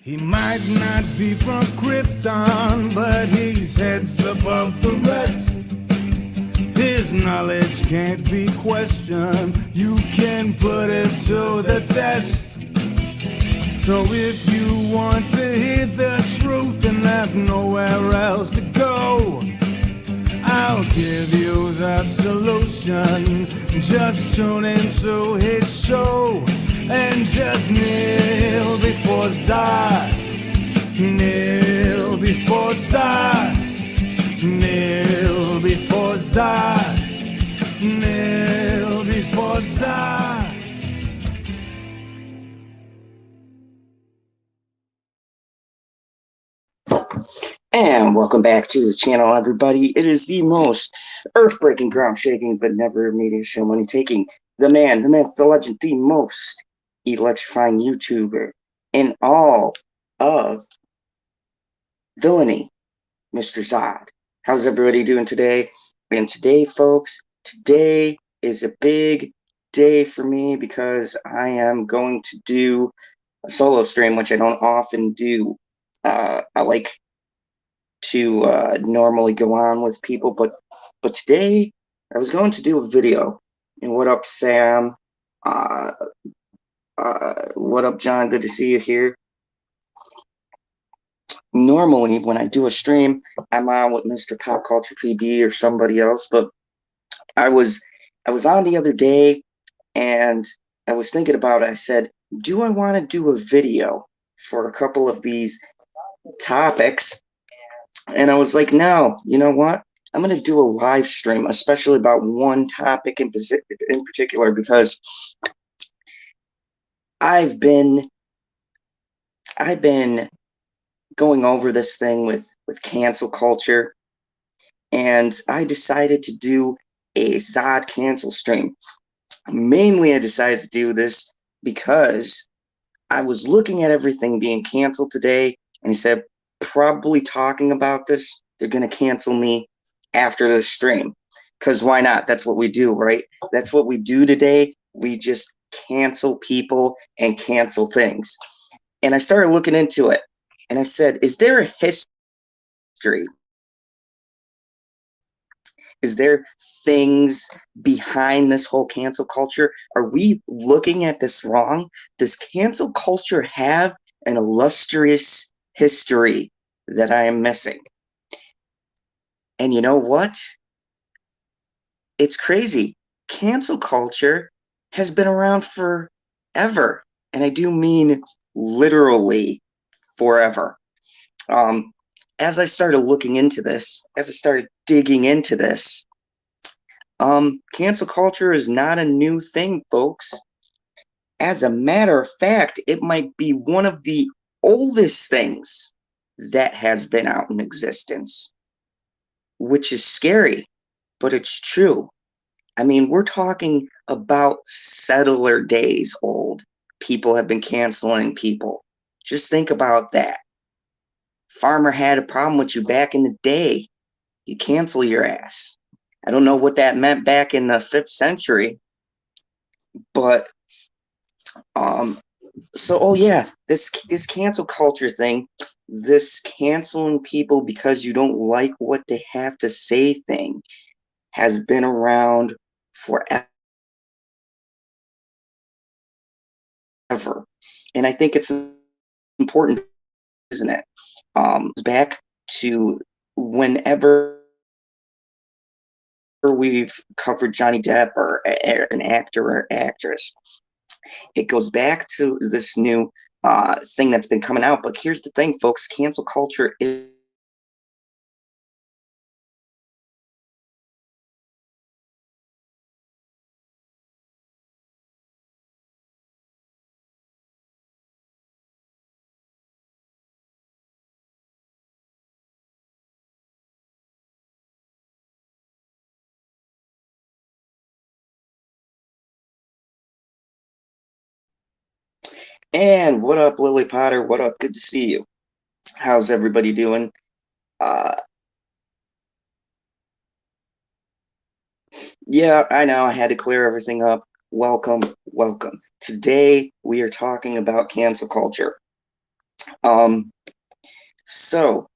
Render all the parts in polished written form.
He might not be from Krypton, but he's heads above the rest. His knowledge can't be questioned. You can put it to the test. So if you want to hear the truth and have nowhere else to go, I'll give you the solution. Just tune into his show and just kneel before Zod. Kneel before Zod. Kneel before Zod. Kneel before Zod. And welcome back to the channel, everybody. It is the most earth-breaking, ground-shaking, but never media show money taking. The man, the myth, the legend, the most electrifying YouTuber in all of villainy, Mr. Zod. How's everybody doing today? And today, folks, today is a big day for me because I am going to do a solo stream, which I don't often do. I like to normally go on with people, but today I was going to do a video. And what up, Sam? What up, John? Good to see you here. Normally, when I do a stream, I'm on with Mr. Pop Culture PB or somebody else, but I was on the other day, and I was thinking about it. I said, do I want to do a video for a couple of these topics? And I was like, no, you know what? I'm going to do a live stream, especially about one topic in particular, because I've been going over this thing with cancel culture, and I decided to do a Zod cancel stream. Mainly, I decided to do this because I was looking at everything being canceled today, and he said, probably talking about this, they're going to cancel me after the stream. Because why not? That's what we do, right? That's what we do today. We just cancel people and cancel things. And I started looking into it, and I said, is there a history? Is there things behind this whole cancel culture? Are we looking at this wrong? Does cancel culture have an illustrious history that I am missing? And you know what? It's crazy. Cancel culture has been around forever. And I do mean literally forever. As I started looking into this, as I started digging into this, cancel culture is not a new thing, folks. As a matter of fact, it might be one of the oldest things that has been out in existence, which is scary, but it's true. I mean, we're talking about settler days old. People have been canceling people. Just think about that. Farmer had a problem with you back in the day. You cancel your ass. I don't know what that meant back in the 5th century, but so, oh yeah, this cancel culture thing, this canceling people because you don't like what they have to say thing, has been around forever. And I think it's important, isn't it? Back to whenever we've covered Johnny Depp or an actor or actress, it goes back to this new thing that's been coming out. But here's the thing, folks, cancel culture is And what up, Lily Potter? What up? Good to see you. How's everybody doing? Yeah, I know. I had to clear everything up. Welcome, welcome. Today, we are talking about cancel culture. So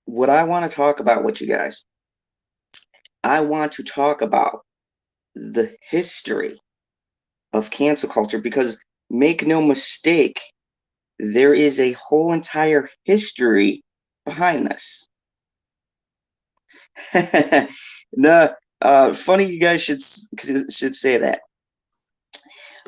what I want to talk about with you guys, I want to talk about the history of cancel culture because make no mistake, there is a whole entire history behind this. No, funny you guys should say that.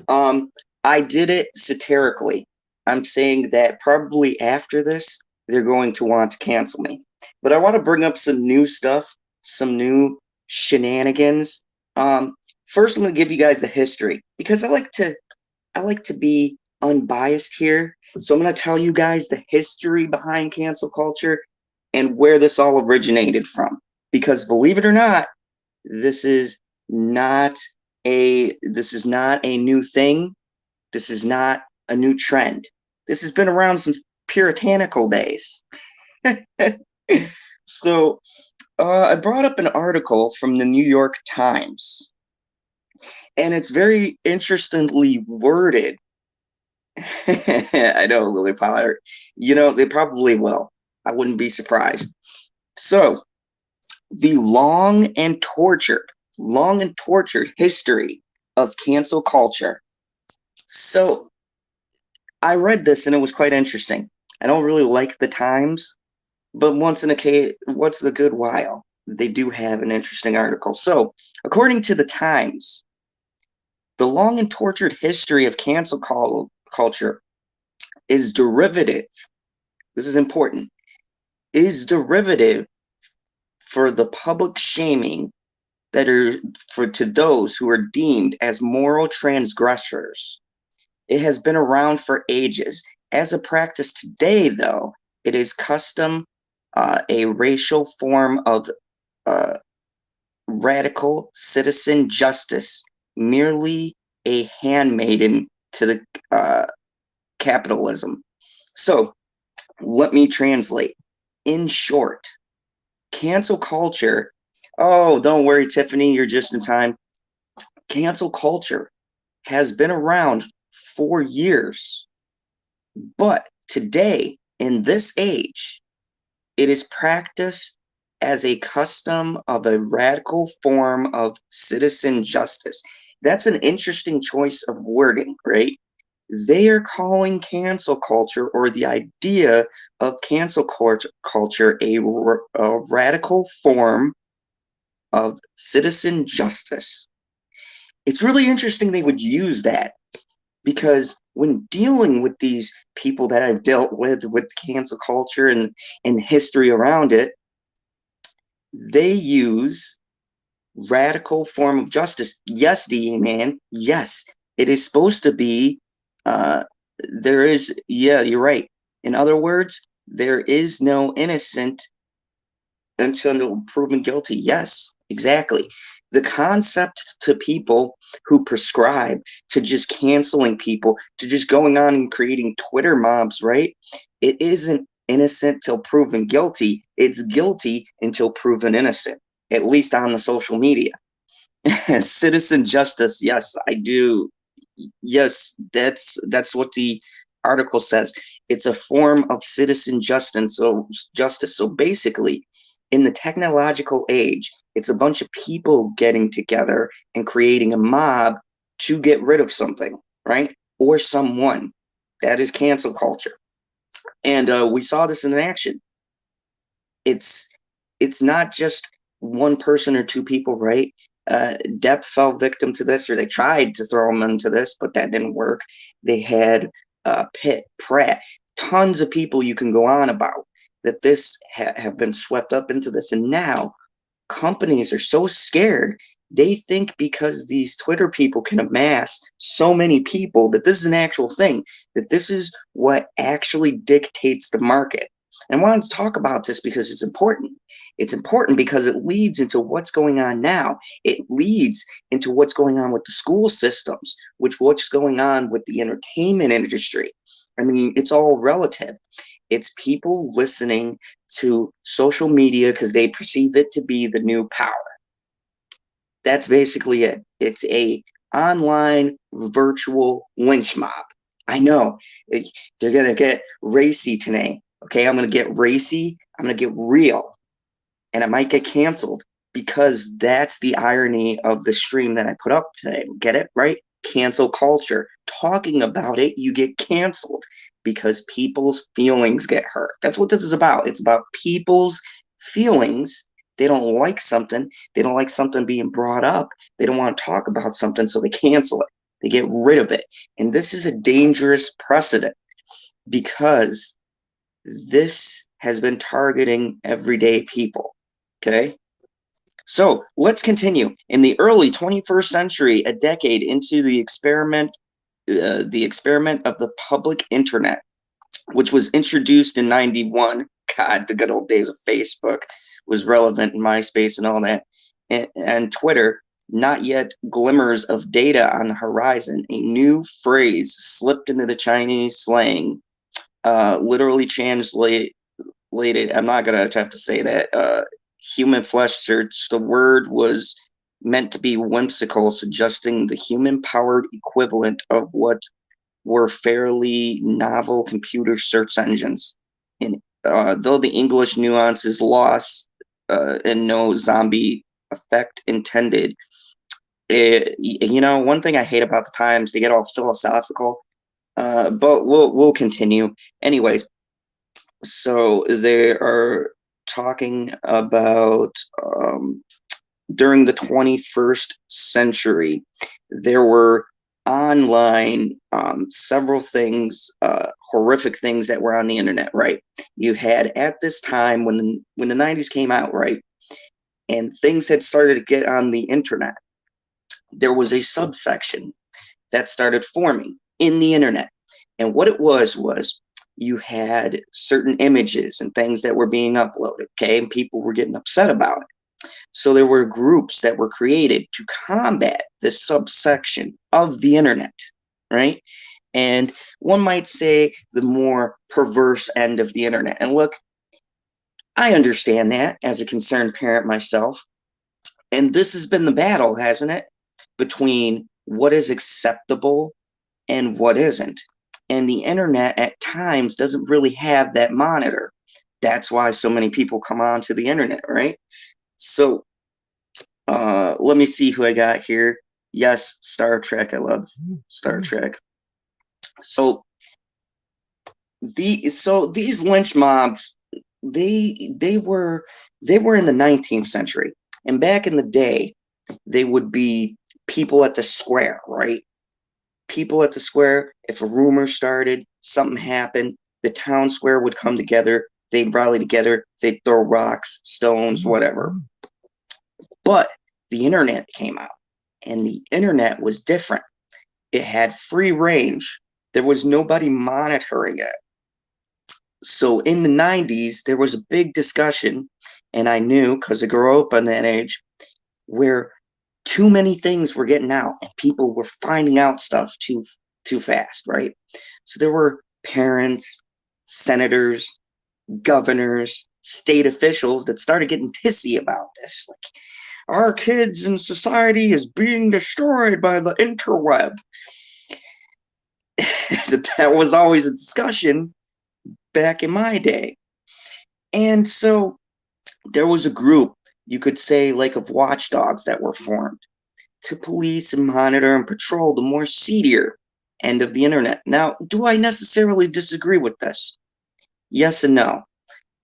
Um, I did it satirically. I'm saying that probably after this, they're going to want to cancel me. But I want to bring up some new stuff, some new shenanigans. Um, First, I'm going to give you guys the history because I like to be unbiased here. So I'm going to tell you guys the history behind cancel culture and where this all originated from. Because believe it or not, this is not this is not a new thing. This is not a new trend. This has been around since puritanical days. So I brought up an article from the New York Times, and it's very interestingly worded. I know, Lily Potter. They probably will. I wouldn't be surprised. So, the long and tortured history of cancel culture. So, I read this and it was quite interesting. I don't really like the Times, but once in a good while, they do have an interesting article. So, according to the Times, the long and tortured history of culture is derivative. This is important. Is derivative for the public shaming that are for to those who are deemed as moral transgressors. It has been around for ages. As a practice today, though, it is custom, a racial form of uh, radical citizen justice, merely a handmaiden to the capitalism. So, let me translate. In short, cancel culture. Oh, don't worry, Tiffany, you're just in time. Cancel culture has been around for years, but today, in this age, it is practiced as a custom of a radical form of citizen justice. That's an interesting choice of wording, right? They are calling cancel culture or the idea of cancel culture a radical form of citizen justice. It's really interesting they would use that because when dealing with these people that I've dealt with cancel culture and history around it, they use radical form of justice. Yes, DE man. Yes, it is supposed to be. Uh, there is. Yeah, you're right. In other words, there is no innocent until proven guilty. Yes, exactly. The concept to people who prescribe to just canceling people, to just going on and creating Twitter mobs, right? It isn't innocent till proven guilty. It's guilty until proven innocent, at least on the social media. Citizen justice, yes, I do. Yes, that's what the article says. It's a form of citizen justice. So basically, in the technological age, it's a bunch of people getting together and creating a mob to get rid of something, right? Or someone. That is cancel culture. And we saw this in action. It's it's not just one person or two people, right? Depp fell victim to this, or they tried to throw him into this, but that didn't work. They had Pitt, Pratt, tons of people you can go on about that have been swept up into this, and now companies are so scared. They think because these Twitter people can amass so many people that this is an actual thing, that this is what actually dictates the market. And I wanted to talk about this because it's important. It's important because it leads into what's going on now. It leads into what's going on with the school systems, what's going on with the entertainment industry. I mean, it's all relative. It's people listening to social media because they perceive it to be the new power. That's basically it. It's a online virtual lynch mob. I know they're going to get racy today. Okay, I'm going to get racy. I'm going to get real. And I might get canceled because that's the irony of the stream that I put up today. Get it? Right? Cancel culture. Talking about it, you get canceled because people's feelings get hurt. That's what this is about. It's about people's feelings. They don't like something. They don't like something being brought up. They don't want to talk about something, so they cancel it. They get rid of it. And this is a dangerous precedent because this has been targeting everyday people. Okay. So let's continue. In the early 21st century, a decade into the experiment of the public internet, which was introduced in 91. God, the good old days of Facebook was relevant in MySpace and all that. And Twitter, not yet glimmers of data on the horizon. A new phrase slipped into the Chinese slang, literally translated. I'm not going to attempt to say that. Human flesh search. The word was meant to be whimsical, suggesting the human-powered equivalent of what were fairly novel computer search engines. And though the English nuance is lost and no zombie effect intended, one thing I hate about the Times, they get all philosophical. But we'll continue. Anyways, so they are talking about during the 21st century, there were online several things, horrific things that were on the internet, right? You had at this time when the 90s came out, right, and things had started to get on the internet, there was a subsection that started forming in the internet. And what it was you had certain images and things that were being uploaded, okay, and people were getting upset about it. So there were groups that were created to combat this subsection of the internet, right? And one might say the more perverse end of the internet. And look, I understand that as a concerned parent myself. And this has been the battle, hasn't it? Between what is acceptable and what isn't. And the internet at times doesn't really have that monitor. That's why so many people come onto the internet, right? So let me see who I got here. Yes, Star Trek. I love Star Trek. So these lynch mobs, they were in the 19th century, and back in the day, they would be people at the square, right? People at the square. If a rumor started, something happened, the town square would come together. They'd rally together. They'd throw rocks, stones, whatever. But the internet came out, and the internet was different. It had free range. There was nobody monitoring it. So in the 90s, there was a big discussion, and I knew because I grew up in that age, where too many things were getting out and people were finding out stuff too fast, right? So there were parents, senators, governors, state officials that started getting pissy about this. Like, our kids and society is being destroyed by the interweb. That was always a discussion back in my day. And so there was a group, you could say, like of watchdogs that were formed to police and monitor and patrol the more seedier end of the internet. Now, do I necessarily disagree with this? Yes and no.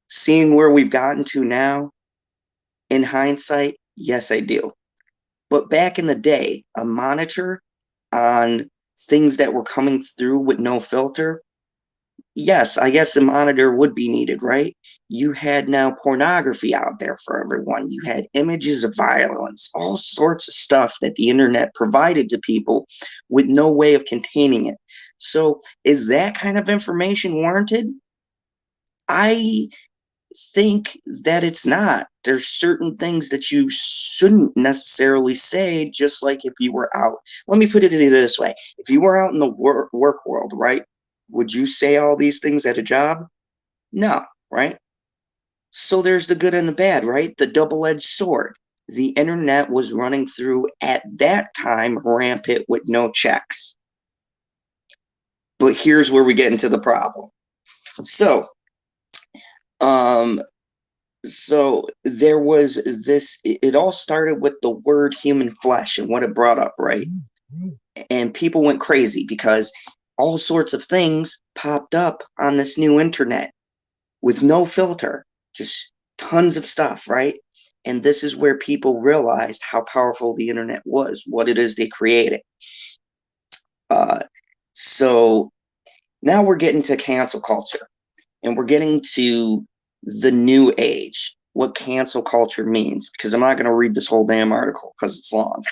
Seeing where we've gotten to now, in hindsight, yes, I do. But back in the day, a monitor on things that were coming through with no filter, yes, I guess a monitor would be needed, right? You had now pornography out there for everyone. You had images of violence, all sorts of stuff that the internet provided to people with no way of containing it. So is that kind of information warranted? I think that it's not. There's certain things that you shouldn't necessarily say, just like if you were out. Let me put it this way. If you were out in the work world, right? Would you say all these things at a job? No, right? So there's the good and the bad, right? The double-edged sword. The internet was running through at that time rampant with no checks. But here's where we get into the problem. So, um, so there was this, it all started with the word human flesh and what it brought up, right? And people went crazy because all sorts of things popped up on this new internet with no filter, just tons of stuff, right? And this is where people realized how powerful the internet was, what it is they created. Uh, so now we're getting to cancel culture, and we're getting to the new age, what cancel culture means, because I'm not going to read this whole damn article because it's long.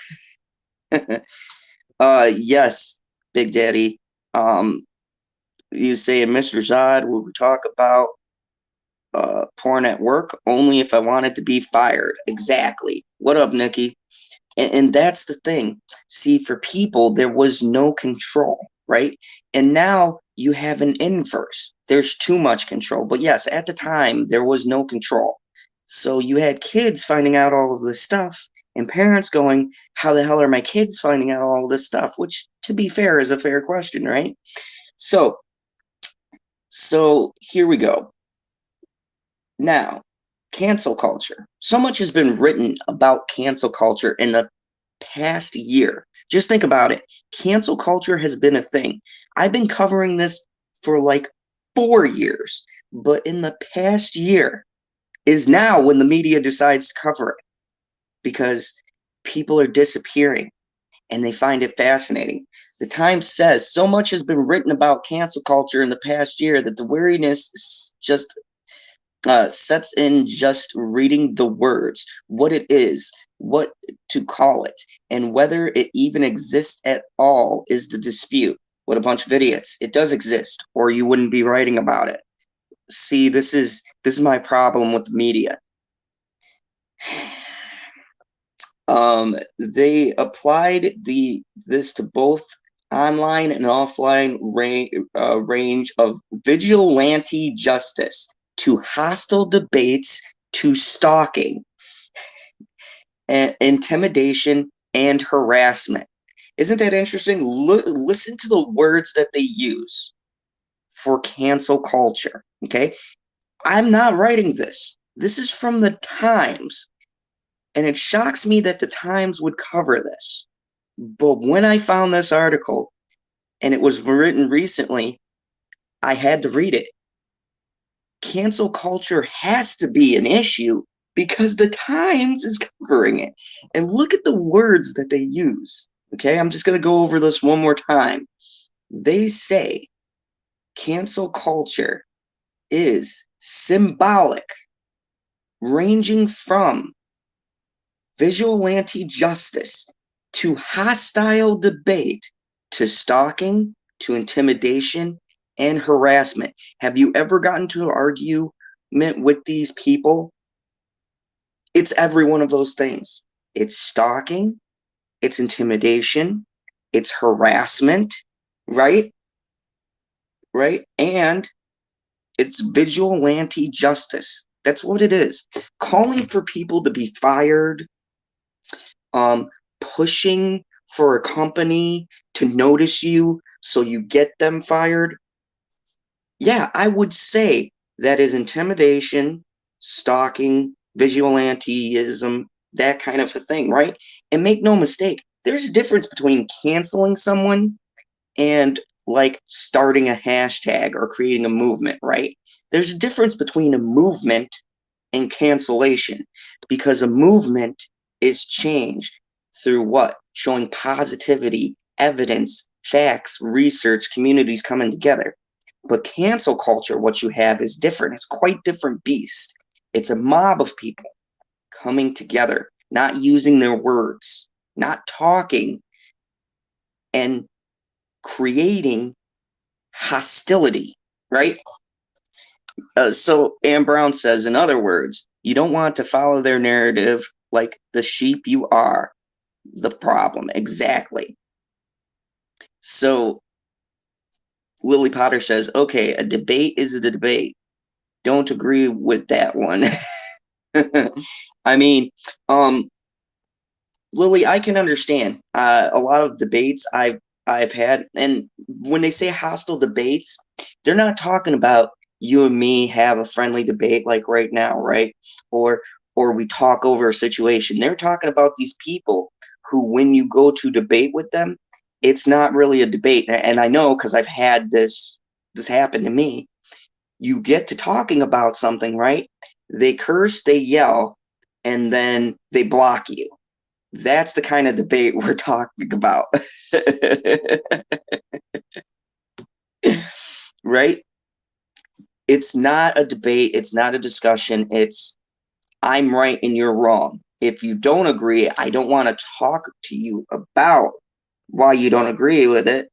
Yes, Big Daddy. You say, Mr. Zod, will we talk about porn at work? Only if I wanted to be fired. Exactly. What up, Nikki? And that's the thing. See, for people, there was no control, right? And now you have an inverse. There's too much control. But yes, at the time, there was no control. So you had kids finding out all of this stuff and parents going, how the hell are my kids finding out all this stuff? Which, to be fair, is a fair question, right? So here we go. Now, cancel culture. So much has been written about cancel culture in the past year. Just think about it. Cancel culture has been a thing. I've been covering this for like 4 years, but in the past year is now when the media decides to cover it because people are disappearing and they find it fascinating. The Times says so much has been written about cancel culture in the past year that the weariness just sets in just reading the words, what it is, what to call it, and whether it even exists at all is the dispute. What a bunch of idiots. It does exist, or you wouldn't be writing about it. See, this is my problem with the media. They applied this to both online and offline range of vigilante justice, to hostile debates, to stalking, and intimidation, and harassment. Isn't that interesting? Listen to the words that they use for cancel culture. Okay, I'm not writing this. This is from the Times. And it shocks me that the Times would cover this. But when I found this article, and it was written recently, I had to read it. Cancel culture has to be an issue because the Times is covering it. And look at the words that they use. Okay, I'm just going to go over this one more time. They say cancel culture is symbolic, ranging from vigilante justice to hostile debate to stalking to intimidation and harassment. Have you ever gotten to an argument with these people? It's every one of those things. It's stalking, it's intimidation, it's harassment, right? Right? And it's vigilante justice. That's what it is. Calling for people to be fired, pushing for a company to notice you so you get them fired. Yeah, I would say that is intimidation, stalking, vigilanteism, that kind of a thing, right? And make no mistake, there's a difference between canceling someone and like starting a hashtag or creating a movement, right? There's a difference between a movement and cancellation, because a movement is change through what? Showing positivity, evidence, facts, research, communities coming together. But cancel culture, what you have is different. It's quite different beast. It's a mob of people coming together, not using their words, not talking, and creating hostility, right? So Anne Brown says, in other words, you don't want to follow their narrative like the sheep you are. The problem, exactly. So Lily Potter says, okay, a debate is a debate. Don't agree with that one. I mean, Lily, I can understand. A lot of debates, I've had. And when they say hostile debates, they're not talking about you and me have a friendly debate like right now, right? Or we talk over a situation. They're talking about these people who, when you go to debate with them, it's not really a debate. And I know because I've had this happen to me. You get to talking about something, right? They curse, they yell, and then they block you. That's the kind of debate we're talking about. Right? It's not a debate, it's not a discussion. It's I'm right and you're wrong. If you don't agree, I don't want to talk to you about why you don't agree with it.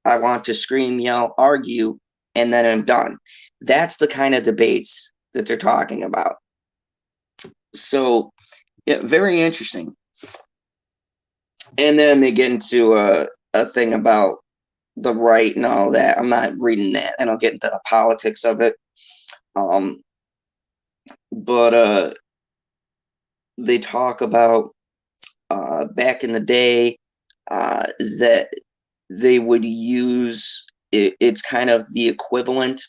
I want to scream, yell, argue, and then I'm done. That's the kind of debates that they're talking about. So, yeah, very interesting. And then they get into a thing about the right and all that. I'm not reading that. I don't get into the politics of it. But they talk about back in the day that they would use it's kind of the equivalent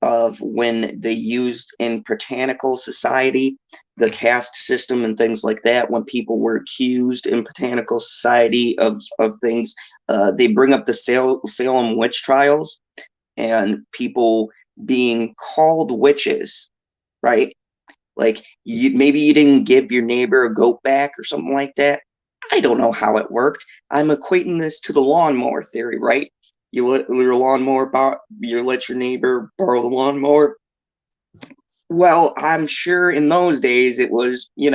of when they used in puritanical society the caste system and things like that. When people were accused in puritanical society of things, they bring up the Salem witch trials and people being called witches, right? Like maybe you didn't give your neighbor a goat back or something like that. I don't know how it worked. I'm equating this to the lawnmower theory, right? You let your lawnmower you let your neighbor borrow the lawnmower. Well, I'm sure in those days it was, you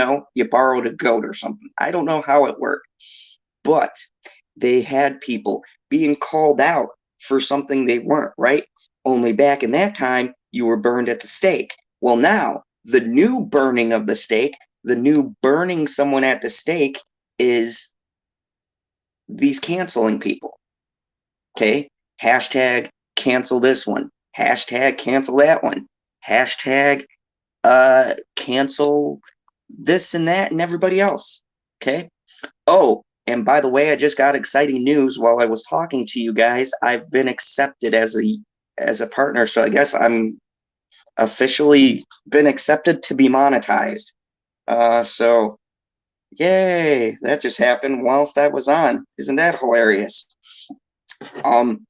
borrowed a goat or something. I don't know how it worked, but they had people being called out for something they weren't, right? Only back in that time, you were burned at the stake. Well, now, the new burning of the stake, the new burning someone at the stake is these canceling people. Okay? Hashtag cancel this one. Hashtag cancel that one. Hashtag cancel this and that and everybody else. Okay? Oh, and by the way, I just got exciting news while I was talking to you guys. I've been accepted as a partner, so I guess I'm officially been accepted to be monetized. So yay, that just happened whilst I was on. Isn't that hilarious? Um,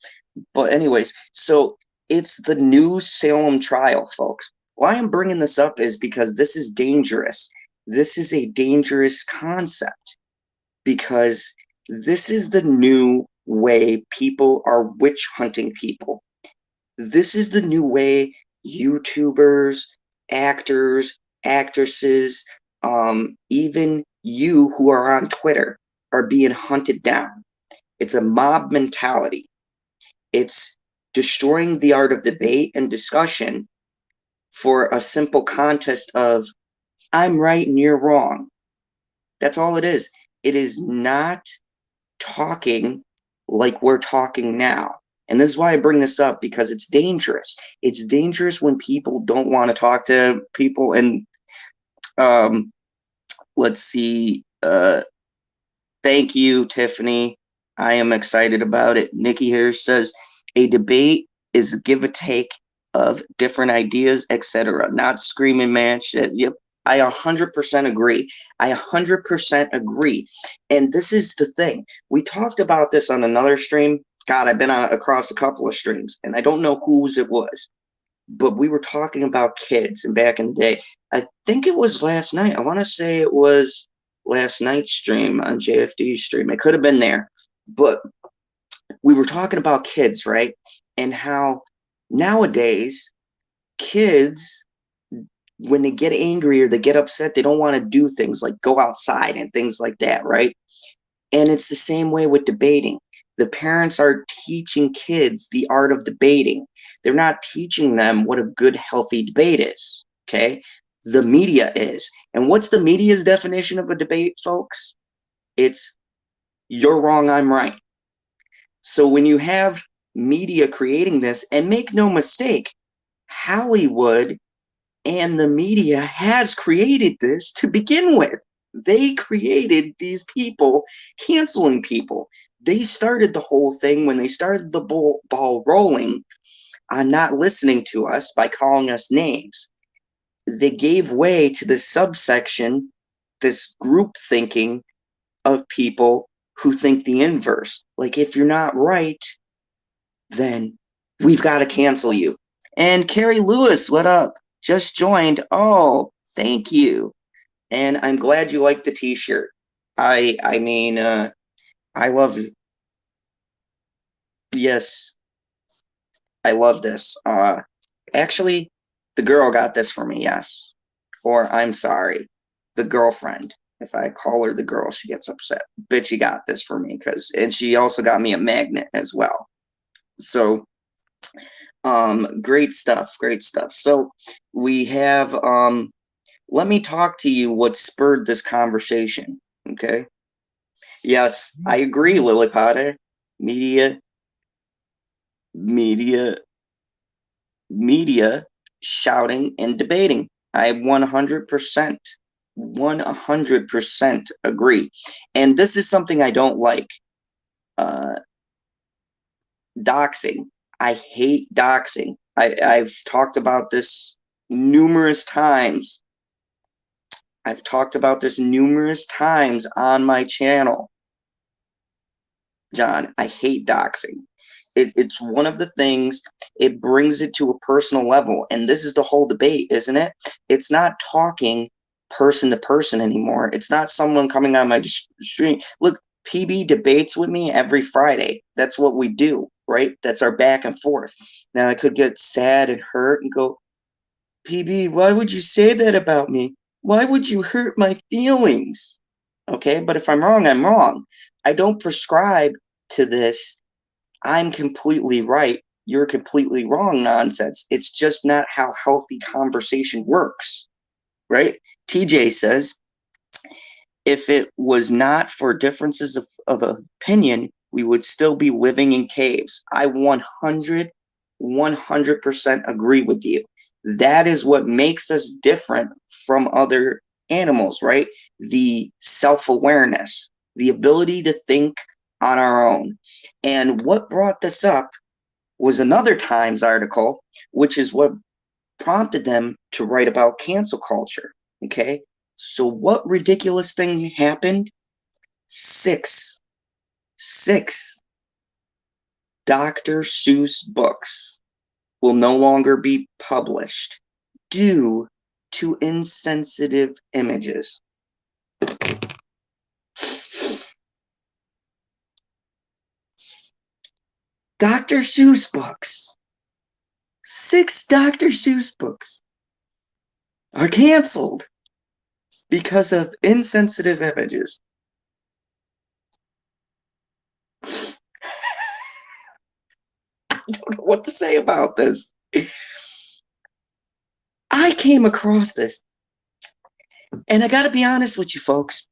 but anyways, so it's the new Salem trial, folks. Why I'm bringing this up is because this is dangerous. This is a dangerous concept because this is the new way people are witch hunting people. This is the new way YouTubers, actors, actresses, even you who are on Twitter are being hunted down. It's a mob mentality. It's destroying the art of debate and discussion for a simple contest of I'm right and you're wrong. That's all it is. It is not talking like we're talking now. And this is why I bring this up, because it's dangerous. It's dangerous when people don't want to talk to people. And let's see. Thank you, Tiffany. I am excited about it. Nikki here says a debate is a give or take of different ideas, etc. Not screaming match. Yep, I 100% agree. I 100% agree. And this is the thing. We talked about this on another stream. God, I've been across a couple of streams, and I don't know whose it was, but we were talking about kids and back in the day. I think it was last night. I want to say it was last night's stream on JFD's stream. It could have been there, but we were talking about kids, right? And how nowadays kids, when they get angry or they get upset, they don't want to do things like go outside and things like that, right? And it's the same way with debating. The parents are teaching kids the art of debating. They're not teaching them what a good, healthy debate is, okay? The media is. And what's the media's definition of a debate, folks? It's you're wrong, I'm right. So when you have media creating this, and make no mistake, Hollywood and the media has created this to begin with. They created these people canceling people. They started the whole thing when they started the ball rolling on not listening to us by calling us names. They gave way to this subsection, this group thinking of people who think the inverse. Like, if you're not right, then we've got to cancel you. And Carrie Lewis, what up? Just joined. Oh, thank you. And I'm glad you like the t-shirt. I mean, I love, yes, I love this. Actually, the girl got this for me, yes. Or I'm sorry, the girlfriend. If I call her the girl, she gets upset. Bitch, she got this for me and she also got me a magnet as well. So, great stuff, great stuff. So we have, let me talk to you what spurred this conversation, okay? Yes, I agree, Lily Potter. Media shouting and debating. I 100% agree. And this is something I don't like. Doxing. I hate doxing. I've talked about this numerous times. I've talked about this numerous times on my channel. John, I hate doxing. It's one of the things, it brings it to a personal level. And this is the whole debate, isn't it? It's not talking person to person anymore. It's not someone coming on my stream. Look, PB debates with me every Friday. That's what we do, right? That's our back and forth. Now, I could get sad and hurt and go, PB, why would you say that about me? Why would you hurt my feelings? Okay, but if I'm wrong, I'm wrong. I don't prescribe to this I'm completely right, you're completely wrong nonsense. It's just not how healthy conversation works, right? TJ says, if it was not for differences of opinion, we would still be living in caves. I 100% agree with you. That is what makes us different from other animals, right? The self-awareness, the ability to think on our own. And what brought this up was another Times article, which is what prompted them to write about cancel culture. Okay, so what ridiculous thing happened? Six Dr. Seuss books will no longer be published due to insensitive images. Dr. Seuss books. 6 Dr. Seuss books are canceled because of insensitive images. I don't know what to say about this. I came across this, and I gotta be honest with you folks.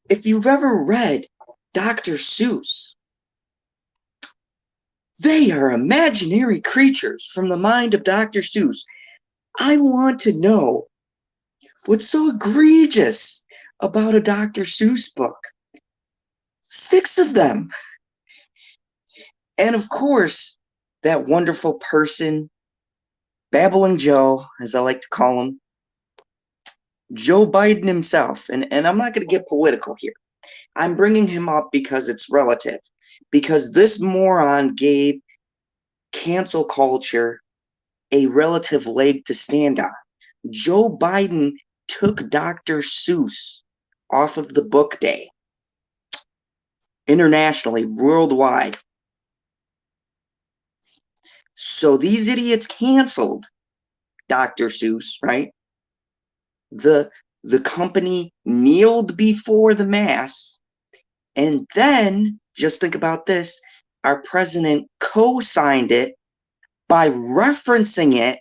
If you've ever read Dr. Seuss, they are imaginary creatures from the mind of Dr. Seuss. I want to know what's so egregious about a Dr. Seuss book. 6 of them. And of course, that wonderful person, Babbling Joe, as I like to call him, Joe Biden himself. And I'm not going to get political here. I'm bringing him up because it's relative. Because this moron gave cancel culture a relative leg to stand on. Joe Biden took Dr. Seuss off of the book day. Internationally, worldwide. So these idiots canceled Dr. Seuss, right? The company kneeled before the mass, and then, just think about this, our president co-signed it by referencing it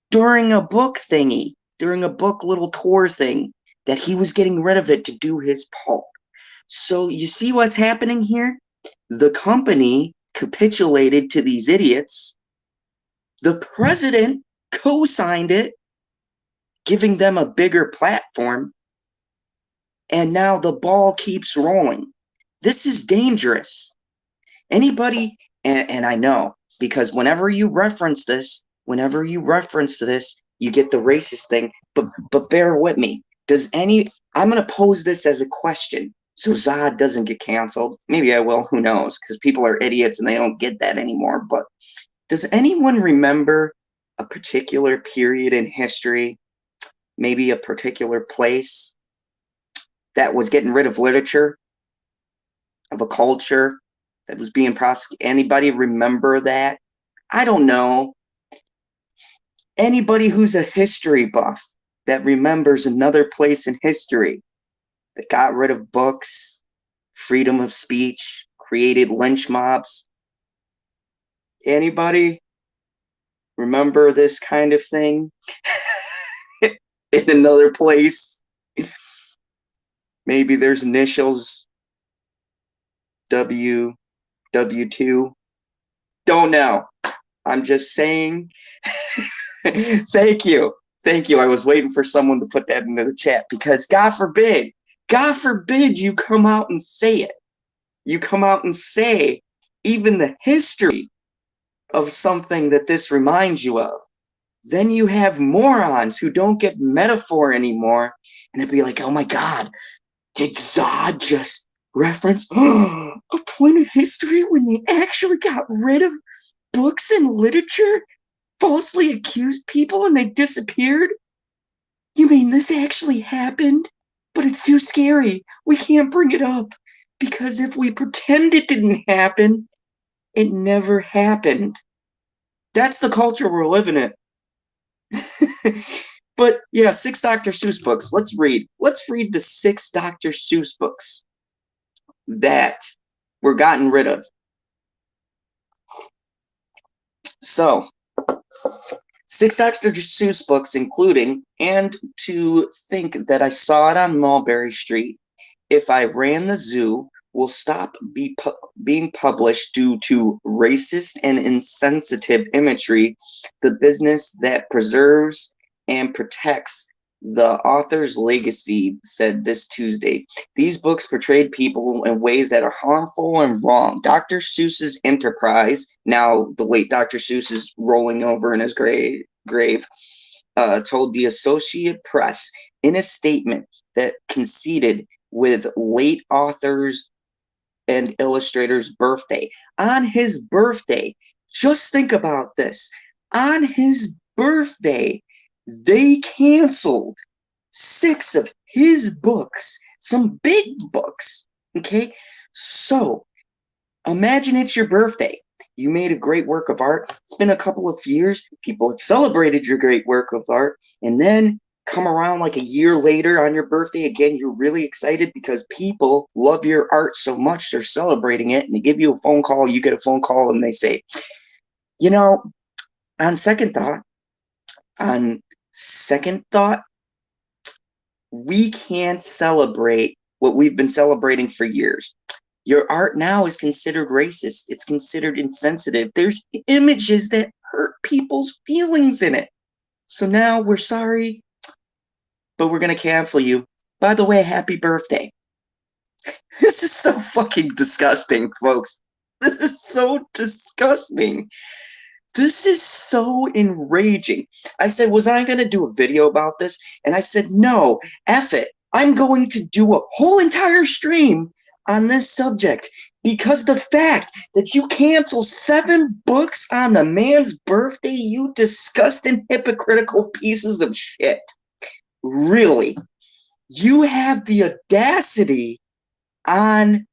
during a book thingy, during a book little tour thing, that he was getting rid of it to do his part. So you see what's happening here? The company capitulated to these idiots. The president co-signed it, giving them a bigger platform. And now the ball keeps rolling. This is dangerous. Anybody, and I know, because whenever you reference this, you get the racist thing. But bear with me. I'm going to pose this as a question so Zod doesn't get canceled. Maybe I will, who knows, because people are idiots and they don't get that anymore. But does anyone remember a particular period in history, maybe a particular place that was getting rid of literature, of a culture that was being prosecuted? Anybody remember that? I don't know. Anybody who's a history buff that remembers another place in history that got rid of books, freedom of speech, created lynch mobs? Anybody remember this kind of thing in another place? Maybe there's initials W2. Don't know. I'm just saying. Thank you. I was waiting for someone to put that into the chat, because God forbid you come out and say it. You come out and say even the history of something that this reminds you of. Then you have morons who don't get metaphor anymore, and they'd be like, oh my God, did Zod just reference a point of history when they actually got rid of books and literature, falsely accused people, and they disappeared? You mean this actually happened? But it's too scary. We can't bring it up, because if we pretend it didn't happen, it never happened. That's the culture we're living in. But yeah, 6 Dr. Seuss books. Let's read the 6 Dr. Seuss books that were gotten rid of. So, 6 Dr. Seuss books, including, and to think that I saw it on Mulberry Street, If I Ran the Zoo, will stop being published due to racist and insensitive imagery, the business that preserves and protects the author's legacy said this Tuesday. These books portrayed people in ways that are harmful and wrong. Dr. Seuss's enterprise, now the late Dr. Seuss is rolling over in his grave, told the Associated Press in a statement that coincided with late author's and illustrator's birthday. On his birthday, just think about this. On his birthday, they canceled 6 of his books, some big books. Okay, so imagine it's your birthday. You made a great work of art. It's been a couple of years. People have celebrated your great work of art, and then come around like a year later on your birthday again, you're really excited because people love your art so much, they're celebrating it, and they give you a phone call. You get a phone call and they say, you know, on second thought, we can't celebrate what we've been celebrating for years. Your art now is considered racist. It's considered insensitive. There's images that hurt people's feelings in it. So now we're sorry, but we're going to cancel you. By the way, happy birthday. This is so fucking disgusting, folks. This is so disgusting. This is so enraging. I said, was I going to do a video about this? And I said, no, F it. I'm going to do a whole entire stream on this subject, because the fact that you cancel 7 books on the man's birthday, you disgusting, hypocritical pieces of shit. Really, you have the audacity on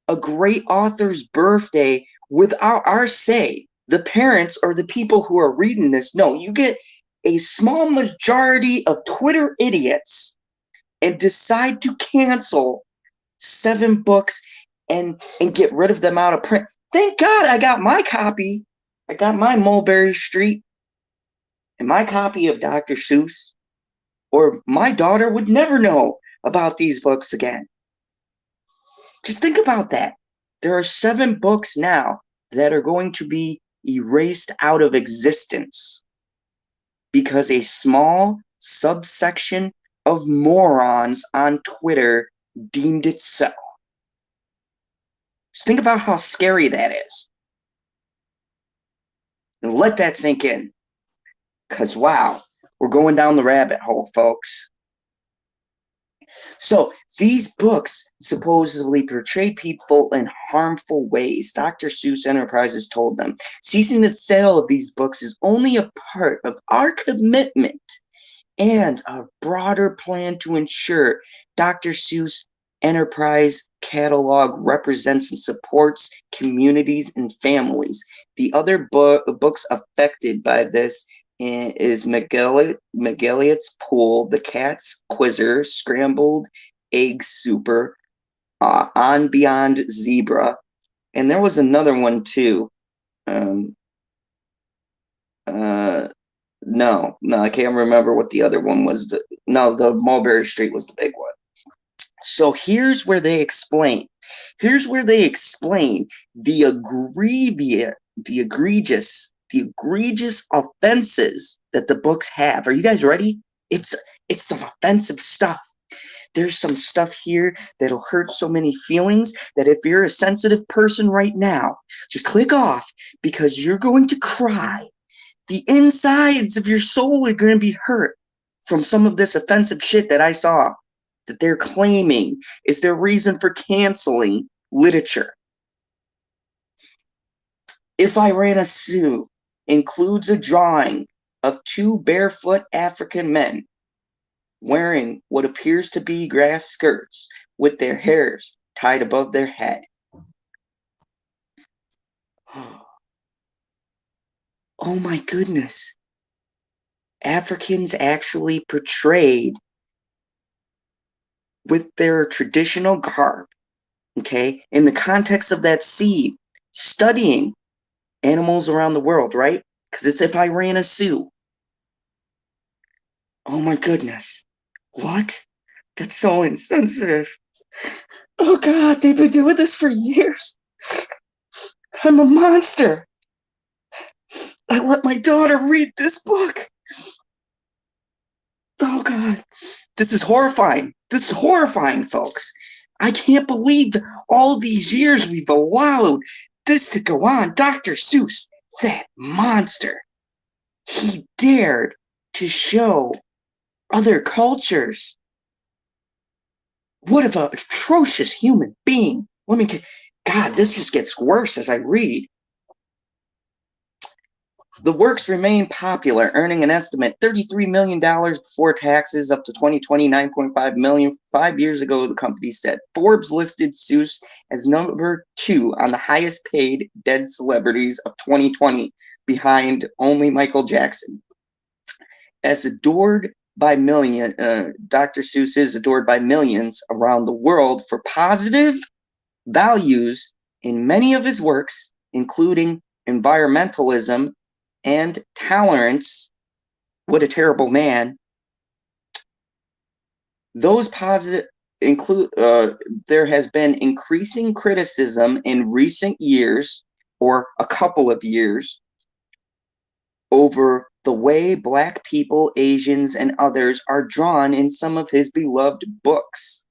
a great author's birthday without our say. The parents or the people who are reading this, no, you get a small majority of Twitter idiots and decide to cancel 7 books and get rid of them out of print. Thank God I got my copy. I got my Mulberry Street and my copy of Dr. Seuss, or my daughter would never know about these books again. Just think about that. There are 7 books now that are going to be erased out of existence because a small subsection of morons on Twitter deemed it so. Just think about how scary that is. And let that sink in. Because, wow, we're going down the rabbit hole, folks. So these books supposedly portray people in harmful ways. Dr. Seuss Enterprises told them, ceasing the sale of these books is only a part of our commitment and a broader plan to ensure Dr. Seuss Enterprise catalog represents and supports communities and families. The other books affected by this is McGilliott's Pool, The Cat's Quizzer, Scrambled Egg Super, On Beyond Zebra, and there was another one too. No, I can't remember what the other one was. The Mulberry Street was the big one. So here's where they explain. Here's where they explain the egregious offenses that the books have. Are you guys ready? It's some offensive stuff. There's some stuff here that'll hurt so many feelings that if you're a sensitive person right now, just click off because you're going to cry. The insides of your soul are going to be hurt from some of this offensive shit that I saw that they're claiming is their reason for canceling literature. If I Ran a Sue includes a drawing of two barefoot African men wearing what appears to be grass skirts with their hairs tied above their head. Oh my goodness. Africans actually portrayed with their traditional garb, okay, in the context of that scene, studying animals around the world, right? Because it's If I Ran a Sue. Oh my goodness. What? That's so insensitive. Oh God, they've been doing this for years. I'm a monster. I let my daughter read this book. Oh God, this is horrifying. This is horrifying, folks. I can't believe all these years we've allowed this to go on. Dr. Seuss, that monster, he dared to show other cultures. What an atrocious human being. God, this just gets worse as I read. The works remain popular, earning an estimate $33 million before taxes up to 2020, $9.5 million. 5 years ago, the company said. Forbes listed Seuss as number 2 on the highest paid dead celebrities of 2020, behind only Michael Jackson. As adored by millions, Dr. Seuss is adored by millions around the world for positive values in many of his works, including environmentalism and tolerance. What a terrible man. Those positive include there has been increasing criticism in recent years, or a couple of years, over the way Black people, Asians, and others are drawn in some of his beloved books.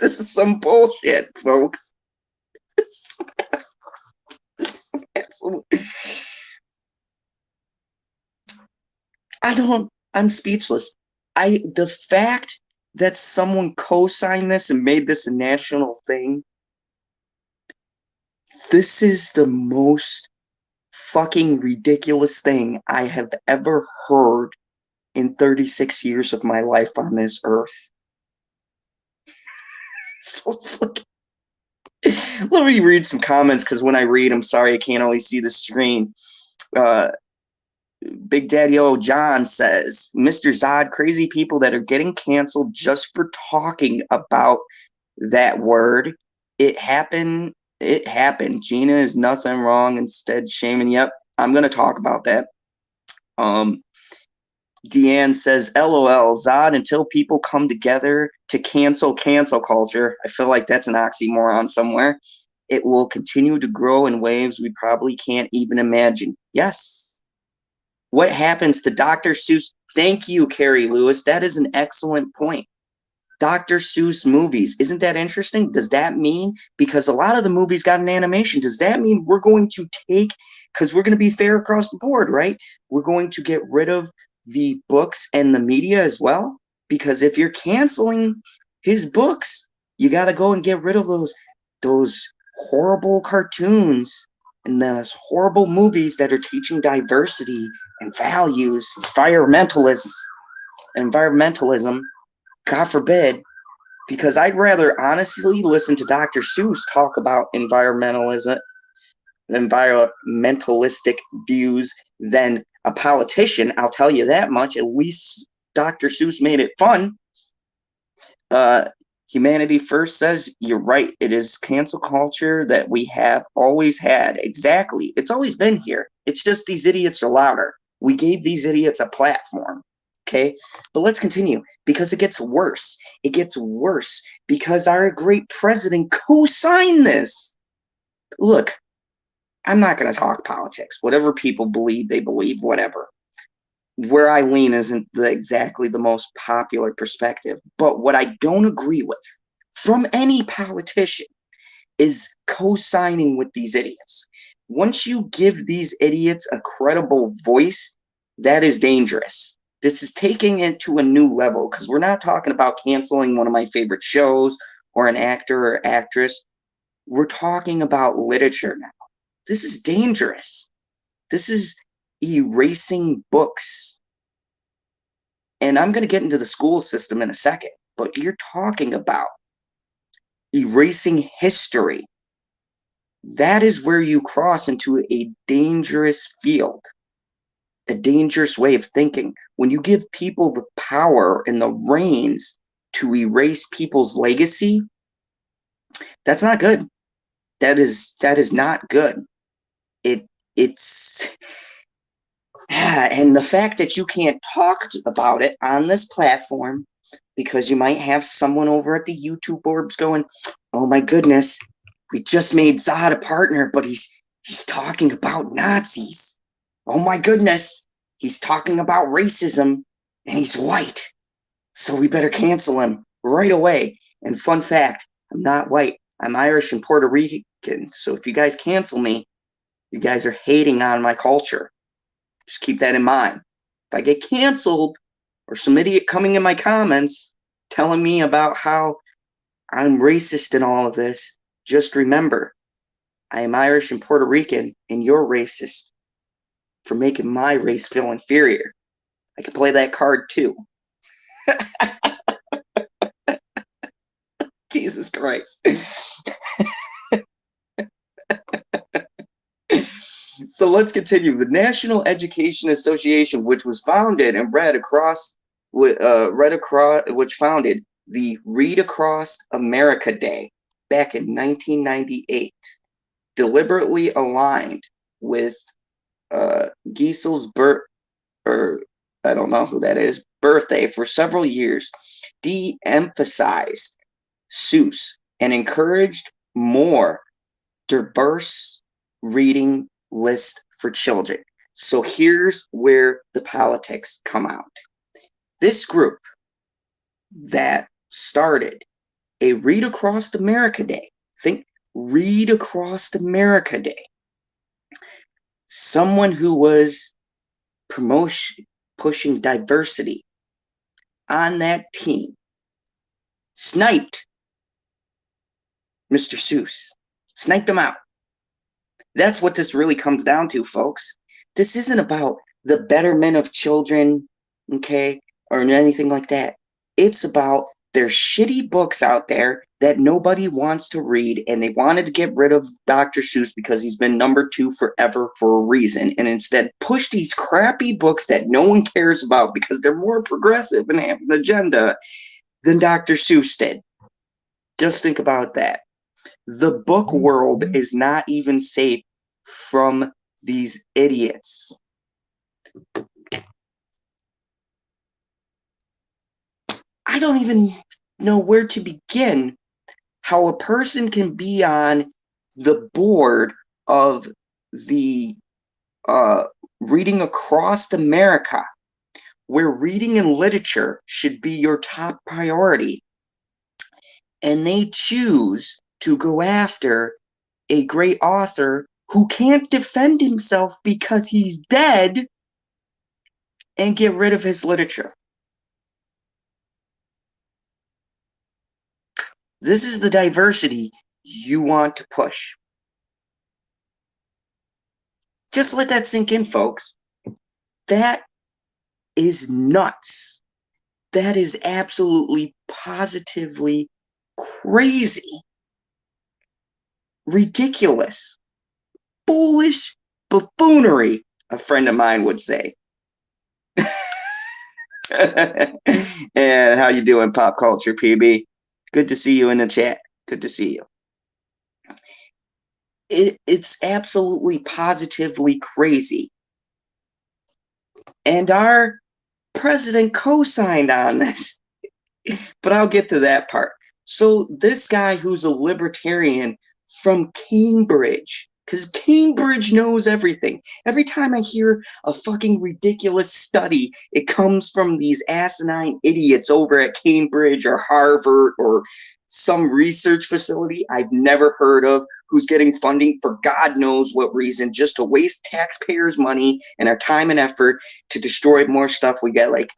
This is some bullshit, folks. This is some absolute... I'm speechless. The fact that someone co-signed this and made this a national thing, this is the most fucking ridiculous thing I have ever heard in 36 years of my life on this earth. So it's like, let me read some comments, because when I read, I'm sorry, I can't always see the screen. Big Daddy O John says, Mr. Zod, crazy people that are getting canceled just for talking about that word. It happened. Gina is nothing wrong. Instead, shaming. Yep, I'm going to talk about that. Deanne says, LOL, Zod, until people come together to cancel culture. I feel like that's an oxymoron somewhere. It will continue to grow in waves we probably can't even imagine. Yes. What happens to Dr. Seuss? Thank you, Carrie Lewis. That is an excellent point. Dr. Seuss movies. Isn't that interesting? Does that mean, because a lot of the movies got an animation, does that mean we're going to take, because we're going to be fair across the board, right? We're going to get rid of the books and the media as well? Because if you're canceling his books, you got to go and get rid of those horrible cartoons and those horrible movies that are teaching diversity and values, environmentalism, God forbid, because I'd rather honestly listen to Dr. Seuss talk about environmentalistic views than a politician. I'll tell you that much. At least Dr. Seuss made it fun. Humanity First says, you're right. It is cancel culture that we have always had. Exactly. It's always been here. It's just these idiots are louder. We gave these idiots a platform. Okay, but let's continue, because it gets worse. It gets worse because our great president co-signed this. Look, I'm not going to talk politics. Whatever people believe, they believe, whatever. Where I lean isn't exactly the most popular perspective, but what I don't agree with from any politician is co-signing with these idiots. Once you give these idiots a credible voice, that is dangerous. This is taking it to a new level, because we're not talking about canceling one of my favorite shows or an actor or actress. We're talking about literature now. This is dangerous. This is erasing books. And I'm going to get into the school system in a second, but you're talking about erasing history. That is where you cross into a dangerous field. A dangerous way of thinking. When you give people the power and the reins to erase people's legacy, that's not good. That is not good. It's and the fact that you can't talk about it on this platform because you might have someone over at the YouTube orbs going, "Oh my goodness, we just made Zod a partner, but he's talking about Nazis. Oh my goodness, he's talking about racism and he's white. So we better cancel him right away." And fun fact, I'm not white. I'm Irish and Puerto Rican. So if you guys cancel me, you guys are hating on my culture. Just keep that in mind. If I get canceled or some idiot coming in my comments telling me about how I'm racist in all of this, just remember, I am Irish and Puerto Rican, and you're racist for making my race feel inferior. I can play that card too. Jesus Christ. So let's continue. The National Education Association, which was founded and which founded the Read Across America Day back in 1998, deliberately aligned with Giesel's Burr, or I don't know who that is, birthday for several years, de-emphasized Seuss and encouraged more diverse reading list for children. So here's where the politics come out. This group that started a Read Across America Day, think Read Across America Day, someone who was pushing diversity on that team, sniped Mr. Seuss, sniped him out. That's what this really comes down to, folks. This isn't about the betterment of children, okay, or anything like that. It's about there's shitty books out there that nobody wants to read, and they wanted to get rid of Dr. Seuss because he's been #2 forever for a reason, and instead push these crappy books that no one cares about because they're more progressive and have an agenda than Dr. Seuss did. Just think about that. The book world is not even safe from these idiots. I don't even know where to begin how a person can be on the board of the Reading Across America where reading and literature should be your top priority. And they choose to go after a great author who can't defend himself because he's dead and get rid of his literature. This is the diversity you want to push. Just let that sink in, folks. That is nuts. That is absolutely, positively crazy, ridiculous, foolish buffoonery, a friend of mine would say. And how you doing, Pop Culture PB? Good to see you in the chat. Good to see you. It's absolutely, positively crazy. And our president co-signed on this. But I'll get to that part. So this guy who's a libertarian from Cambridge, because Cambridge knows everything. Every time I hear a fucking ridiculous study, it comes from these asinine idiots over at Cambridge or Harvard or some research facility I've never heard of, who's getting funding for God knows what reason, just to waste taxpayers' money and our time and effort to destroy more stuff we get. Like,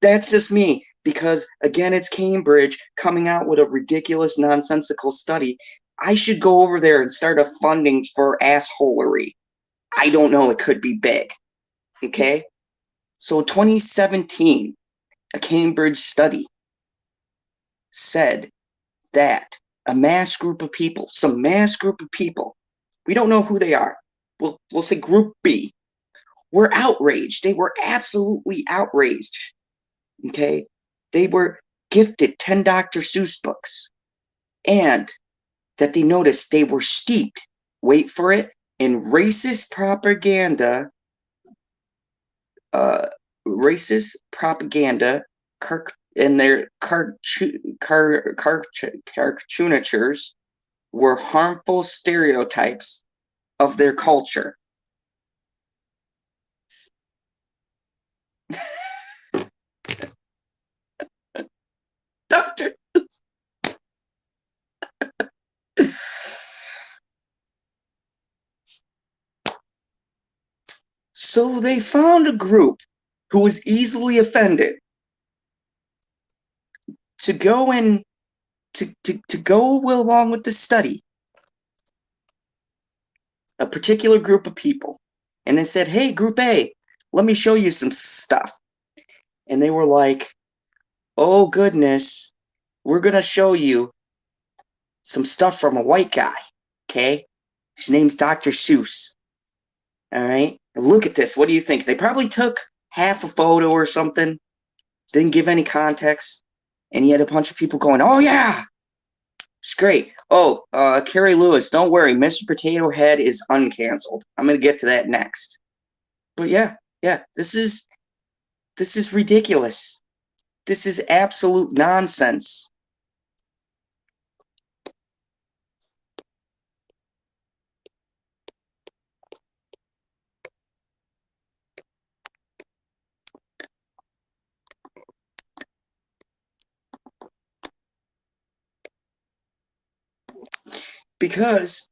that's just me. Because, again, it's Cambridge coming out with a ridiculous, nonsensical study. I should go over there and start a funding for assholery. I don't know. It could be big. Okay? So, 2017, a Cambridge study said that a mass group of people, some mass group of people, we don't know who they are. We'll say Group B, were outraged. They were absolutely outraged. Okay? They were gifted 10 Dr. Seuss books, and that they noticed they were steeped, wait for it, in racist propaganda, and their caricatures were harmful stereotypes of their culture. Dr. So they found a group who was easily offended to go and to go along with the study, a particular group of people. And they said, hey, Group A, let me show you some stuff. And they were like, oh, goodness, we're going to show you some stuff from a white guy, okay? His name's Dr. Seuss, all right? Look at this. What do you think? They probably took half a photo or something, didn't give any context, and you had a bunch of people going, oh, yeah, it's great. Oh, Carrie Lewis, don't worry, Mr. Potato Head is uncanceled. I'm going to get to that next. But yeah, this is ridiculous. This is absolute nonsense. Because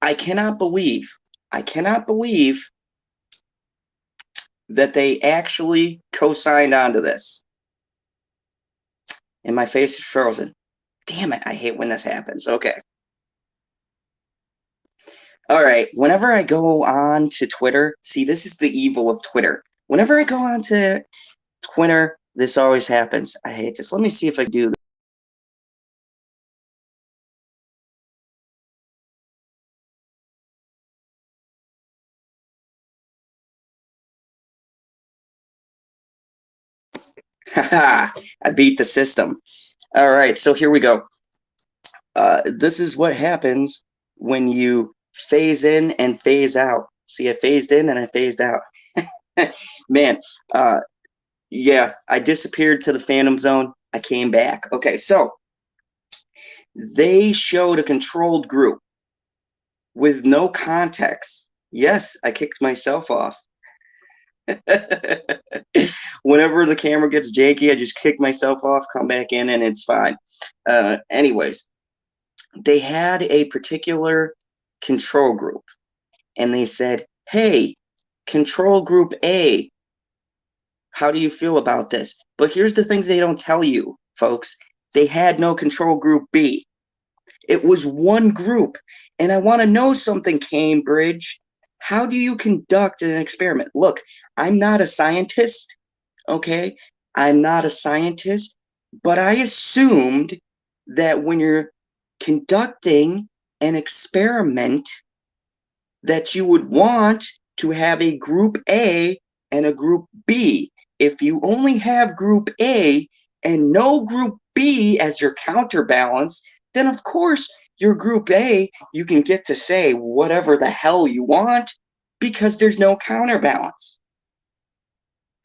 I cannot believe that they actually co-signed onto this. And my face is frozen. Damn it, I hate when this happens. Okay. All right, whenever I go on to Twitter, see, this is the evil of Twitter. Whenever I go on to Twitter, this always happens. I hate this. Let me see if I do this. Haha, I beat the system. All right, so here we go. This is what happens when you phase in and phase out. See, I phased in and I phased out. Man, yeah, I disappeared to the Phantom Zone. I came back. Okay, so they showed a controlled group with no context. Yes, I kicked myself off. Whenever the camera gets janky, I just kick myself off, come back in, and it's fine. Anyways, they had a particular control group, and they said, hey, control group A, how do you feel about this? But here's the things they don't tell you, folks. They had no control group B. It was one group. And I want to know something, Cambridge. How do you conduct an experiment? Look, I'm not a scientist, okay? I'm not a scientist, but I assumed that when you're conducting an experiment, that you would want to have a group A and a group B. If you only have group A and no group B as your counterbalance, then of course your group A, you can get to say whatever the hell you want because there's no counterbalance.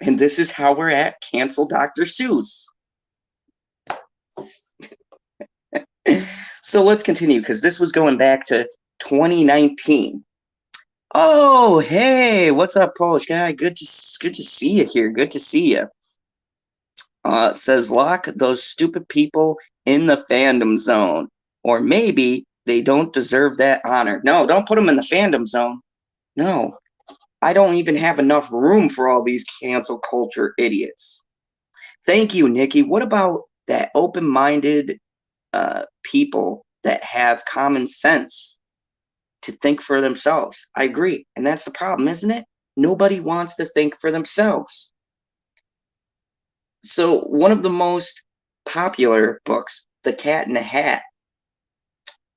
And this is how we're at cancel Dr. Seuss. So let's continue because this was going back to 2019. Oh, hey, what's up, Polish guy? Good to see you here. Good to see you. Says lock those stupid people in the fandom zone, or maybe they don't deserve that honor. No, don't put them in the fandom zone. No, I don't even have enough room for all these cancel culture idiots. Thank you, Nikki. What about that open-minded people that have common sense to think for themselves? I agree. And that's the problem, isn't it? Nobody wants to think for themselves. So one of the most popular books, The Cat in the Hat,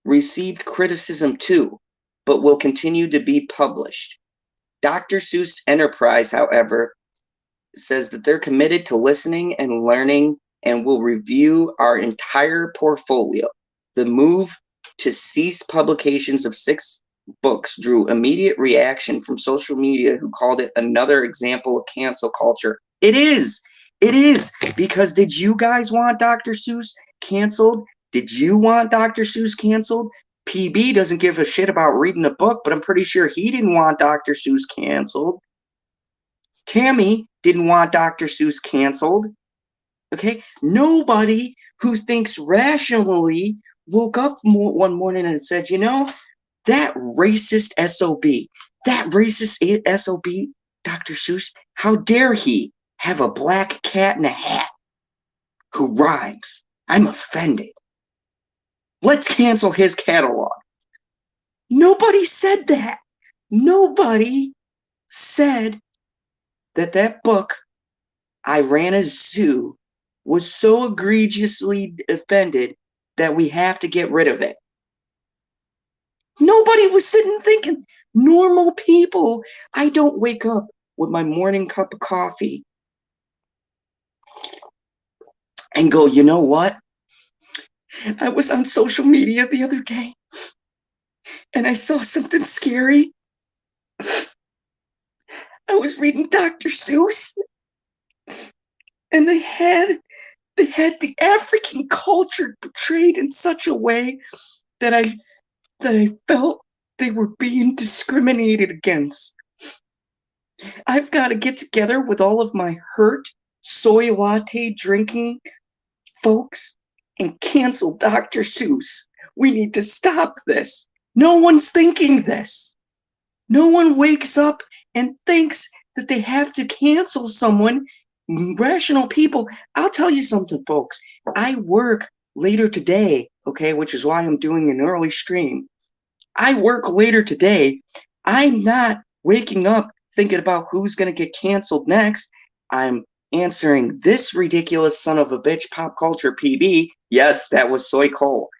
received criticism too, but will continue to be published. Dr. Seuss Enterprise, however, says that they're committed to listening and learning and will review our entire portfolio. The move to cease publications of 6 books drew immediate reaction from social media, who called it another example of cancel culture. It is, because did you guys want Dr. Seuss canceled? Did you want Dr. Seuss canceled? PB doesn't give a shit about reading a book, but I'm pretty sure he didn't want Dr. Seuss canceled. Tammy didn't want Dr. Seuss canceled. Okay? Nobody who thinks rationally woke up one morning and said, you know, that racist SOB, Dr. Seuss, how dare he have a black cat in a hat who rhymes? I'm offended. Let's cancel his catalog. Nobody said that. Nobody said that book, I Ran a Zoo, was so egregiously offended that we have to get rid of it. Nobody was sitting thinking, normal people. I don't wake up with my morning cup of coffee and go, you know what? I was on social media the other day and I saw something scary. I was reading Dr. Seuss and they had the African culture portrayed in such a way that I felt they were being discriminated against. I've got to get together with all of my hurt soy latte drinking folks and cancel Dr. Seuss. We need to stop this. No one's thinking this. No one wakes up and thinks that they have to cancel someone. Rational people. I'll tell you something, folks. I work later today, okay, which is why I'm doing an early stream. I work later today. I'm not waking up thinking about who's going to get canceled next. I'm answering this ridiculous son of a bitch pop culture PB. Yes, that was Soy Cole.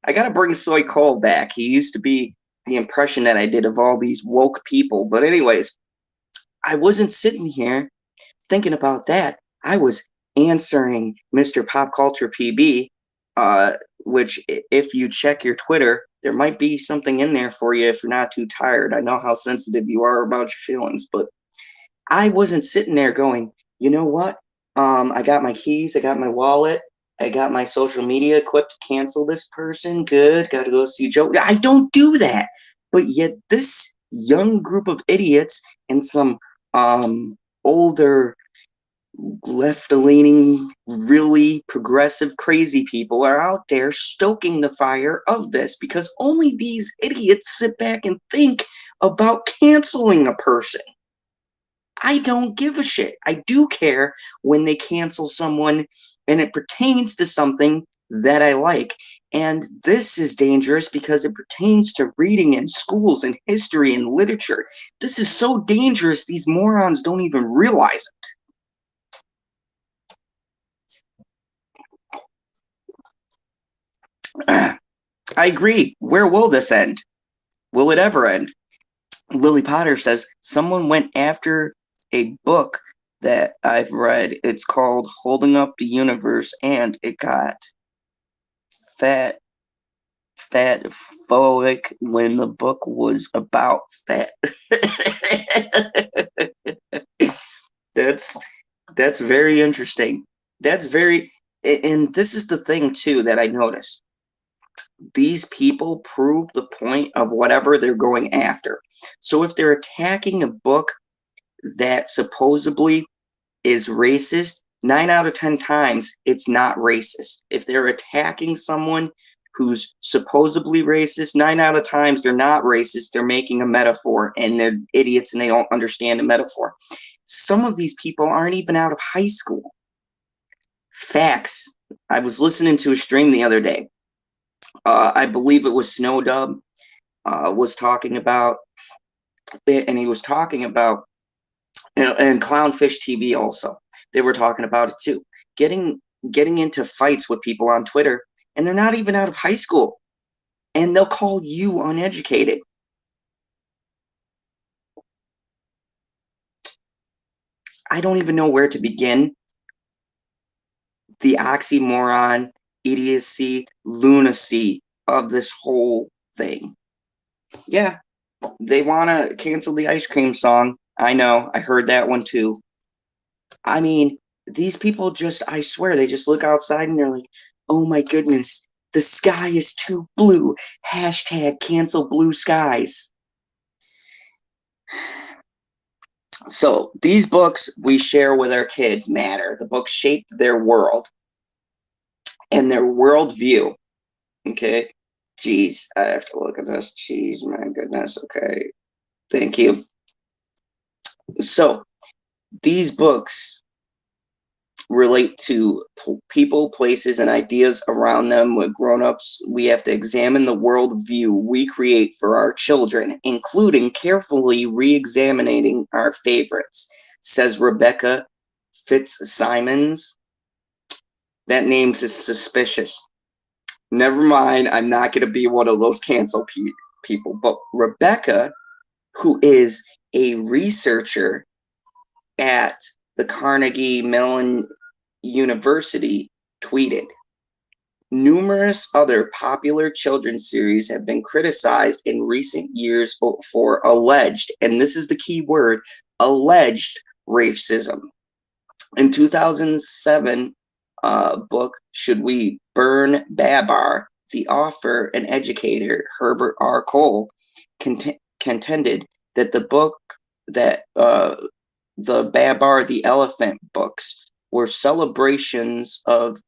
I got to bring Soy Cole back. He used to be the impression that I did of all these woke people. But anyways, I wasn't sitting here thinking about that. I was answering Mr. Pop Culture PB, which if you check your Twitter, there might be something in there for you if you're not too tired. I know how sensitive you are about your feelings, but I wasn't sitting there going, you know what? I got my keys, I got my wallet, I got my social media equipped to cancel this person. Good, got to go see Joe. I don't do that. But yet this young group of idiots and some older, left-leaning, really progressive, crazy people are out there stoking the fire of this because only these idiots sit back and think about canceling a person. I don't give a shit. I do care when they cancel someone and it pertains to something that I like. And this is dangerous because it pertains to reading in schools and history and literature. This is so dangerous, these morons don't even realize it. I agree. Where will this end? Will it ever end? Lily Potter says someone went after a book that I've read. It's called Holding Up the Universe, and it got fat phobic when the book was about fat. that's very interesting. That's very, and this is the thing too that I noticed. These people prove the point of whatever they're going after. So if they're attacking a book that supposedly is racist, 9 out of 10 times it's not racist. If they're attacking someone who's supposedly racist, 9 out of times they're not racist. They're making a metaphor and they're idiots and they don't understand a metaphor. Some of these people aren't even out of high school. Facts. I was listening to a stream the other day. I believe it was Snowdub was talking about it, and he was talking about, and Clownfish TV also. They were talking about it too. Getting into fights with people on Twitter, and they're not even out of high school, and they'll call you uneducated. I don't even know where to begin. The oxymoron, idiocy, lunacy of this whole thing. Yeah, they want to cancel the ice cream song. I know, I heard that one too. I mean, these people just, I swear, they just look outside and they're like, oh my goodness, the sky is too blue. Hashtag cancel blue skies. So these books we share with our kids matter. The books shaped their world and their worldview. Okay. Jeez, I have to look at this. Jeez, my goodness. Okay. Thank you. So these books relate to people, places, and ideas around them. With grown-ups, we have to examine the worldview we create for our children, including carefully re-examining our favorites, says Rebecca Fitzsimons. That name is suspicious. Never mind, I'm not going to be one of those cancel people. But Rebecca, who is a researcher at the Carnegie Mellon University, tweeted, numerous other popular children's series have been criticized in recent years for alleged, and this is the key word, alleged racism. In 2007 book, Should We Burn Babar, the author and educator Herbert R. Cole contended that the book that the Babar the Elephant books were celebrations of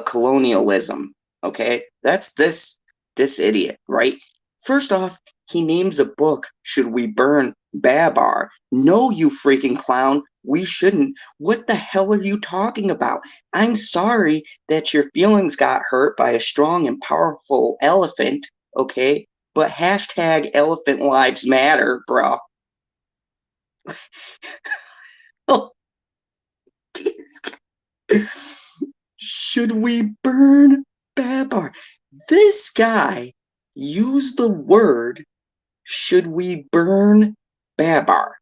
colonialism. Okay, that's this idiot, right? First off, he names a book, Should We Burn Babar? No, you freaking clown, we shouldn't. What the hell are you talking about? I'm sorry that your feelings got hurt by a strong and powerful elephant, okay? But hashtag elephant lives matter, bro. Oh, should we burn Babar? This guy used the word Should We Burn Babar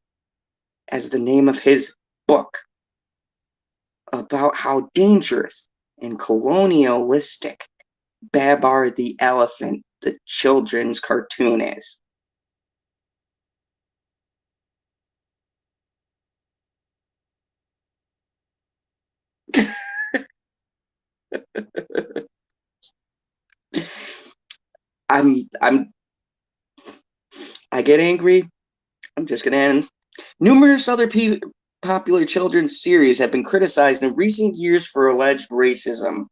as the name of his book about how dangerous and colonialistic Babar the Elephant, the children's cartoon, is. I get angry. I'm just gonna end. Numerous other people. popular children's series have been criticized in recent years for alleged racism.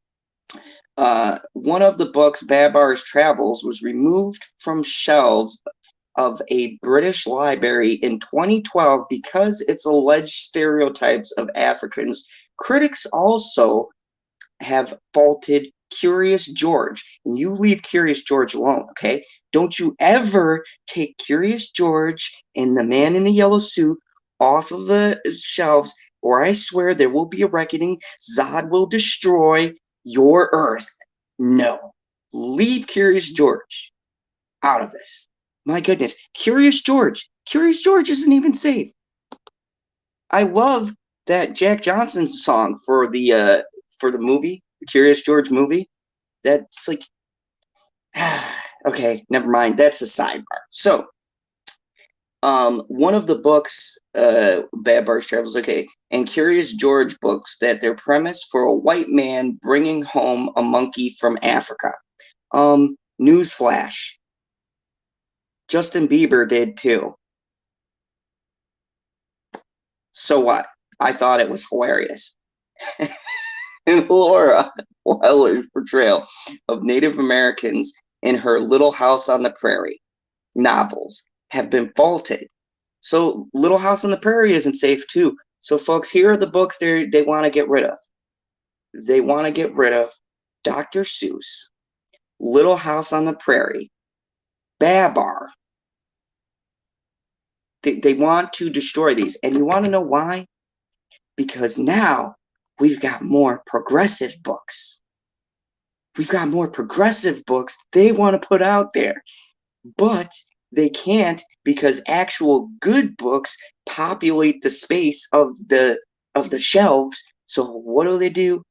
One of the books, Babar's Travels, was removed from shelves of a British library in 2012 because its alleged stereotypes of Africans. Critics also have faulted Curious George. And you leave Curious George alone, okay? Don't you ever take Curious George and the man in the yellow suit off of the shelves, or I swear there will be a reckoning. Zod will destroy your Earth. No. Leave Curious George out of this. My goodness. Curious George. Curious George isn't even safe. I love that Jack Johnson song for the movie, the Curious George movie. That's like, okay, never mind. That's a sidebar. So, one of the books, Babar's Travels, okay, and Curious George books that their premise for a white man bringing home a monkey from Africa. Newsflash. Justin Bieber did too. So what? I thought it was hilarious. And Laura Weller's portrayal of Native Americans in her Little House on the Prairie novels have been faulted. So Little House on the Prairie isn't safe too. So folks, here are the books they want to get rid of. They want to get rid of Dr. Seuss, Little House on the Prairie, Babar. They want to destroy these. And you want to know why? Because now we've got more progressive books. We've got more progressive books they want to put out there. But they can't because actual good books populate the space of the shelves. So what do?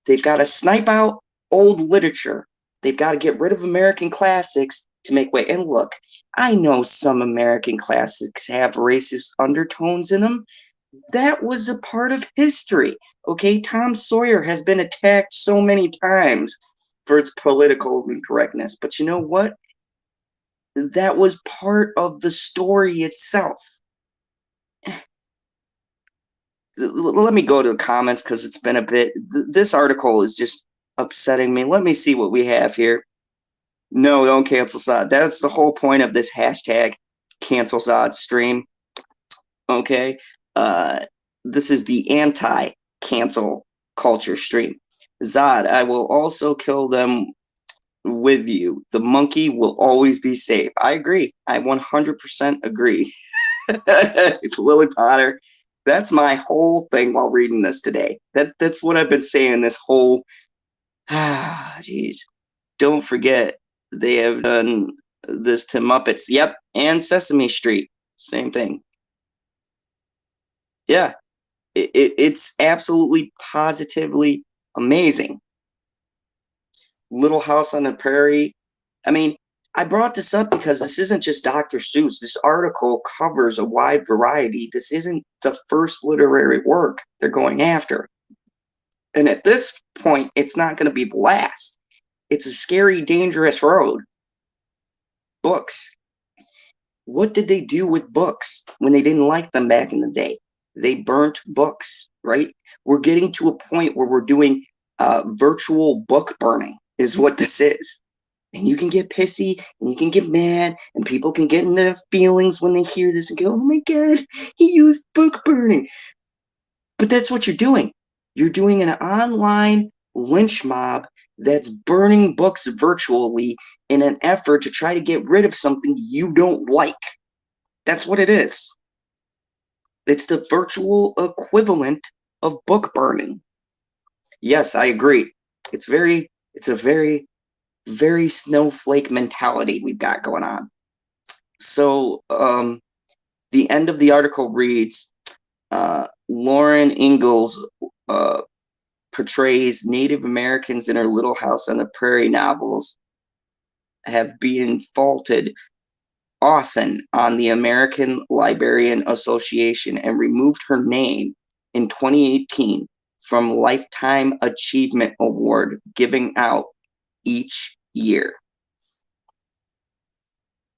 They've got to snipe out old literature. They've got to get rid of American classics to make way. And look, I know some American classics have racist undertones in them. That was a part of history. Okay, Tom Sawyer has been attacked so many times for its political incorrectness. But you know what? That was part of the story itself. Let me go to the comments because it's been a bit. This article is just upsetting me. Let me see what we have here. No, don't cancel Zod. That's the whole point of this hashtag cancel Zod stream. Okay. This is the anti-cancel culture stream. Zod, I will also kill them with you. The monkey will always be safe. I agree. I 100% agree. Lily Potter. That's my whole thing while reading this today. That's what I've been saying this whole. Jeez. Don't forget they have done this to Muppets. Yep, and Sesame Street. Same thing. Yeah, it's absolutely positively amazing. Little House on the Prairie. I mean, I brought this up because this isn't just Dr. Seuss. This article covers a wide variety. This isn't the first literary work they're going after. And at this point, it's not going to be the last. It's a scary, dangerous road. Books. What did they do with books when they didn't like them back in the day? They burnt books, right? We're getting to a point where we're doing virtual book burning is what this is. And you can get pissy and you can get mad and people can get in their feelings when they hear this and go, oh my God, he used book burning. But that's what you're doing. You're doing an online lynch mob that's burning books virtually in an effort to try to get rid of something you don't like. That's what it is. It's the virtual equivalent of book burning. Yes, I agree. It's a very snowflake mentality we've got going on. So the end of the article reads, Lauren Ingalls portrays Native Americans in her Little House on the Prairie novels have been faulted often on the American Librarian Association and removed her name in 2018 from Lifetime Achievement Award giving out each year.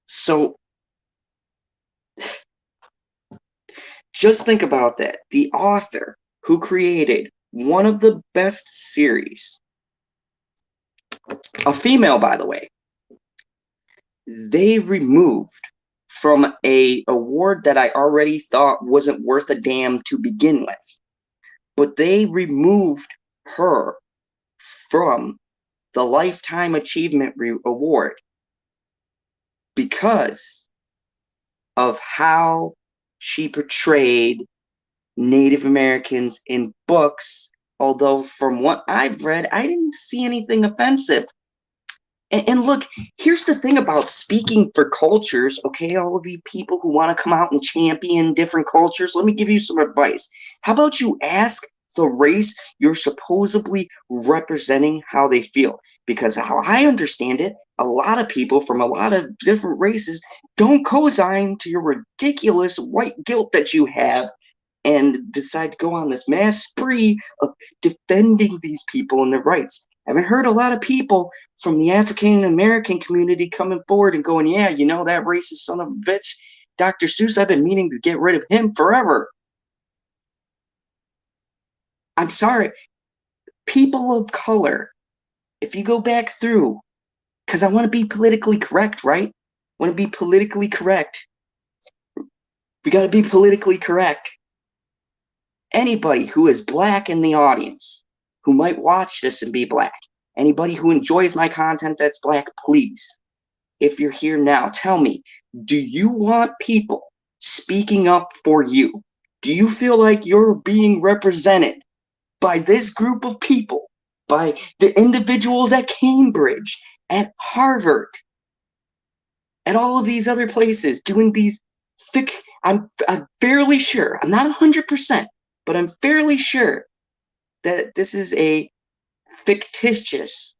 So Just think about that. The author who created one of the best series, a female, by the way, they removed from a award that I already thought wasn't worth a damn to begin with. But they removed her from the Lifetime Achievement Award because of how she portrayed Native Americans in books. Although from what I've read, I didn't see anything offensive. And look, here's the thing about speaking for cultures, okay, all of you people who want to come out and champion different cultures, let me give you some advice. How about you ask the race you're supposedly representing how they feel? Because how I understand it, a lot of people from a lot of different races don't co-sign to your ridiculous white guilt that you have and decide to go on this mass spree of defending these people and their rights. I haven't heard a lot of people from the African American community coming forward and going, yeah, you know, that racist son of a bitch, Dr. Seuss, I've been meaning to get rid of him forever. I'm sorry. People of color, if you go back through, because I want to be politically correct, right? I want to be politically correct. We got to be politically correct. Anybody who is black in the audience, who might watch this and be black, anybody who enjoys my content that's black, please, if you're here now, tell me, do you want people speaking up for you? Do you feel like you're being represented by this group of people, by the individuals at Cambridge, at Harvard, at all of these other places doing these I'm fairly sure, I'm not 100%, but I'm fairly sure that this is a fictitious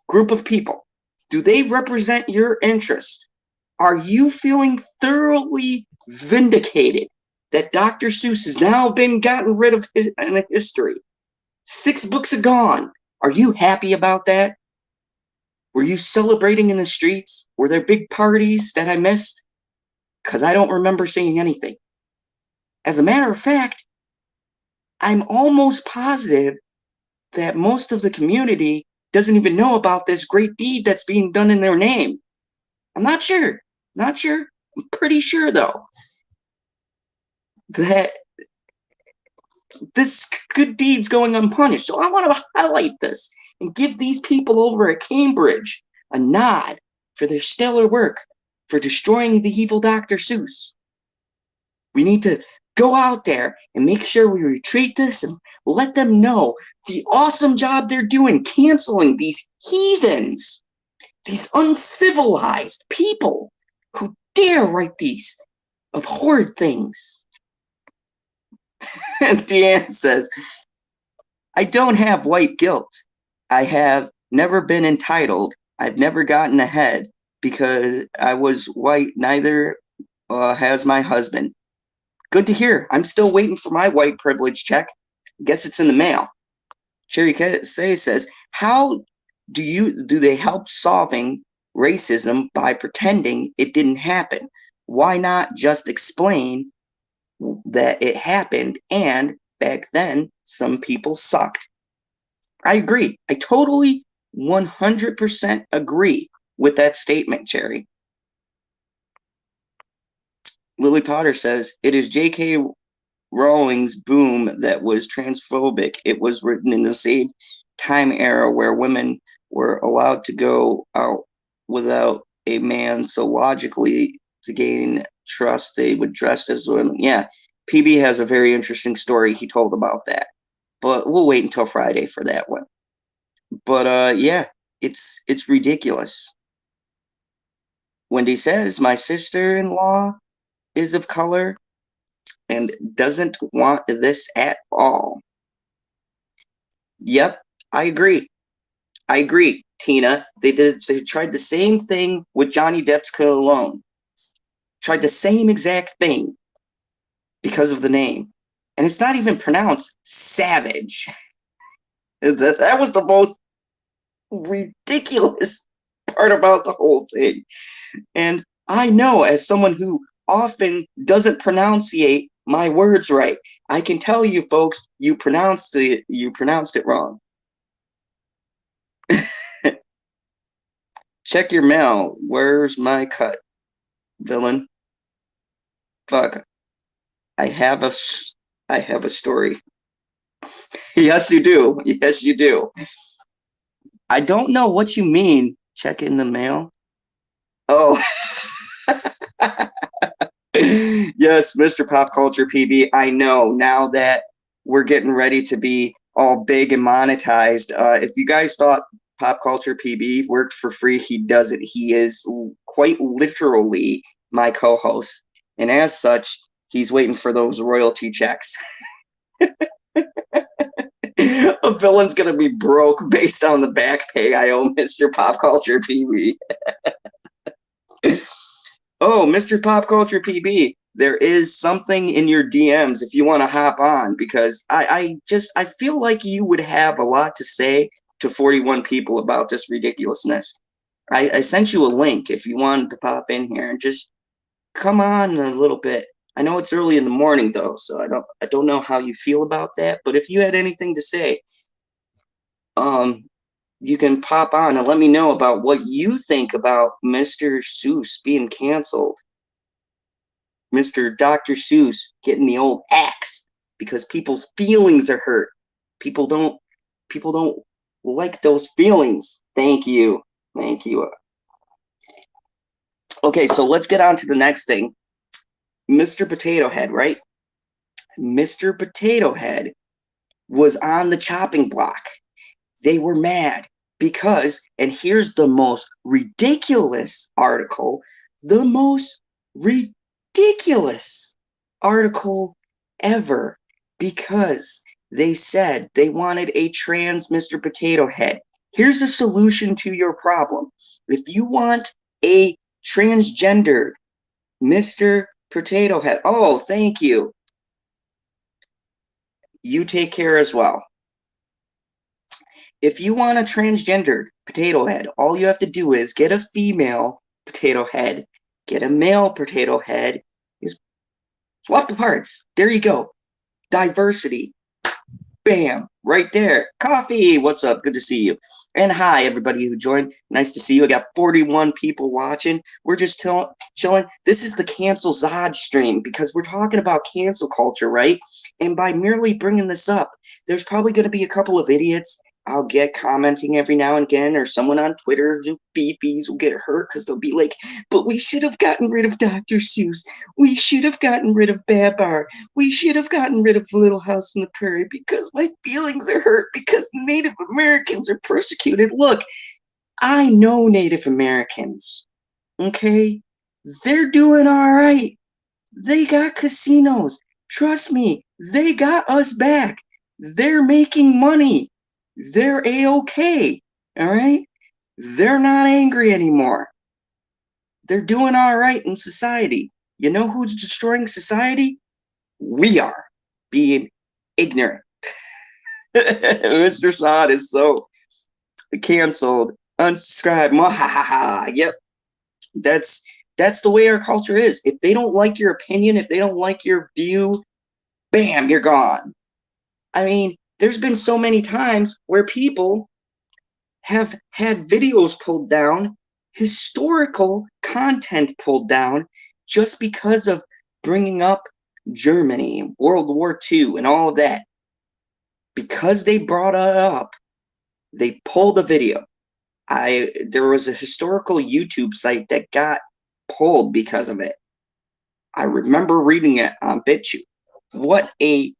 group of people. Do they represent your interest? Are you feeling thoroughly vindicated that Dr. Seuss has now been gotten rid of in history? 6 books are gone. Are you happy about that? Were you celebrating in the streets? Were there big parties that I missed? Because I don't remember seeing anything. As a matter of fact, I'm almost positive that most of the community doesn't even know about this great deed that's being done in their name. I'm not sure. Not sure. I'm pretty sure, though, that this good deed's going unpunished. So I want to highlight this and give these people over at Cambridge a nod for their stellar work for destroying the evil Dr. Seuss. We need to go out there and make sure we retweet this and let them know the awesome job they're doing canceling these heathens, these uncivilized people who dare write these abhorrent things. And Deanne says, I don't have white guilt. I have never been entitled. I've never gotten ahead because I was white. Neither has my husband. Good to hear. I'm still waiting for my white privilege check. Guess it's in the mail. Cherry Say says, how do they help solving racism by pretending it didn't happen? Why not just explain that it happened and back then some people sucked? I agree. I totally 100% agree with that statement, Cherry. Lily Potter says, it is J.K. Rowling's boom that was transphobic. It was written in the same time era where women were allowed to go out without a man, so logically, to gain trust, they would dress as women. Yeah, PB has a very interesting story he told about that, but we'll wait until Friday for that one. But yeah, it's ridiculous. Wendy says, my sister-in-law is of color and doesn't want this at all. Yep, I agree. I agree, Tina. They tried the same thing with Johnny Depp's cologne. Tried the same exact thing because of the name. And it's not even pronounced Savage. That was the most ridiculous part about the whole thing. And I know, as someone who often doesn't pronunciate my words right. I can tell you, folks, you pronounced it wrong. Check your mail. Where's my cut, villain? Fuck. I have a story. Yes, you do. Yes, you do. I don't know what you mean. Check in the mail. Oh. Yes, Mr. Pop Culture PB. I know now that we're getting ready to be all big and monetized. If you guys thought Pop Culture PB worked for free, he doesn't. He is quite literally my co-host, and as such, he's waiting for those royalty checks. A villain's gonna be broke based on the back pay I owe Mr. Pop Culture PB. Oh, Mr. Pop Culture PB, there is something in your DMs if you want to hop on, because I feel like you would have a lot to say to 41 people about this ridiculousness. I sent you a link if you wanted to pop in here and just come on a little bit. I know it's early in the morning though, so I don't know how you feel about that, but if you had anything to say, you can pop on and let me know about what you think about Mr. Seuss being canceled. Mr. Dr. Seuss getting the old axe because people's feelings are hurt. People don't like those feelings. Thank you. Thank you. Okay, so let's get on to the next thing. Mr. Potato Head, right? Mr. Potato Head was on the chopping block. They were mad because, and here's the most ridiculous article, the most ridiculous article ever, because they said they wanted a trans Mr. Potato Head. Here's a solution to your problem. If you want a transgender Mr. Potato Head, oh, thank you. You take care as well. If you want a transgendered potato head, all you have to do is get a female potato head, get a male potato head, just swap the parts. There you go. Diversity. Bam, right there. Coffee, what's up? Good to see you. And hi, everybody who joined. Nice to see you. I got 41 people watching. We're just chilling. This is the Cancel Zod stream because we're talking about cancel culture, right? And by merely bringing this up, there's probably going to be a couple of idiots I'll get commenting every now and again, or someone on Twitter who beefies will get hurt because they'll be like, but we should have gotten rid of Dr. Seuss. We should have gotten rid of Babar. We should have gotten rid of Little House on the Prairie because my feelings are hurt because Native Americans are persecuted. Look, I know Native Americans, okay? They're doing all right. They got casinos. Trust me, they got us back. They're making money. They're A-okay, all right? They're not angry anymore. They're doing all right in society. You know who's destroying society? We are, being ignorant. Mr. Saad is so canceled, unsubscribed. Yep, that's the way our culture is. If they don't like your opinion, if they don't like your view, bam, you're gone. I mean, there's been so many times where people have had videos pulled down, historical content pulled down, just because of bringing up Germany, World War II, and all of that. Because they brought it up, they pulled the video. There was a historical YouTube site that got pulled because of it. I remember reading it on BitChute. What a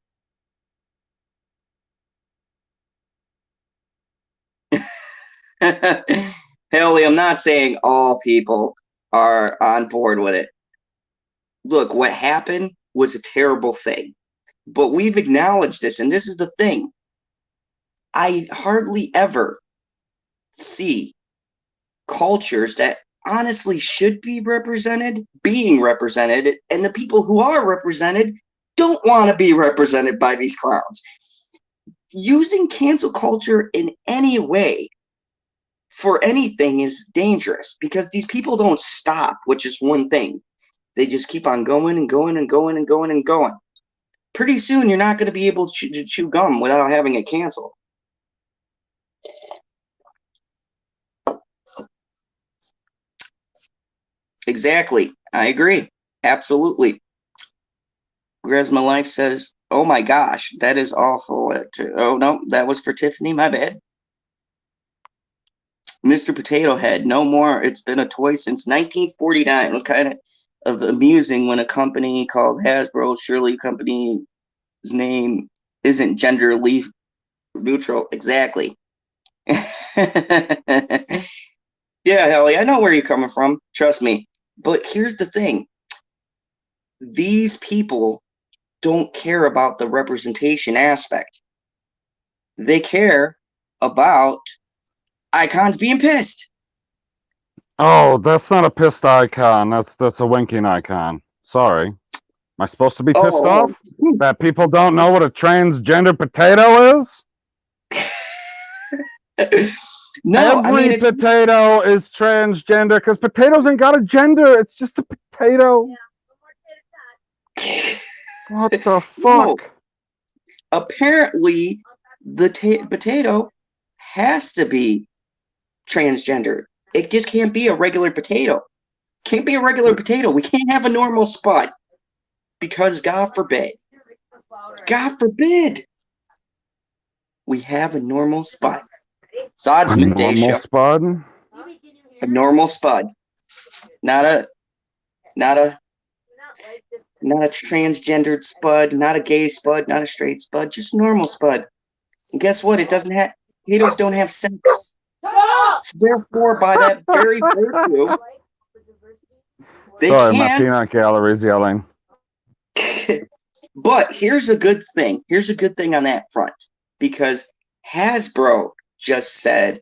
Haley, I'm not saying all people are on board with it. Look, what happened was a terrible thing. But we've acknowledged this, and this is the thing. I hardly ever see cultures that honestly should be represented being represented, and the people who are represented don't want to be represented by these clowns. Using cancel culture in any way for anything is dangerous because these people don't stop, which is one thing. They just keep on going and going and going and going and going. pretty soon you're not going to be able to chew gum without having it canceled. Exactly. I agree. Absolutely. Gresma Life says, oh my gosh, that is awful. Oh, no, that was for Tiffany. My bad. Mr. Potato Head, no more. It's been a toy since 1949. It was kind of amusing when a company called Hasbro, surely company's name isn't gender neutral. Exactly. Yeah, Helly, I know where you're coming from. Trust me. But here's the thing. These people don't care about the representation aspect. They care about icons being pissed. Oh, that's not a pissed icon. That's a winking icon. Sorry. Am I supposed to be pissed off that people don't know what a transgender potato is? No, Every potato is transgender because potatoes ain't got a gender. It's just a potato. Yeah. What the fuck? No. Apparently, the potato has to be transgender. It just can't be a regular potato. Can't be a regular potato. We can't have a normal spud because God forbid, we have a normal spud. Sod's midday show. Spud? A normal spud. Not a transgendered spud, not a gay spud, not a straight spud, just normal spud. And guess what? It doesn't have potatoes don't have sex. So therefore, by that very virtue, they Sorry, can't. My peanut gallery's yelling. But here's a good thing. Here's a good thing on that front. Because Hasbro just said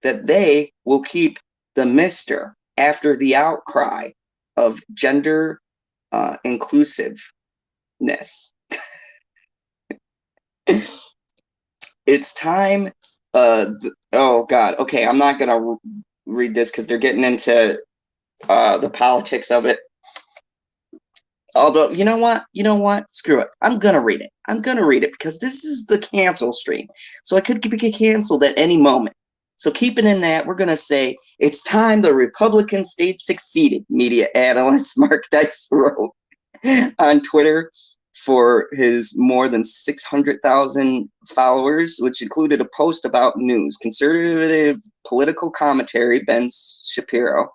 that they will keep the Mr. after the outcry of gender inclusiveness. It's time. Oh God. Okay, I'm not gonna read this because they're getting into the politics of it. Although, you know what? Screw it. I'm gonna read it because this is the cancel stream, so I could get canceled at any moment. So keeping in that, we're gonna say it's time the Republican state succeeded. Media analyst Mark Dice wrote on Twitter for his more than 600,000 followers, which included a post about news. Conservative political commentary, Ben Shapiro.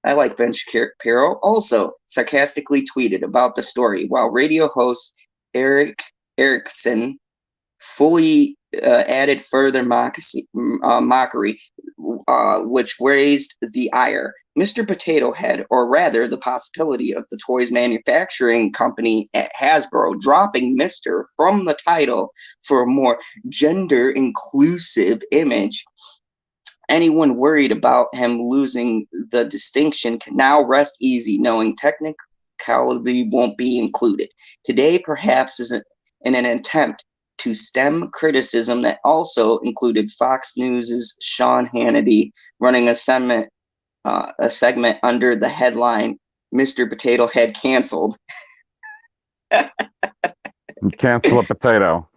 I like Ben Shapiro. Also sarcastically tweeted about the story, while radio host Eric Erickson fully added further mockery, which raised the ire. Mr. Potato Head, or rather the possibility of the toys manufacturing company at Hasbro dropping Mr. from the title for a more gender-inclusive image. Anyone worried about him losing the distinction can now rest easy, knowing technicality won't be included. Today, perhaps, is in an attempt to stem criticism that also included Fox News' Sean Hannity running a segment under the headline, Mr. Potato Head canceled. Cancel a potato.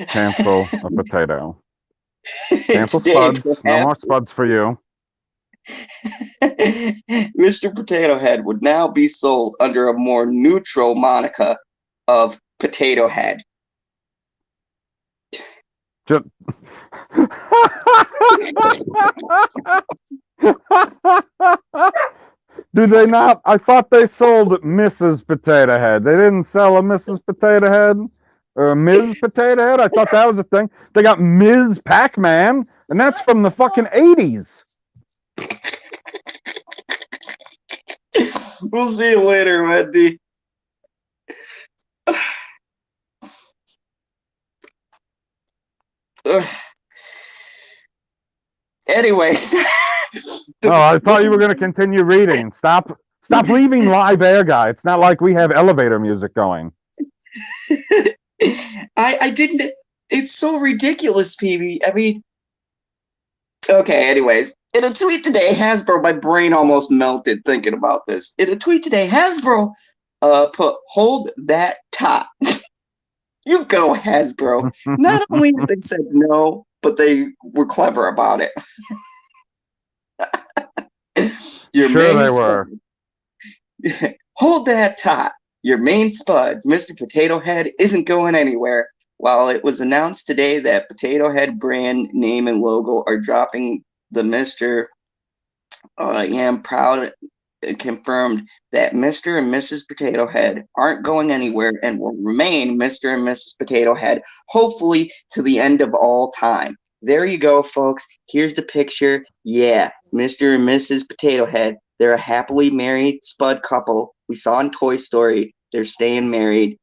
Cancel a potato. Cancel spuds. No more spuds for you. Mr. Potato Head would now be sold under a more neutral moniker of Potato Head. Just... Do they not? I thought they sold Mrs. Potato Head. They didn't sell a Mrs. Potato Head or a Ms. Potato Head. I thought that was a thing. They got Ms. Pac-Man, and that's from the fucking 80s. We'll see you later, Wendy. Anyways. I thought you were going to continue reading. Stop leaving live air, guy. It's not like we have elevator music going. I didn't. It's so ridiculous, PB. I mean, okay, anyways. In a tweet today, Hasbro, my brain almost melted thinking about this. In a tweet today, Hasbro put hold that top. You go, Hasbro. Not only did they said no, but they were clever about it. Your Sure main they spud. were. Hold that top. Your main spud, Mr. Potato Head, isn't going anywhere. While it was announced today that Potato Head brand name and logo are dropping, the Mr. I am proud confirmed that Mr. and Mrs. Potato Head aren't going anywhere and will remain Mr. and Mrs. Potato Head, hopefully to the end of all time. There you go, folks. Here's the picture. Yeah, Mr. and Mrs. Potato Head. They're a happily married spud couple. We saw in Toy Story. They're staying married.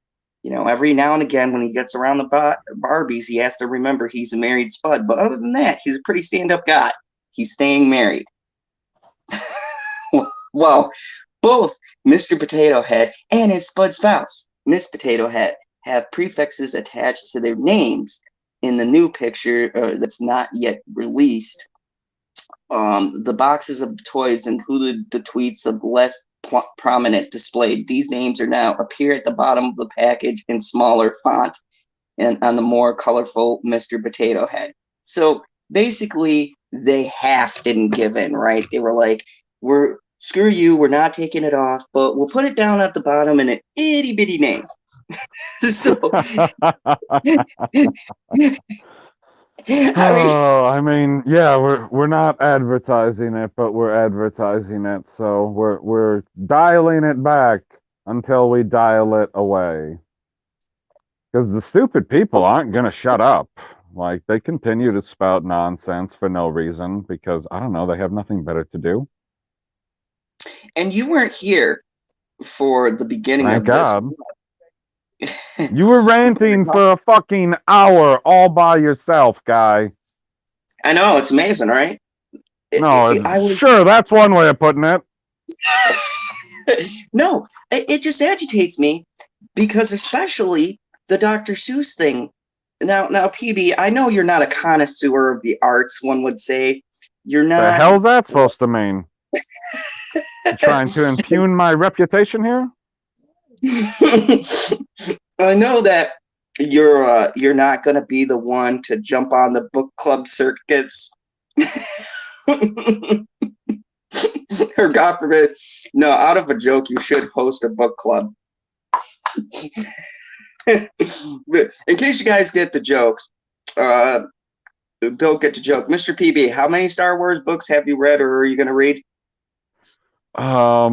You know, every now and again when he gets around the Barbies, he has to remember he's a married spud. But other than that, he's a pretty stand-up guy. He's staying married. Well, both Mr. Potato Head and his spud spouse, Miss Potato Head, have prefixes attached to their names in the new picture that's not yet released. The boxes of toys included the tweets of less prominent displayed. These names are now appear at the bottom of the package in smaller font and on the more colorful Mr. Potato Head. So basically, they half didn't give in, right? They were like, screw you, we're not taking it off, but we'll put it down at the bottom in an itty bitty name. So, I mean, yeah, we're not advertising it, but we're advertising it, so we're dialing it back until we dial it away. Because the stupid people aren't gonna shut up. Like, they continue to spout nonsense for no reason because, I don't know, they have nothing better to do. And you weren't here for the beginning Thank of God. this. You were ranting for a fucking hour all by yourself, guy. I know, it's amazing, right? Sure, that's one way of putting it. No, it just agitates me because especially the Dr. Seuss thing. Now, PB, I know you're not a connoisseur of the arts, one would say. You're not. The hell's that supposed to mean? You trying to impugn my reputation here? I know that you're not going to be the one to jump on the book club circuits. Or God forbid, no, out of a joke, you should host a book club. In case you guys get the jokes, don't get the joke. Mr. PB, how many Star Wars books have you read or are you going to read? I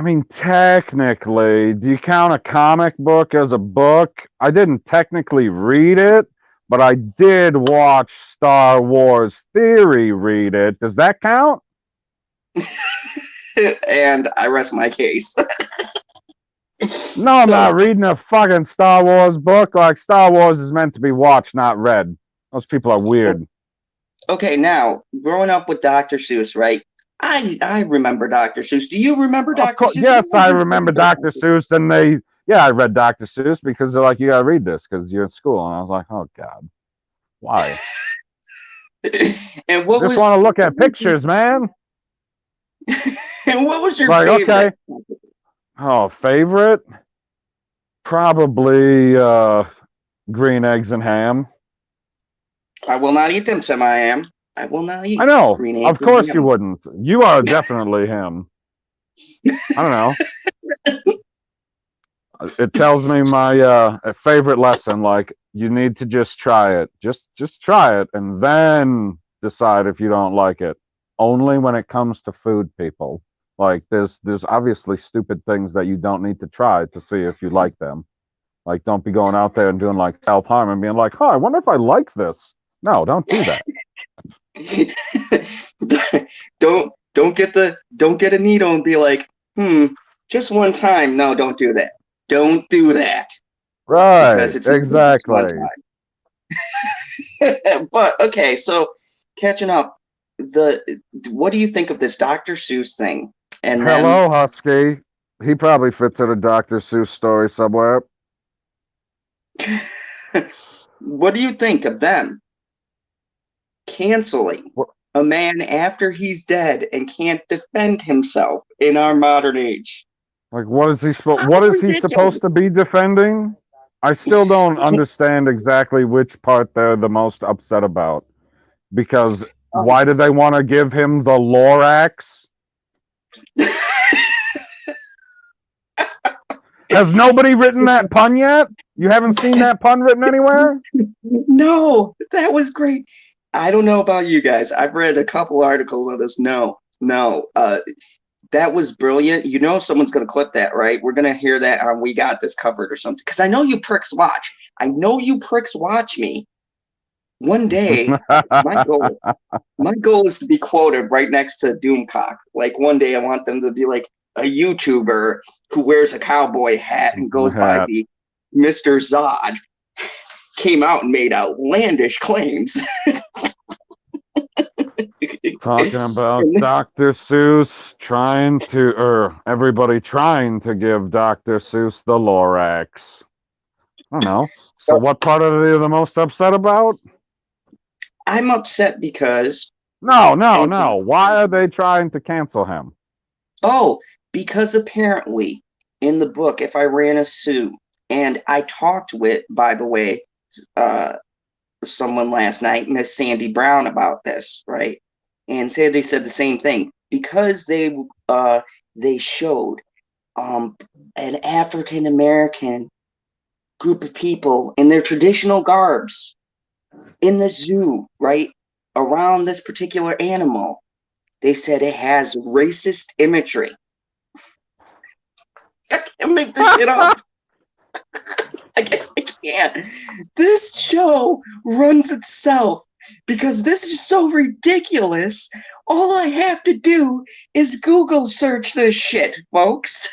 mean, technically, do you count a comic book as a book? I didn't technically read it, but I did watch Star Wars Theory read it. Does that count? And I rest my case. No, I'm not reading a fucking Star Wars book. Like, Star Wars is meant to be watched, not read. Those people are weird. Okay, now, growing up with Dr. Seuss, right? I remember Dr. Seuss. Do you remember Dr. Seuss? Yes, I remember Dr. Seuss, and I read Dr. Seuss because they're like, you gotta read this because you're in school, and I was like, oh God, why? And what just want to look at pictures, man. And what was your favorite? Okay. Oh, favorite? Probably green eggs and ham. I will not eat them, Sam. I am. I will not eat. I know. Of course you wouldn't. You are definitely him. I don't know. It tells me my favorite lesson, like, you need to just try it. Just try it and then decide if you don't like it. Only when it comes to food, people. Like, there's obviously stupid things that you don't need to try to see if you like them. Like, don't be going out there and doing like self-harm and being like, oh, I wonder if I like this. No, don't do that. don't get a needle and be like, just one time. No, don't do that. Don't do that. Right. Because it's exactly. One time. But okay, so catching up, what do you think of this Dr. Seuss thing? And hello, Husky. He probably fits in a Dr. Seuss story somewhere. What do you think of them canceling a man after he's dead and can't defend himself in our modern age? Like, what is he How what is he supposed to ridiculous. be defending? I still don't understand exactly which part they're the most upset about. Because Um, why do they want to give him the Lorax? Has nobody written that pun yet? You haven't seen that pun written anywhere? no, that was great. I don't know about you guys. I've read a couple articles on this. No. That was brilliant. You know someone's going to clip that, right? We're going to hear that on We Got This Covered or something. Because I know you pricks watch. I know you pricks watch me. One day, my goal is to be quoted right next to Doomcock. Like one day I want them to be like a YouTuber who wears a cowboy hat and goes by the Mr. Zod came out and made outlandish claims. Talking about Dr. Seuss everybody trying to give Dr. Seuss the Lorax. I don't know. So what part are they the most upset about? I'm upset because... No. Why are they trying to cancel him? Oh, because apparently in the book, If I Ran a Suit, and I talked with, by the way, someone last night, Miss Sandy Brown, about this, right? And Sandy said the same thing. Because they showed an African American group of people in their traditional garbs in the zoo, right, around this particular animal. They said it has racist imagery. I can't make this shit up. I can't. This show runs itself because this is so ridiculous. All I have to do is Google search this shit, folks.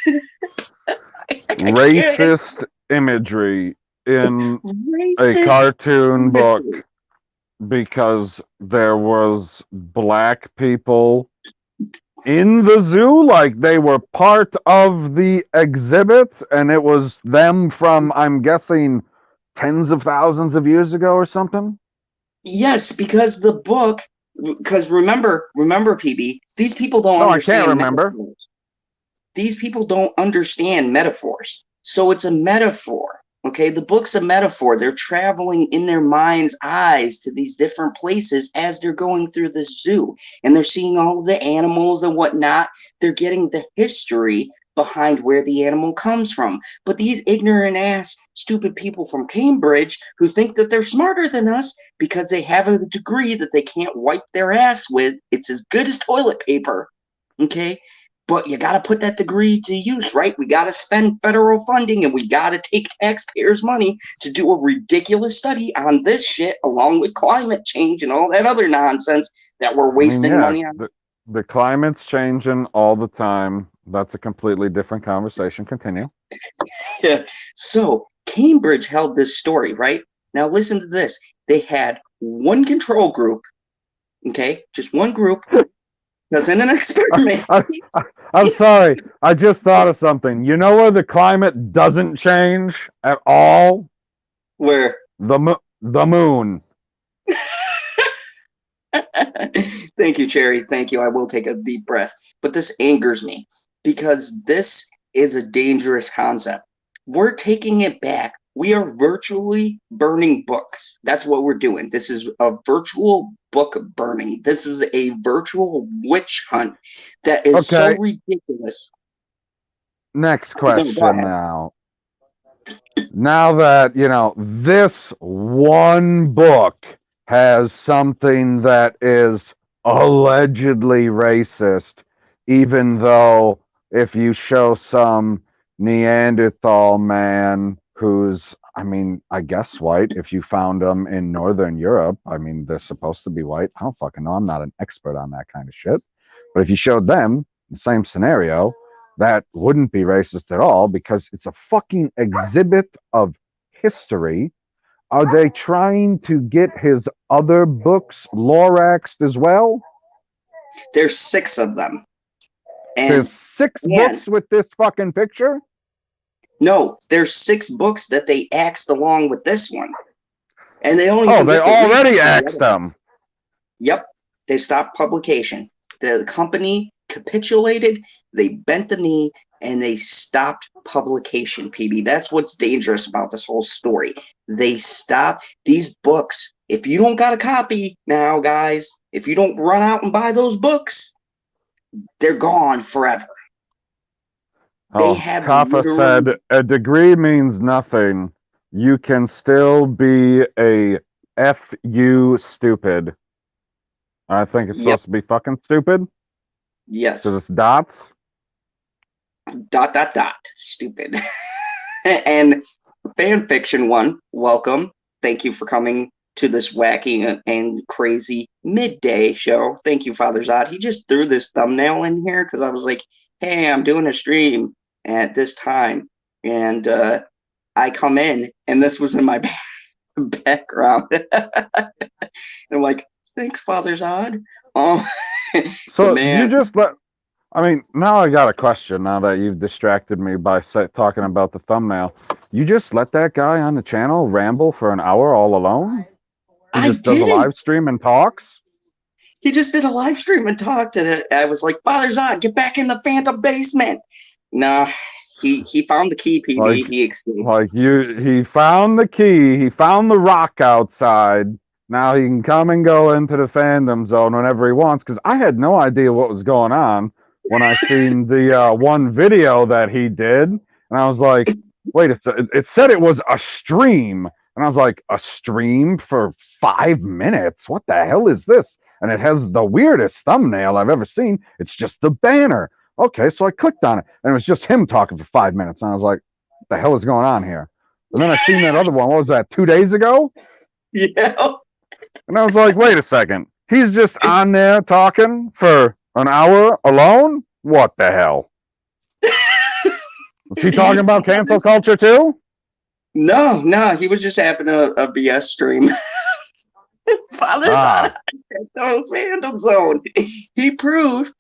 Racist imagery in Racist a cartoon book imagery. because there was black people in the zoo, like they were part of the exhibit, and it was them from, I'm guessing, tens of thousands of years ago or something. Yes, because the book, because remember, PB, these people don't understand. I can't remember. Metaphors. These people don't understand metaphors. So it's a metaphor. Okay, the book's a metaphor. They're traveling in their mind's eyes to these different places as they're going through the zoo, and they're seeing all the animals and whatnot. They're getting the history behind where the animal comes from. But these ignorant ass, stupid people from Cambridge who think that they're smarter than us because they have a degree that they can't wipe their ass with, it's as good as toilet paper. Okay. But you got to put that degree to use, right? We got to spend federal funding and we got to take taxpayers' money to do a ridiculous study on this shit, along with climate change and all that other nonsense that we're wasting money on. The climate's changing all the time. That's a completely different conversation. Continue. Yeah. So Cambridge held this story, right? Now listen to this. They had one control group, okay? Just one group. That's in an experiment. I'm sorry. I just thought of something. You know where the climate doesn't change at all? Where? The moon. Thank you, Cherry. Thank you. I will take a deep breath. But this angers me because this is a dangerous concept. We're taking it back. We are virtually burning books. That's what we're doing. This is a virtual book burning. This is a virtual witch hunt that is so ridiculous. Next question now. Now that, this one book has something that is allegedly racist, even though if you show some Neanderthal man who's, I guess white, if you found them in Northern Europe, they're supposed to be white. I don't fucking know. I'm not an expert on that kind of shit. But if you showed them the same scenario, that wouldn't be racist at all because it's a fucking exhibit of history. Are they trying to get his other books Loraxed as well? There's 6 of them. And there's 6 books with this fucking picture? No, there's 6 books that they axed along with this one. And they only they already axed them. Yep. They stopped publication. The company capitulated, they bent the knee, and they stopped publication, PB. That's what's dangerous about this whole story. They stopped these books. If you don't got a copy now, guys, if you don't run out and buy those books, they're gone forever. They have Kappa literally... said, a degree means nothing. You can still be a FU stupid. I think it's supposed to be fucking stupid. Yes. Because it's dots. ... Stupid. And fan fiction one, welcome. Thank you for coming to this wacky and crazy midday show. Thank you, Father Zod. He just threw this thumbnail in here because I was like, hey, I'm doing a stream at this time. And I come in, and this was in my background. I'm like, thanks, Father Zod. So man. you just let... I mean, now I got a question now that you've distracted me by talking about the thumbnail. You just let that guy on the channel ramble for an hour all alone? He just does a live stream and talks? He just did a live stream and talked, and I was like, Father Zod, get back in the Phantom basement. Nah, he found the key, PB. Like, he escaped. He found the key. He found the rock outside. Now he can come and go into the fandom zone whenever he wants, because I had no idea what was going on when I seen the one video that he did, and I was like, wait, it said it was a stream, and I was like, a stream for 5 minutes? What the hell is this? And it has the weirdest thumbnail I've ever seen. It's just the banner. Okay, so I clicked on it, and it was just him talking for 5 minutes, and I was like, what the hell is going on here? And then I seen that other one. What was that, 2 days ago? Yeah. And I was like, wait a second. He's just on there talking for an hour alone? What the hell? Was he talking about cancel culture too? No, he was just having a BS stream. Father's on the fandom zone. He proved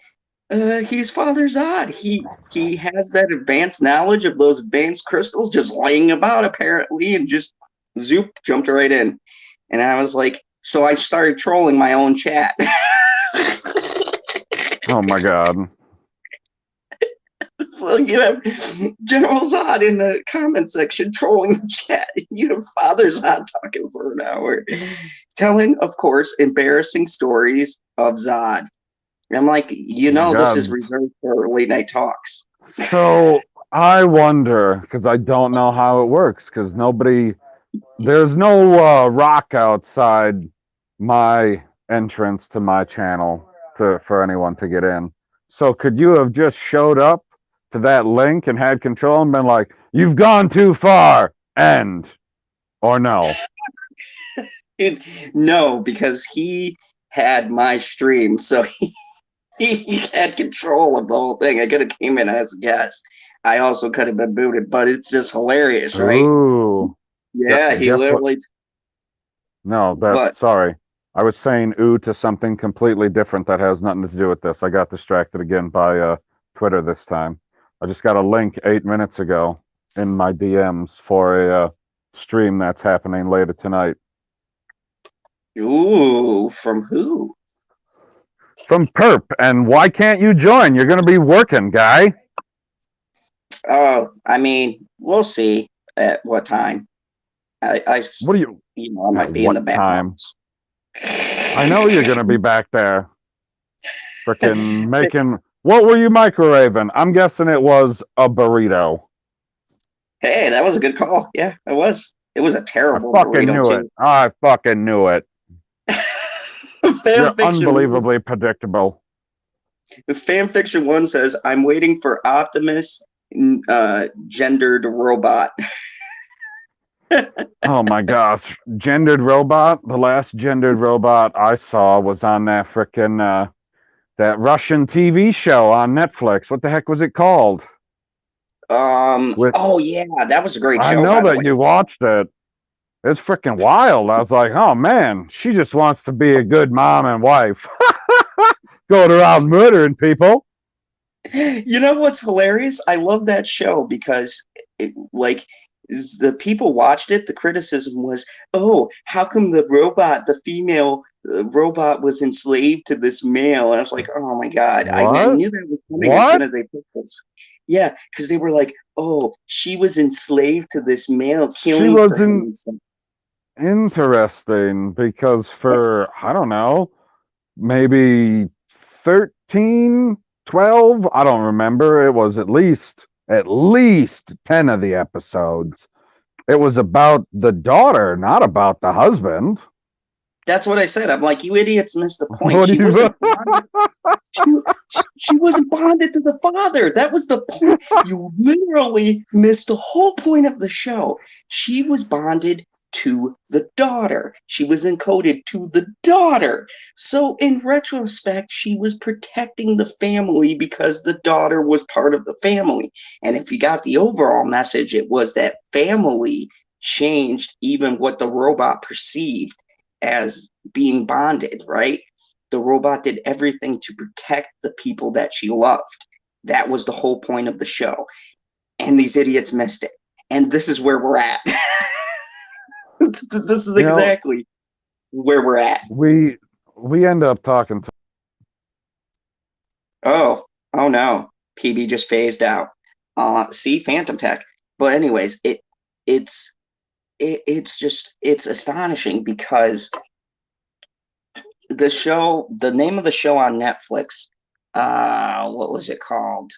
he's Father Zod. He has that advanced knowledge of those advanced crystals just laying about apparently, and just zoop, jumped right in. And I was like, so I started trolling my own chat. Oh my god. So you have General Zod in the comment section trolling the chat. You have Father Zod talking for an hour, telling, of course, embarrassing stories of Zod. And I'm like, this is reserved for late night talks. So I wonder, because I don't know how it works, because there's no rock outside my entrance to my channel for anyone to get in. So could you have just showed up to that link and had control and been like, you've gone too far, end? Or no? No, because he had my stream, so he had control of the whole thing. I could have came in as a guest. I also could have been booted, but it's just hilarious, right? Ooh. Yeah, he literally... Sorry. I was saying ooh to something completely different that has nothing to do with this. I got distracted again by Twitter this time. I just got a link 8 minutes ago in my DMs for a stream that's happening later tonight. Ooh, from who? From Perp. And why can't you join? You're going to be working, guy. Oh, I mean, we'll see at what time. What do you... I might be in the back. I know you're going to be back there. Frickin' making... What were you microwaving? I'm guessing it was a burrito. Hey, that was a good call. Yeah, it was. It was a terrible burrito. I fucking knew it. You're unbelievably predictable. The fanfiction one says, I'm waiting for Optimus gendered robot. Oh my gosh. Gendered robot? The last gendered robot I saw was on that frickin' that Russian TV show on Netflix. What the heck was it called? Oh yeah, that was a great show. I know that you watched it. It's freaking wild. I was like, oh man, she just wants to be a good mom and wife. Going around murdering people. You know what's hilarious? I love that show because the people watched it. The criticism was, oh, how come the female robot was enslaved to this male? And I was like, oh my god, I knew that was coming as soon as they put this. Yeah, because they were like, oh, she was enslaved to this male, She killing for wasn't him. interesting because for, I don't know, maybe 13, 12, I don't remember. It was at least 10 of the episodes. It was about the daughter, not about the husband. That's what I said. I'm like, you idiots missed the point. What do She you wasn't bonded. She, she wasn't bonded to the father. That was the point. You literally missed the whole point of the show. She was bonded to the daughter. She was encoded to the daughter. So in retrospect, she was protecting the family because the daughter was part of the family. And if you got the overall message, it was that family changed even what the robot perceived as being bonded, right? The robot did everything to protect the people that she loved. That was the whole point of the show. And these idiots missed it. And this is where we're at. This is You know, exactly where we're at. we end up talking to. Oh no. PB just phased out. See, Phantom Tech. But anyways, it's it's astonishing because the name of the show on Netflix, what was it called?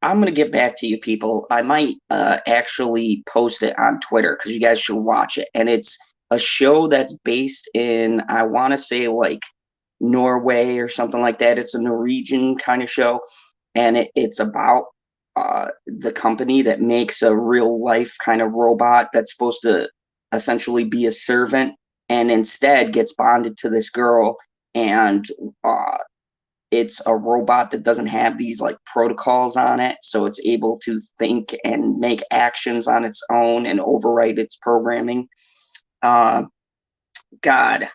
I'm gonna get back to you people. I might actually post it on Twitter because you guys should watch it. And it's a show that's based in, I want to say, like Norway or something like that. It's a Norwegian kind of show, and it's about the company that makes a real life kind of robot that's supposed to essentially be a servant, and instead gets bonded to this girl, and it's a robot that doesn't have these like protocols on it, so it's able to think and make actions on its own and overwrite its programming. uh God,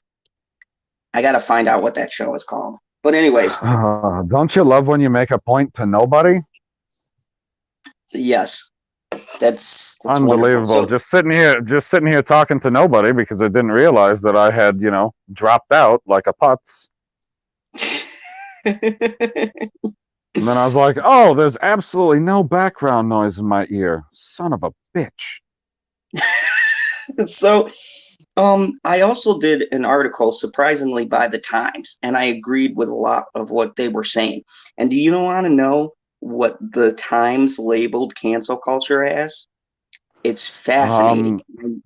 I gotta find out what that show is called. But anyways, Don't you love when you make a point to nobody? yes, that's wonderful. Unbelievable. So Just sitting here talking to nobody because I didn't realize that I had, dropped out like a putz. And then I was like, oh, there's absolutely no background noise in my ear. Son of a bitch. so I also did an article, surprisingly, by the Times, and I agreed with a lot of what they were saying. And do you want to know what the Times labeled cancel culture as? It's fascinating. Um,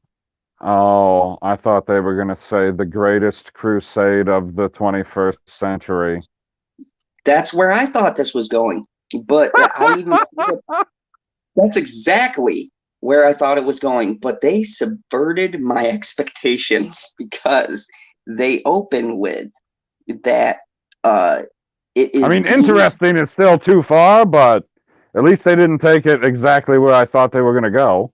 oh, I thought they were going to say the greatest crusade of the 21st century. That's where I thought this was going. But that's exactly where I thought it was going. But they subverted my expectations because they open with that it is. I mean, interesting is still too far, but at least they didn't take it exactly where I thought they were going to go.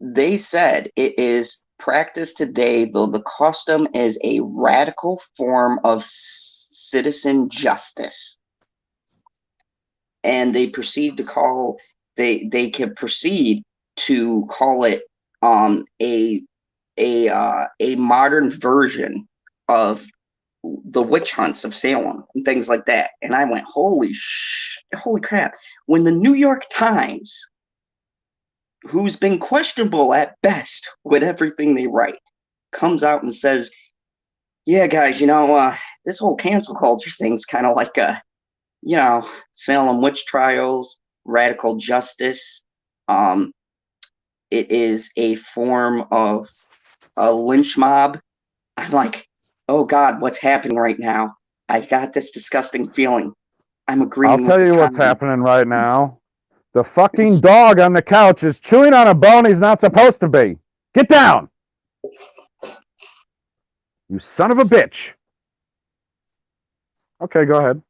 They said it is practiced today, though the custom is a radical form of citizen justice. And they can proceed to call it a modern version of the witch hunts of Salem and things like that. And I went, holy crap. When the New York Times, who's been questionable at best with everything they write, comes out and says, yeah, guys, this whole cancel culture thing's kind of like Salem witch trials, radical justice. It is a form of a lynch mob. I'm like, oh God, what's happening right now? I got this disgusting feeling. I'm agreeing. I'll tell you what's happening right now. The fucking dog on the couch is chewing on a bone he's not supposed to be. Get down! You son of a bitch. Okay, go ahead.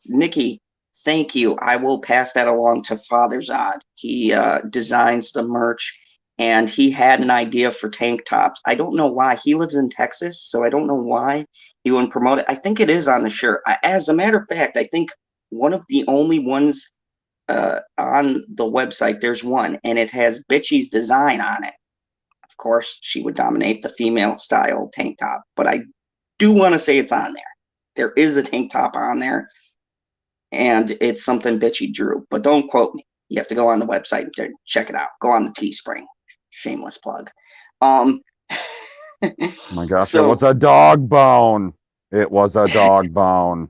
Nikki, thank you. I will pass that along to Father Zod. He designs the merch, and he had an idea for tank tops. I don't know why. He lives in Texas, so I don't know why he wouldn't promote it. I think it is on the shirt. As a matter of fact, I think one of the only ones on the website, there's one, and it has Bitchy's design on it. Of course, she would dominate the female style tank top, but I do want to say it's on there. There is a tank top on there, and it's something bitchy drew. But don't quote me. You have to go on the website and check it out. Go on the Teespring. Shameless plug. Oh my gosh, So, it was a dog bone. It was a dog bone.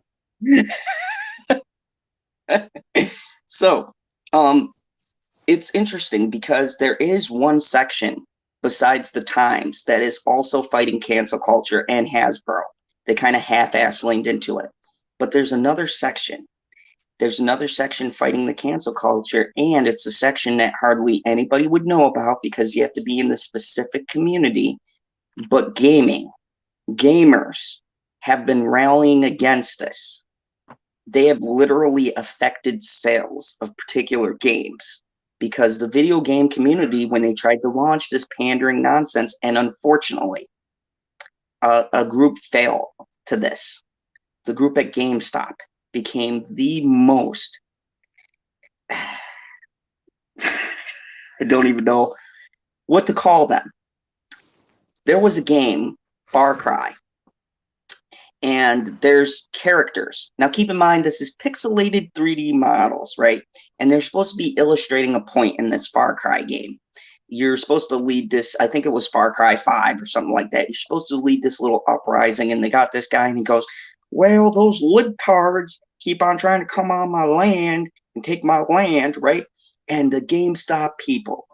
So, it's interesting because there is one section besides the Times that is also fighting cancel culture and Hasbro. They kind of half-ass leaned into it. But there's another section. There's another section fighting the cancel culture, and it's a section that hardly anybody would know about because you have to be in the specific community. But gamers have been rallying against this. They have literally affected sales of particular games because the video game community, when they tried to launch this pandering nonsense, and unfortunately, a group fell to this. The group at GameStop became the most, I don't even know what to call them. There was a game, Far Cry, and there's characters. Now, keep in mind, this is pixelated 3D models, right? And they're supposed to be illustrating a point in this Far Cry game. You're supposed to lead this, I think it was Far Cry 5 or something like that. You're supposed to lead this little uprising, and they got this guy, and he goes, well, those libtards keep on trying to come on my land and take my land, right? And the GameStop people,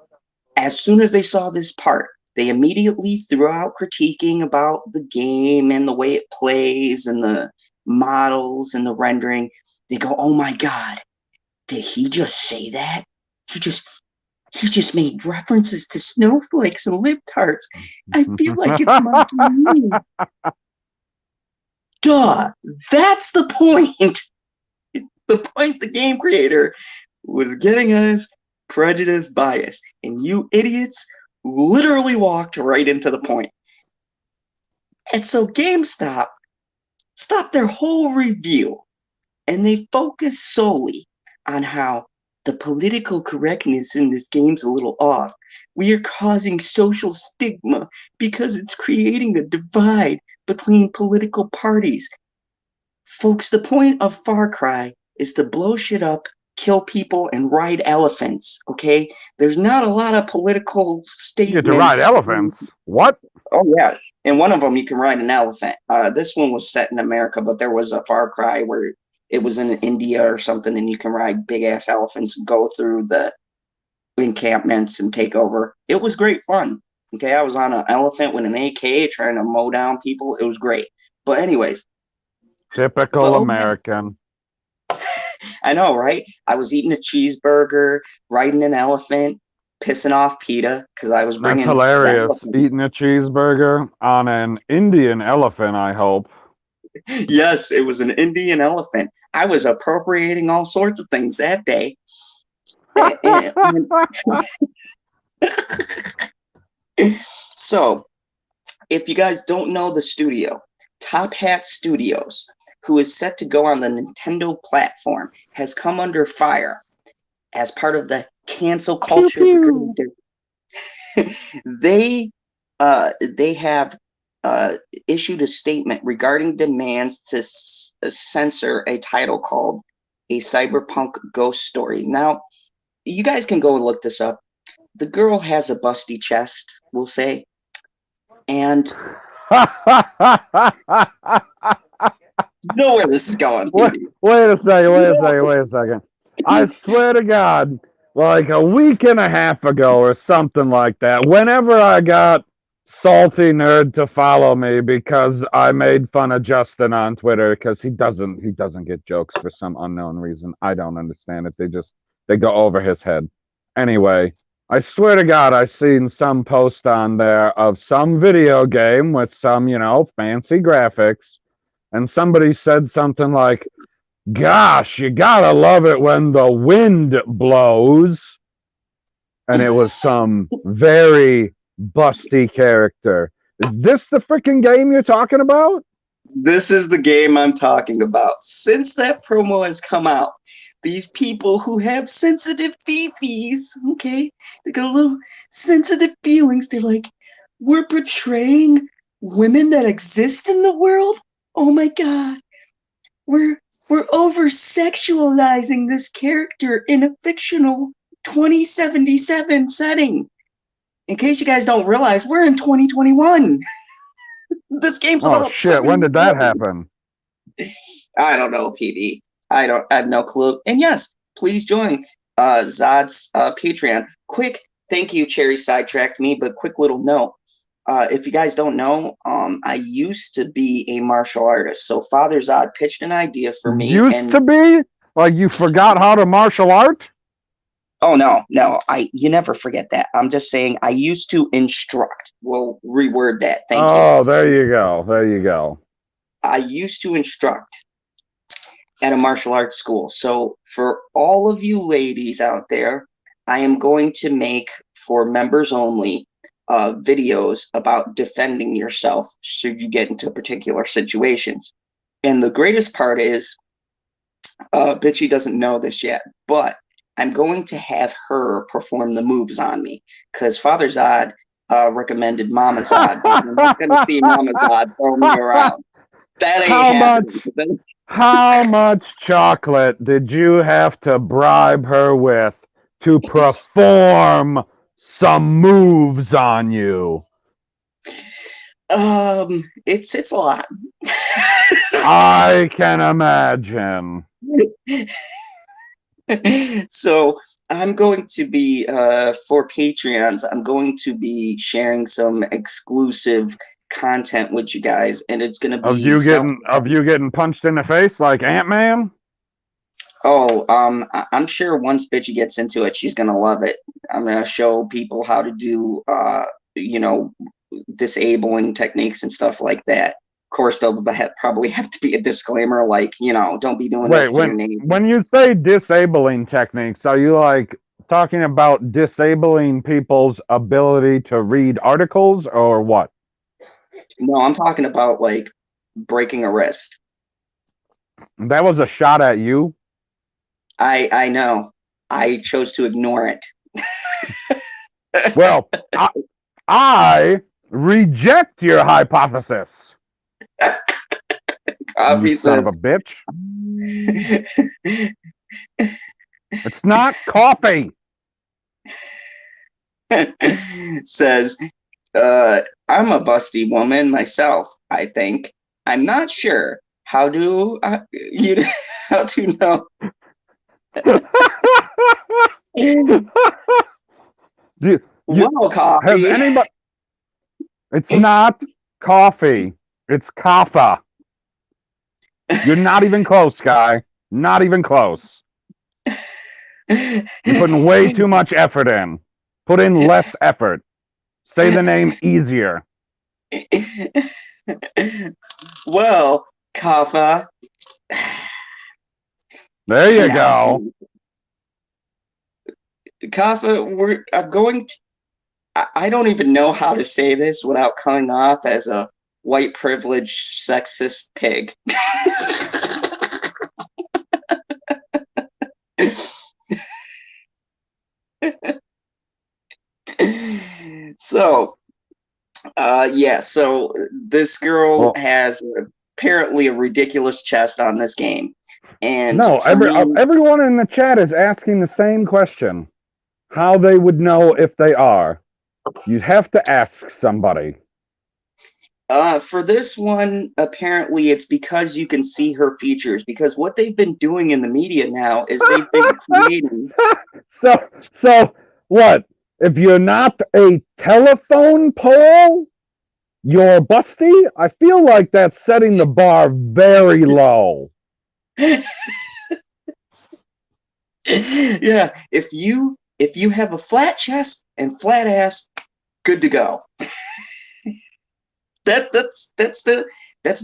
as soon as they saw this part, they immediately threw out critiquing about the game and the way it plays and the models and the rendering. They go, oh my God, did he just say that? He just made references to snowflakes and libtards. I feel like it's mocking me. Duh, that's the point. The point the game creator was getting us prejudice bias, and you idiots literally walked right into the point. And so GameStop stopped their whole review, and they focused solely on how the political correctness in this game's a little off. We are causing social stigma because it's creating a divide between political parties. Folks, the point of Far Cry is to blow shit up, kill people, and ride elephants, okay? There's not a lot of political statements. You get to ride elephants? What? Oh, yeah. In one of them, you can ride an elephant. This one was set in America, but there was a Far Cry where it was in India or something, and you can ride big-ass elephants and go through the encampments and take over. It was great fun. Okay, I was on an elephant with an AK trying to mow down people. It was great. But anyways. Typical American. I know, right? I was eating a cheeseburger, riding an elephant, pissing off PETA because I was bringing... That's hilarious. Eating a cheeseburger on an Indian elephant, I hope. Yes, it was an Indian elephant. I was appropriating all sorts of things that day. So, if you guys don't know the studio, TopHat Studios, who is set to go on the Nintendo platform, has come under fire as part of the cancel culture. They have issued a statement regarding demands to censor a title called A Cyberpunk Ghost Story. Now, you guys can go and look this up. The girl has a busty chest, we'll say, and you know where this is going. Wait a second. I swear to God, like a week and a half ago or something like that, whenever I got Salty Nerd to follow me because I made fun of Justin on Twitter because he doesn't get jokes for some unknown reason. I don't understand it. They go over his head. Anyway, I swear to God, I seen some post on there of some video game with some, fancy graphics, and somebody said something like, gosh, you gotta love it when the wind blows. And it was some very busty character. Is this the freaking game you're talking about? This is the game I'm talking about. Since that promo has come out, these people who have sensitive fifis, okay, they got a little sensitive feelings. They're like, we're portraying women that exist in the world? Oh my God. we're over sexualizing this character in a fictional 2077 setting. In case you guys don't realize, we're in 2021. This game's Oh about shit! When did that 7 happen? I don't know, PB. I have no clue. And yes, please join Zod's Patreon. Quick, thank you, Cherry sidetracked me, but quick little note. If you guys don't know, I used to be a martial artist. So Father Zod pitched an idea for me. Used to be? Like you forgot how to martial art? Oh no, you never forget that. I'm just saying I used to instruct. We'll reword that. Thank you. Oh, there you go. There you go. I used to instruct at a martial arts school. So for all of you ladies out there, I am going to make, for members only, videos about defending yourself should you get into particular situations. And the greatest part is, Bitchy doesn't know this yet, but I'm going to have her perform the moves on me because Father Zod recommended Mama Zod, but you're not going to see Mama Zod throw me around. That ain't happening. How much chocolate did you have to bribe her with to perform some moves on you? It's a lot. I can imagine. So I'm going to be for Patreons, I'm going to be sharing some exclusive content with you guys, and it's going to be of you getting punched in the face like Ant-Man. Oh, I'm sure once Bitchy gets into it, she's gonna love it. I'm gonna show people how to do, disabling techniques and stuff like that. Of course, there'll probably have to be a disclaimer, like, don't be doing this to your name. When you say disabling techniques, are you like talking about disabling people's ability to read articles or what? No, I'm talking about like breaking a wrist. That was a shot at you. I know. I chose to ignore it. Well, I reject your hypothesis. You son of a bitch. It's not coffee. Says, I'm a busty woman myself, I think. I'm not sure. How do you know? Well, coffee. Has anybody? It's not coffee. It's kaffa. You're not even close, guy. Not even close. You're putting way too much effort in. Put in less effort. Say the name easier. Well, kaffa. There you go. Kaffa, I'm going to, I don't even know how to say this without coming off as a white privileged sexist pig. So, so this girl has apparently a ridiculous chest on this game. And no, everyone in the chat is asking the same question. How they would know if they are. You'd have to ask somebody. For this one, apparently it's because you can see her features. Because what they've been doing in the media now is they've been creating. So what? If you're not a telephone pole, you're busty? I feel like that's setting the bar very low. Yeah, if you have a flat chest and flat ass, good to go. That's the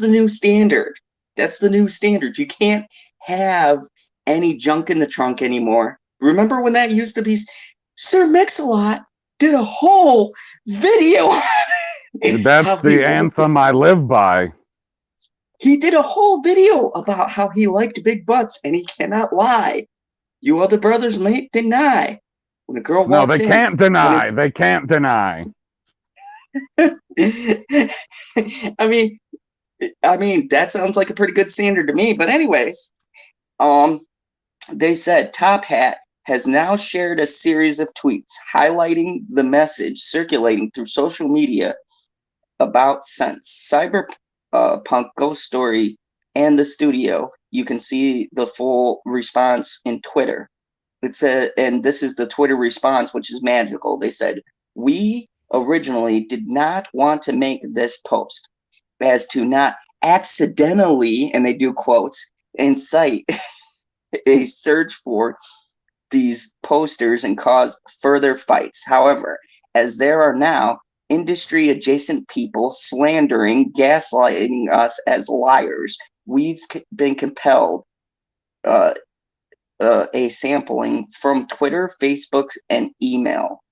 new standard. That's the new standard. You can't have any junk in the trunk anymore. Remember when that used to be? Sir Mix-a-Lot did a whole video. That's the anthem I live by. He did a whole video about how he liked big butts, and he cannot lie. You other brothers may deny. When a girl walks in, can't deny. They can't deny. I mean, I mean, that sounds like a pretty good standard to me. But anyways, they said Top Hat has now shared a series of tweets highlighting the message circulating through social media about Sense, Cyberpunk Ghost Story, and the studio. You can see the full response in Twitter. It said, and this is the Twitter response, which is magical. They said, "We originally did not want to make this post as to not accidentally," and they do quotes, "incite a search for these posters and cause further fights. However, as there are now industry adjacent people slandering, gaslighting us as liars, we've been compelled uh, a sampling from Twitter, Facebook, and email.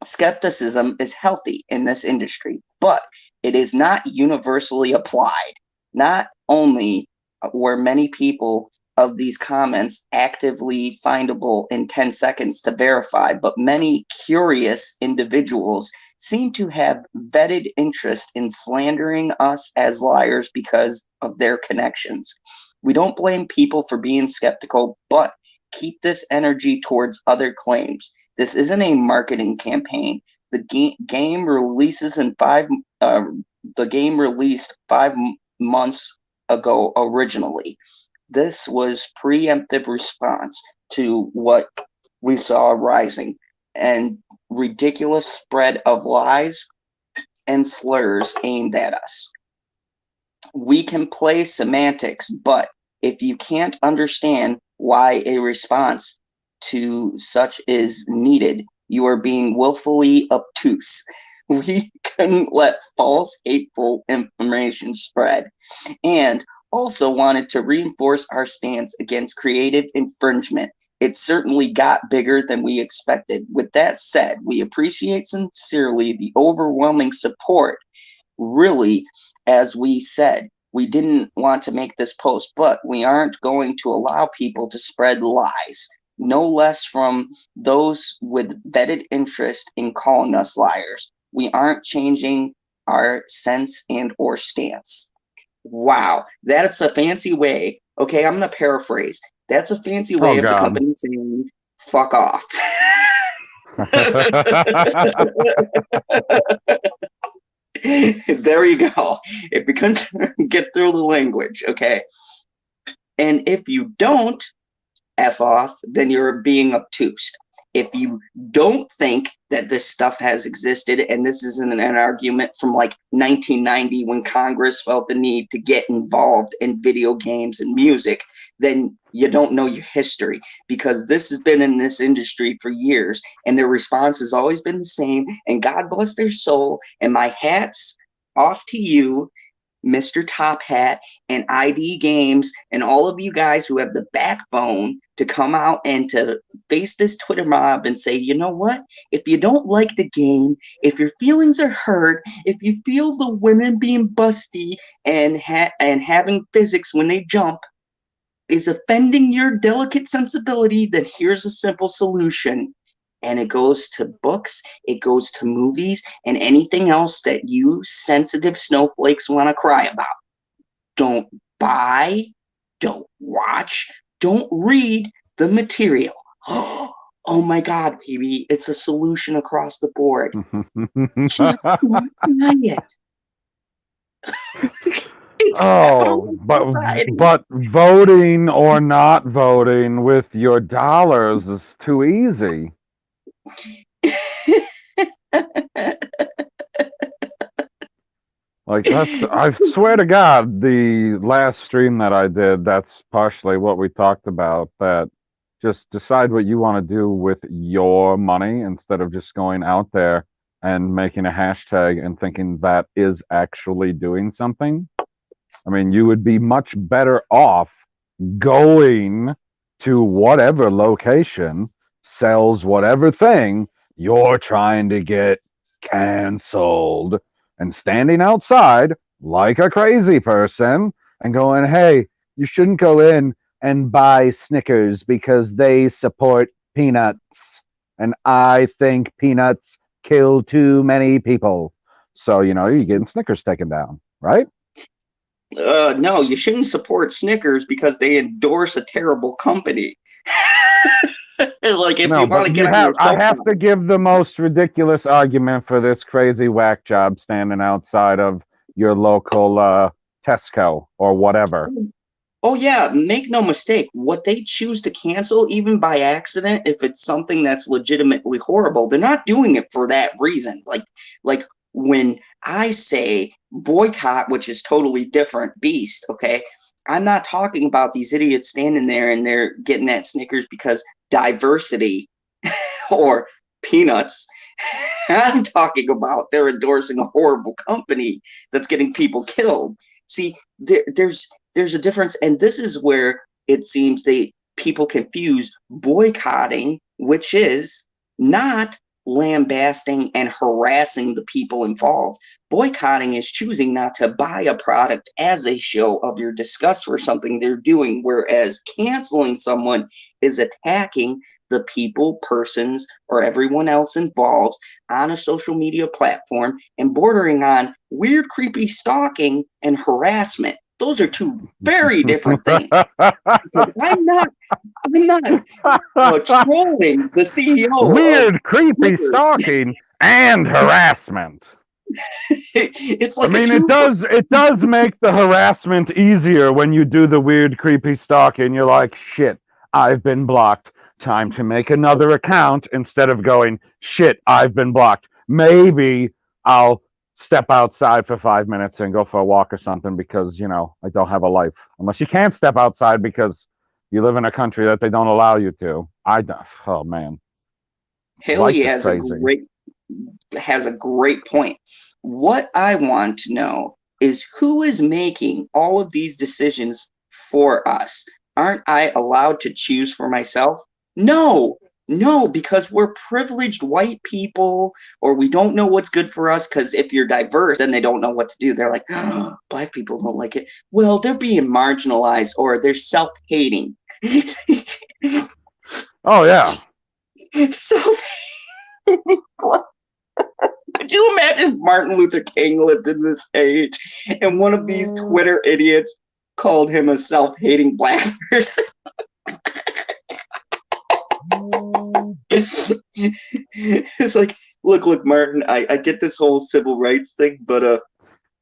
Skepticism is healthy in this industry, but it is not universally applied. Not only were many people of these comments actively findable in 10 seconds to verify, but many curious individuals seem to have vetted interest in slandering us as liars because of their connections. We don't blame people for being skeptical, but keep this energy towards other claims. This isn't a marketing campaign. The game releases in the game released 5 months ago originally. This was preemptive response to what we saw rising and ridiculous spread of lies and slurs aimed at us. We can play semantics, but if you can't understand why a response to such is needed, you are being willfully obtuse. We couldn't let false, hateful information spread, and also wanted to reinforce our stance against creative infringement. It certainly got bigger than we expected. With that said, we appreciate sincerely the overwhelming support. Really, as we said, we didn't want to make this post, but we aren't going to allow people to spread lies, no less from those with vetted interest in calling us liars. We aren't changing our sense and or stance. Wow, that's a fancy way. Okay, I'm going to paraphrase. That's a fancy way of the company saying, fuck off. There you go. If you couldn't get through the language, okay? And if you don't F off, then you're being obtuse. If you don't think that this stuff has existed, and this isn't an argument from like 1990 when Congress felt the need to get involved in video games and music, then you don't know your history, because this has been in this industry for years and their response has always been the same. And God bless their soul. And my hat's off to you, Mr. Top Hat and ID Games, and all of you guys who have the backbone to come out and to face this Twitter mob and say, you know what? If you don't like the game, if your feelings are hurt, if you feel the women being busty and having physics when they jump is offending your delicate sensibility, then here's a simple solution. And it goes to books, it goes to movies, and anything else that you sensitive snowflakes want to cry about. Don't buy, don't watch, don't read the material. Oh my God, baby, it's a solution across the board. Just buy it. But voting or not voting with your dollars is too easy. Like, that's, I swear to God, the last stream that I did, that's partially what we talked about, that just decide what you want to do with your money instead of just going out there and making a hashtag and thinking that is actually doing something. I mean, you would be much better off going to whatever location sells whatever thing you're trying to get canceled, and standing outside like a crazy person and going, hey, you shouldn't go in and buy Snickers because they support peanuts. And I think peanuts kill too many people. So, you're getting Snickers taken down, right? No, you shouldn't support Snickers because they endorse a terrible company. Like, if No, you want but to get on your I have to soapbox. give the most ridiculous argument for this crazy whack job standing outside of your local Tesco or whatever. Oh yeah, make no mistake, what they choose to cancel, even by accident, if it's something that's legitimately horrible, they're not doing it for that reason. Like when I say boycott, which is totally different beast, okay? I'm not talking about these idiots standing there and they're getting at Snickers because diversity or peanuts. I'm talking about they're endorsing a horrible company that's getting people killed. See, there's a difference, and this is where it seems people confuse boycotting, which is not lambasting and harassing the people involved. Boycotting is choosing not to buy a product as a show of your disgust for something they're doing, whereas canceling someone is attacking the people, persons, or everyone else involved on a social media platform and bordering on weird, creepy stalking and harassment. Those are two very different things. Because I'm not trolling the CEO of Weird, creepy Snickers. stalking and harassment. It's I like mean, a two it does make the harassment easier when you do the weird, creepy stalking. You're like, shit, I've been blocked. Time to make another account instead of going, shit, I've been blocked. Maybe I'll step outside for 5 minutes and go for a walk or something because, I don't have a life. Unless you can't step outside because you live in a country that they don't allow you to. Oh man, life Haley is crazy. has a great point. What I want to know is who is making all of these decisions for us? Aren't I allowed to choose for myself? No, no, because we're privileged white people, or we don't know what's good for us. Because if you're diverse, then they don't know what to do. They're like, oh, black people don't like it. Well, they're being marginalized or they're self hating. Oh yeah. Self Could you imagine if Martin Luther King lived in this age and one of these Twitter idiots called him a self-hating black person? It's like, look, Martin, I get this whole civil rights thing, but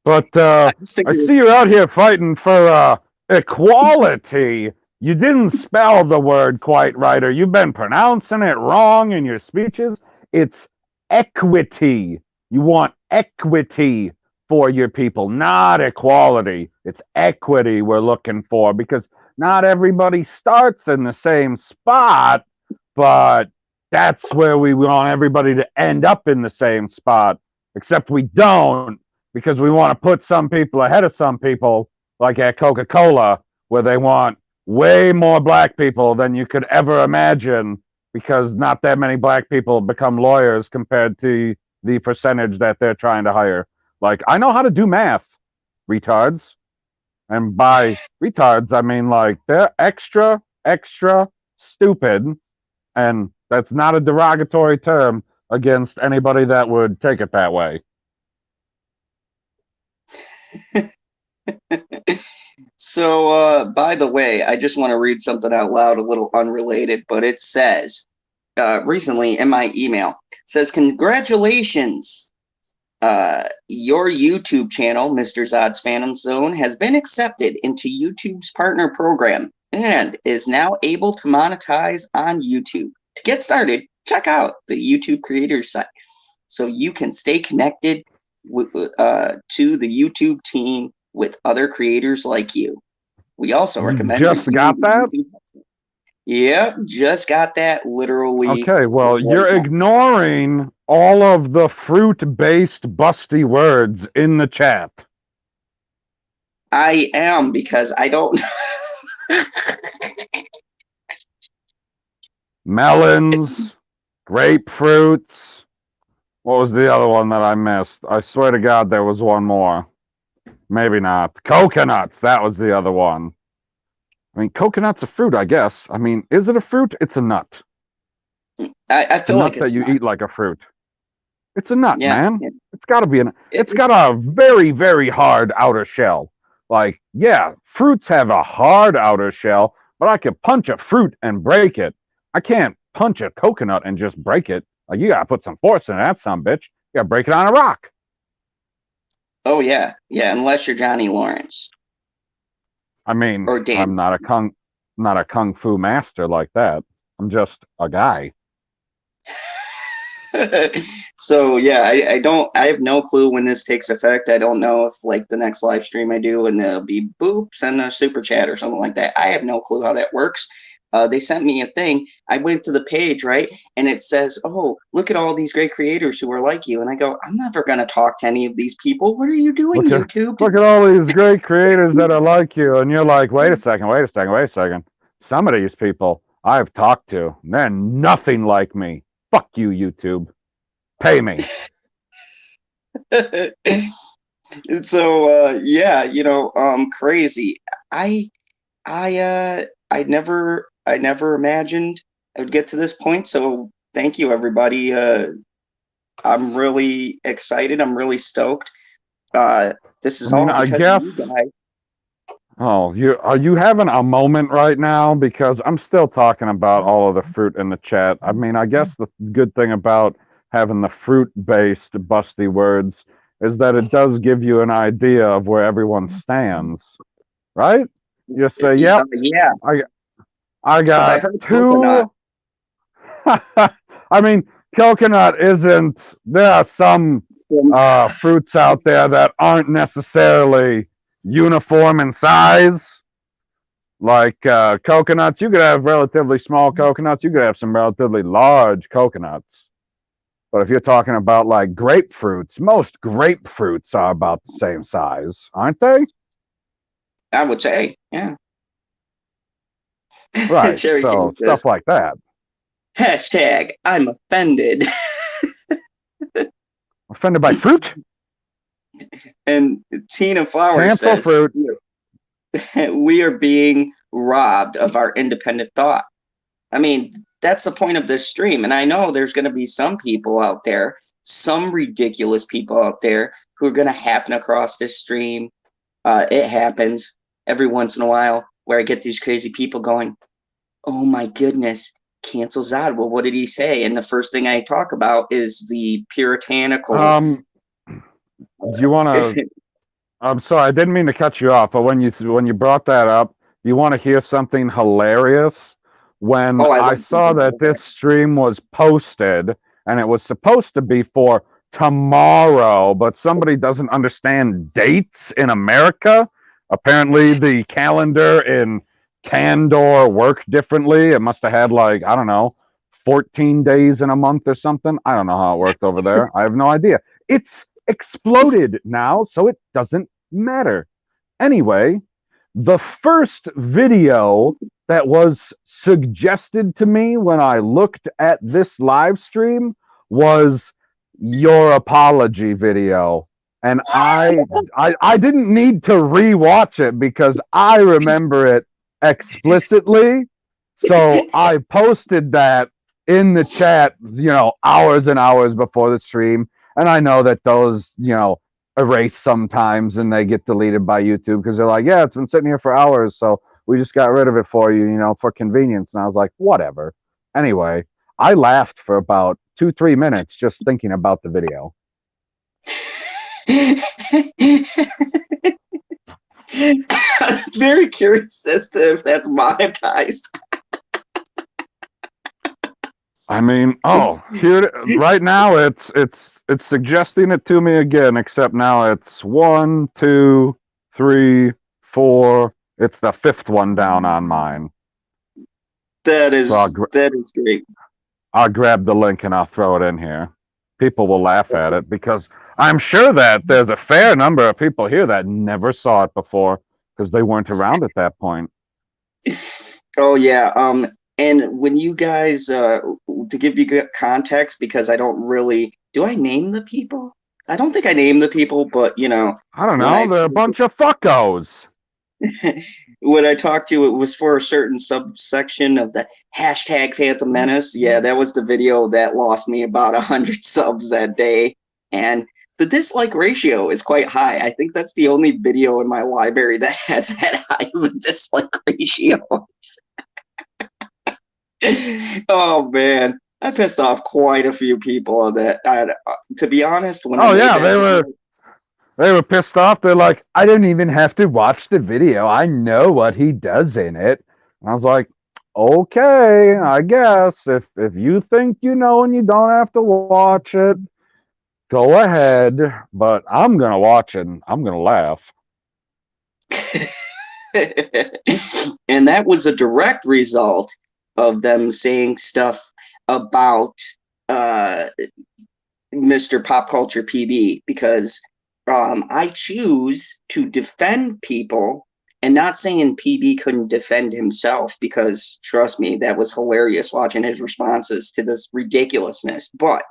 I see you're out here fighting for equality. You didn't spell the word quite right, or you've been pronouncing it wrong in your speeches. It's equity. You want equity for your people, not equality. It's equity we're looking for because not everybody starts in the same spot, but that's where we want everybody to end up in the same spot, except we don't because we want to put some people ahead of some people, like at Coca-Cola, where they want way more black people than you could ever imagine because not that many black people become lawyers compared to the percentage that they're trying to hire. Like, I know how to do math, retards. And by retards, I mean like they're extra, extra stupid. And that's not a derogatory term against anybody that would take it that way. So, by the way, I just want to read something out loud, a little unrelated, but it says, recently in my email, says, congratulations, your YouTube channel, Mr. Zod's Phantom Zone, has been accepted into YouTube's partner program and is now able to monetize on YouTube. To get started, check out the YouTube creators site so you can stay connected with, to the YouTube team with other creators like you. We also recommend. You just got that? Yep, just got that literally. Okay, well, you're ignoring all of the fruit-based busty words in the chat. I am, because I don't. Melons, grapefruits. What was the other one that I missed? I swear to God there was one more. Maybe not. Coconuts, that was the other one. I mean, coconut's a fruit, I guess. I mean, is it a fruit? It's a nut. I feel like it's a nut that you eat like a fruit. It's a nut, yeah, man. yeah. It's got to be it's got a very, very hard outer shell. Like, yeah, fruits have a hard outer shell, but I could punch a fruit and break it. I can't punch a coconut and just break it. Like, you gotta put some force in that son bitch. You gotta break it on a rock. Oh yeah, yeah. Unless you're Johnny Lawrence I mean, or Dan. I'm not a kung fu master like that. I'm just a guy. So yeah, I have no clue when this takes effect. I don't know if like the next live stream I do and there'll be boop, send a super chat or something like that. I have no clue how that works. They sent me a thing. I went to the page, right? And it says, oh, look at all these great creators who are like you. And I go, I'm never going to talk to any of these people. What are you doing, YouTube? Look at all these great creators that are like you. And you're like, wait a second. Some of these people I've talked to, they're nothing like me. Fuck you, YouTube. Pay me. So yeah, crazy. I never imagined I would get to this point. So thank you, everybody. I'm really excited. I'm really stoked. This is all because of you guys. Oh, are you having a moment right now? Because I'm still talking about all of the fruit in the chat. I mean, I guess the good thing about having the fruit-based busty words is that it does give you an idea of where everyone stands, right? You say, "Yep, yeah, I got two." I mean, coconut isn't. There are some fruits out there that aren't necessarily uniform in size. Like coconuts, you could have relatively small coconuts. You could have some relatively large coconuts. But if you're talking about like grapefruits, most grapefruits are about the same size, aren't they? I would say, yeah. Right. Cherry so King stuff says, like that. hashtag I'm offended. Offended by fruit? And Tina Flowers Cancel says, fruit. we are being robbed of our independent thought. I mean, that's the point of this stream. And I know there's going to be some people out there, some ridiculous people out there who are going to happen across this stream. It happens every once in a while where I get these crazy people going, oh my goodness, cancel Zod. Well, what did he say? And the first thing I talk about is the puritanical. Do you want to? I'm sorry, I didn't mean to cut you off, but when you brought that up, you want to hear something hilarious? When I saw that this stream was posted and it was supposed to be for tomorrow, but somebody doesn't understand dates in America. Apparently, the calendar in Candor worked differently. It must have had like, I don't know, 14 days in a month or something. I don't know how it worked over there. I have no idea. It's exploded now, so it doesn't matter. Anyway, the first video that was suggested to me when I looked at this live stream was your apology video. And I didn't need to rewatch it because I remember it explicitly. So I posted that in the chat, hours and hours before the stream. And I know that those, erase sometimes and they get deleted by YouTube because they're like, yeah, it's been sitting here for hours. So we just got rid of it for you, for convenience. And I was like, whatever. Anyway, I laughed for about 2-3 minutes just thinking about the video. I'm very curious as to if that's monetized. I mean, here right now it's suggesting it to me again, except now it's 1, 2, 3, 4. It's the 5th one down on mine. That is great. I'll grab the link and I'll throw it in here. People will laugh at it because I'm sure that there's a fair number of people here that never saw it before because they weren't around at that point. Oh yeah. And when you guys, to give you context, because I don't really, do I name the people? I don't think I name the people, but I don't know. They're a bunch of fuckos. When I talked to, it was for a certain subsection of the hashtag Phantom Menace. Yeah, that was the video that lost me about 100 subs that day. And the dislike ratio is quite high. I think that's the only video in my library that has that high of a dislike ratio. Oh man, I pissed off quite a few people on that. To be honest, when I made that video, they were pissed off. They're like, I don't even have to watch the video. I know what he does in it. And I was like, okay, I guess if you think you know and you don't have to watch it, go ahead. But I'm gonna watch it and I'm gonna laugh. and that was a direct result of them saying stuff about Mr. Pop Culture PB, because I choose to defend people, and not saying PB couldn't defend himself, because trust me, that was hilarious watching his responses to this ridiculousness. But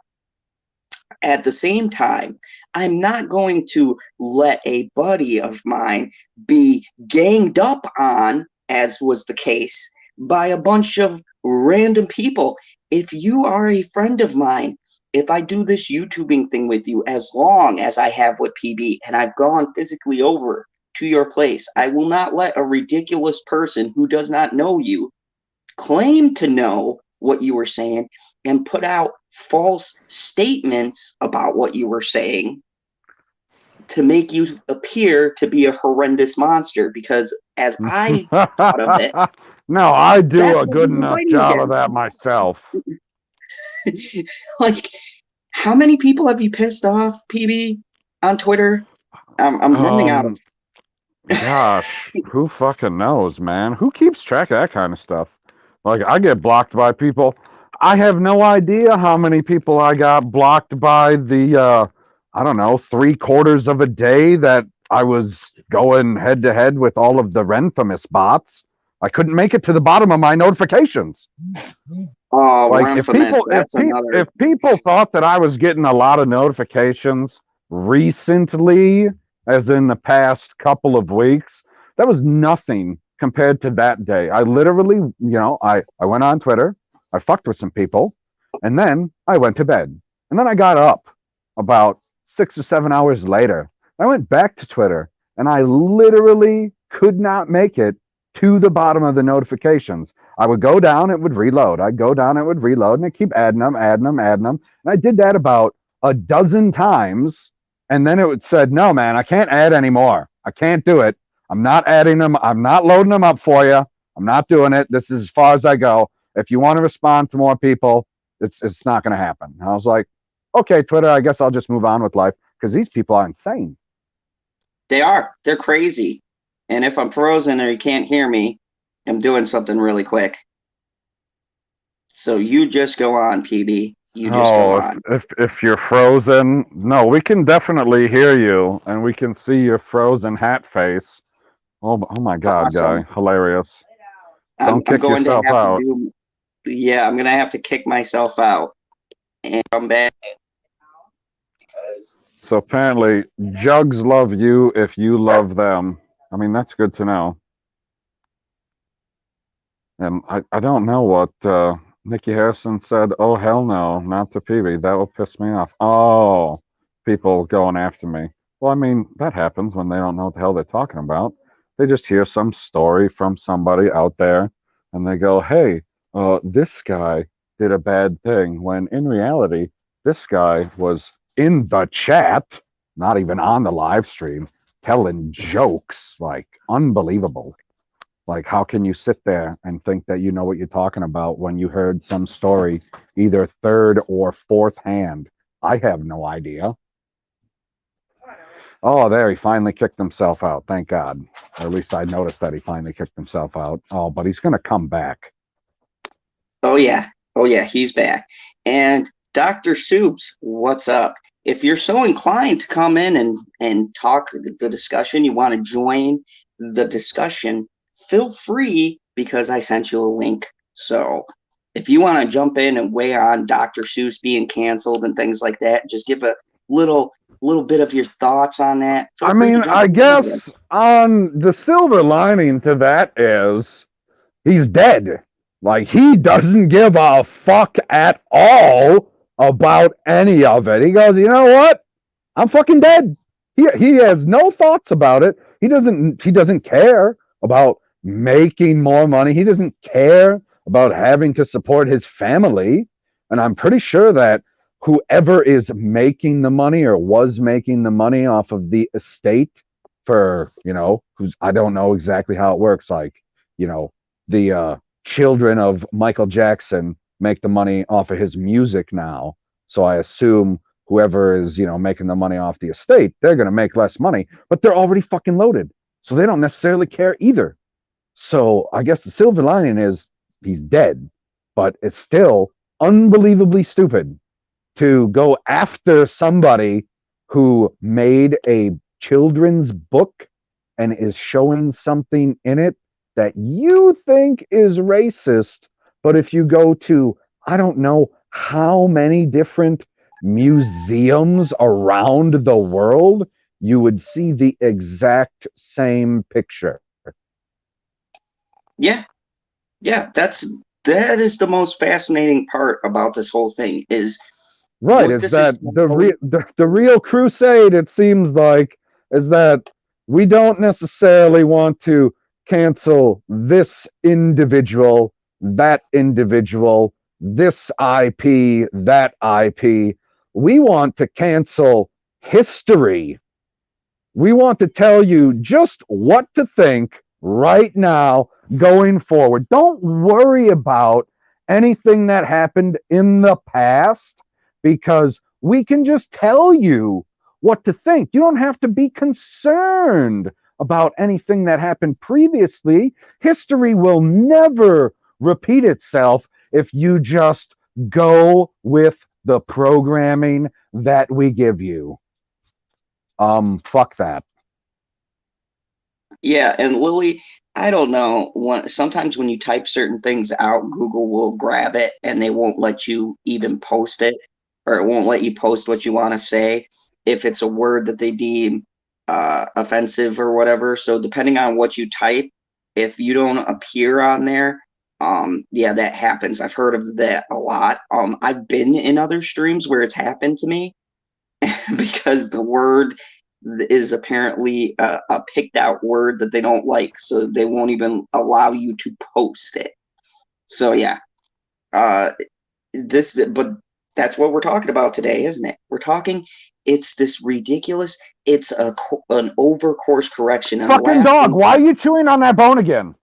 at the same time, I'm not going to let a buddy of mine be ganged up on, as was the case, by a bunch of random people. If you are a friend of mine, if I do this YouTubing thing with you, as long as I have with PB and I've gone physically over to your place, I will not let a ridiculous person who does not know you claim to know what you were saying and put out false statements about what you were saying to make you appear to be a horrendous monster. Because as I thought of it, no, I do a good enough job of that myself. Like, how many people have you pissed off, PB, on Twitter? I'm running out of. Gosh, who fucking knows, man? Who keeps track of that kind of stuff? Like, I get blocked by people. I have no idea how many people I got blocked by the, I don't know, 3/4 of a day that I was going head to head with all of the Renfamous bots. I couldn't make it to the bottom of my notifications. Oh, like Renfamous, if people thought that I was getting a lot of notifications recently, as in the past couple of weeks, that was nothing compared to that day. I literally, I went on Twitter, I fucked with some people, and then I went to bed. And then I got up about 6 or 7 hours later. I went back to Twitter, and I literally could not make it to the bottom of the notifications. I would go down, it would reload. I'd go down, it would reload, and I keep adding them. And I did that about a dozen times. And then it said, no, man, I can't add anymore. I can't do it. I'm not adding them. I'm not loading them up for you. I'm not doing it. This is as far as I go. If you want to respond to more people, it's not going to happen. And I was like, okay, Twitter, I guess I'll just move on with life, because these people are insane. They are. They're crazy. And if I'm frozen or you can't hear me, I'm doing something really quick. So you just go on, PB. You just go on. If you're frozen, no, we can definitely hear you, and we can see your frozen hat face. Oh my God, awesome. Guy, hilarious! Don't kick yourself out. I'm gonna have to kick myself out and come back. So apparently, jugs love you if you love them. I mean, that's good to know. And I don't know what Nikki Harrison said. Oh, hell no, not to PB. That will piss me off. Oh, people going after me. Well, I mean, that happens when they don't know what the hell they're talking about. They just hear some story from somebody out there, and they go, hey, this guy did a bad thing, when in reality, this guy was in the chat, not even on the live stream, telling jokes. Like, unbelievable. Like, how can you sit there and think that you know what you're talking about when you heard some story either third or fourth hand? I have no idea. Oh, there, he finally kicked himself out. Thank God. Or at least I noticed that he finally kicked himself out. Oh, but he's going to come back. Oh, yeah. Oh, yeah, he's back. And Dr. Soups, what's up? If you're so inclined to come in and talk the discussion, you want to join the discussion, feel free, because I sent you a link. So if you want to jump in and weigh on Dr. Seuss being canceled and things like that, just give a little bit of your thoughts on that. I mean, I guess on the silver lining to that is he's dead. Like, he doesn't give a fuck at all about any of it. He goes, you know what? I'm fucking dead. He has no thoughts about it. He doesn't care about making more money. He doesn't care about having to support his family. And I'm pretty sure that whoever is making the money or was making the money off of the estate for, who's, I don't know exactly how it works. Like, the children of Michael Jackson make the money off of his music now. So I assume whoever is, making the money off the estate, they're going to make less money, but they're already fucking loaded. So they don't necessarily care either. So I guess the silver lining is he's dead, but it's still unbelievably stupid to go after somebody who made a children's book and is showing something in it that you think is racist. But if you go to, I don't know how many different museums around the world, you would see the exact same picture. Yeah, that is the most fascinating part about this whole thing is right. Is that the real crusade? It seems like is that we don't necessarily want to cancel this individual, that individual, this IP, that IP. We want to cancel history. We want to tell you just what to think right now going forward. Don't worry about anything that happened in the past because we can just tell you what to think. You don't have to be concerned about anything that happened previously. History will never repeat itself if you just go with the programming that we give you. Fuck that. Yeah, and Lily, I don't know. Sometimes when you type certain things out, Google will grab it and they won't let you even post it, or it won't let you post what you want to say if it's a word that they deem offensive or whatever. So depending on what you type, if you don't appear on there, yeah, that happens. I've heard of that a lot. I've been in other streams where it's happened to me because the word is apparently a picked out word that they don't like, so they won't even allow you to post it. So yeah, but that's what we're talking about today, isn't it? It's this ridiculous, it's an over course correction. And fucking dog, why are you chewing on that bone again?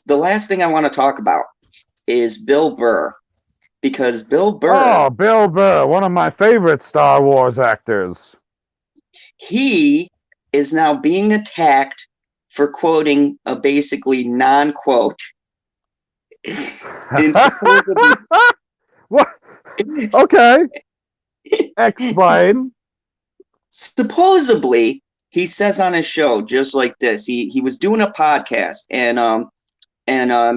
The last thing I want to talk about is Bill Burr. Because Bill Burr... Oh, Bill Burr, one of my favorite Star Wars actors. He is now being attacked for quoting a basically non-quote. Supposedly... What? Okay. Explain. Supposedly, he says on his show, just like this, he was doing a podcast, and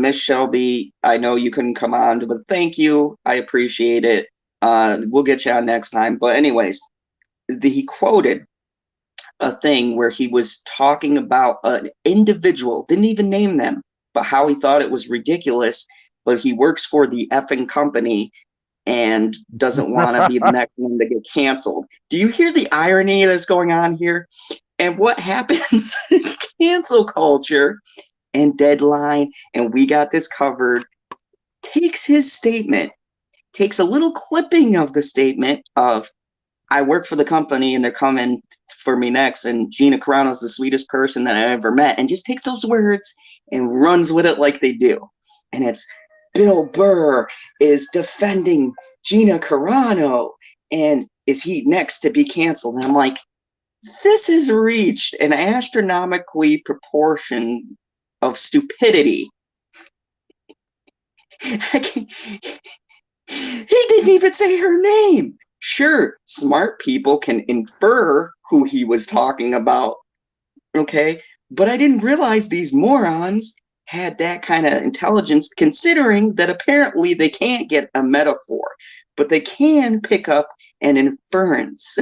Miss Shelby, I know you couldn't come on, but thank you. I appreciate it. We'll get you on next time. But anyways, he quoted a thing where he was talking about an individual, didn't even name them, but how he thought it was ridiculous, but he works for the effing company and doesn't want to be the next one to get canceled. Do you hear the irony that's going on here? And what happens in cancel culture and Deadline, and We Got This Covered, takes his statement, takes a little clipping of the statement of, I work for the company and they're coming for me next, and Gina Carano's the sweetest person that I ever met, and just takes those words and runs with it like they do. And it's, Bill Burr is defending Gina Carano, and is he next to be canceled? And I'm like, this has reached an astronomically proportion of stupidity. He didn't even say her name. Sure, smart people can infer who he was talking about, okay? But I didn't realize these morons had that kind of intelligence, considering that apparently they can't get a metaphor, but they can pick up an inference.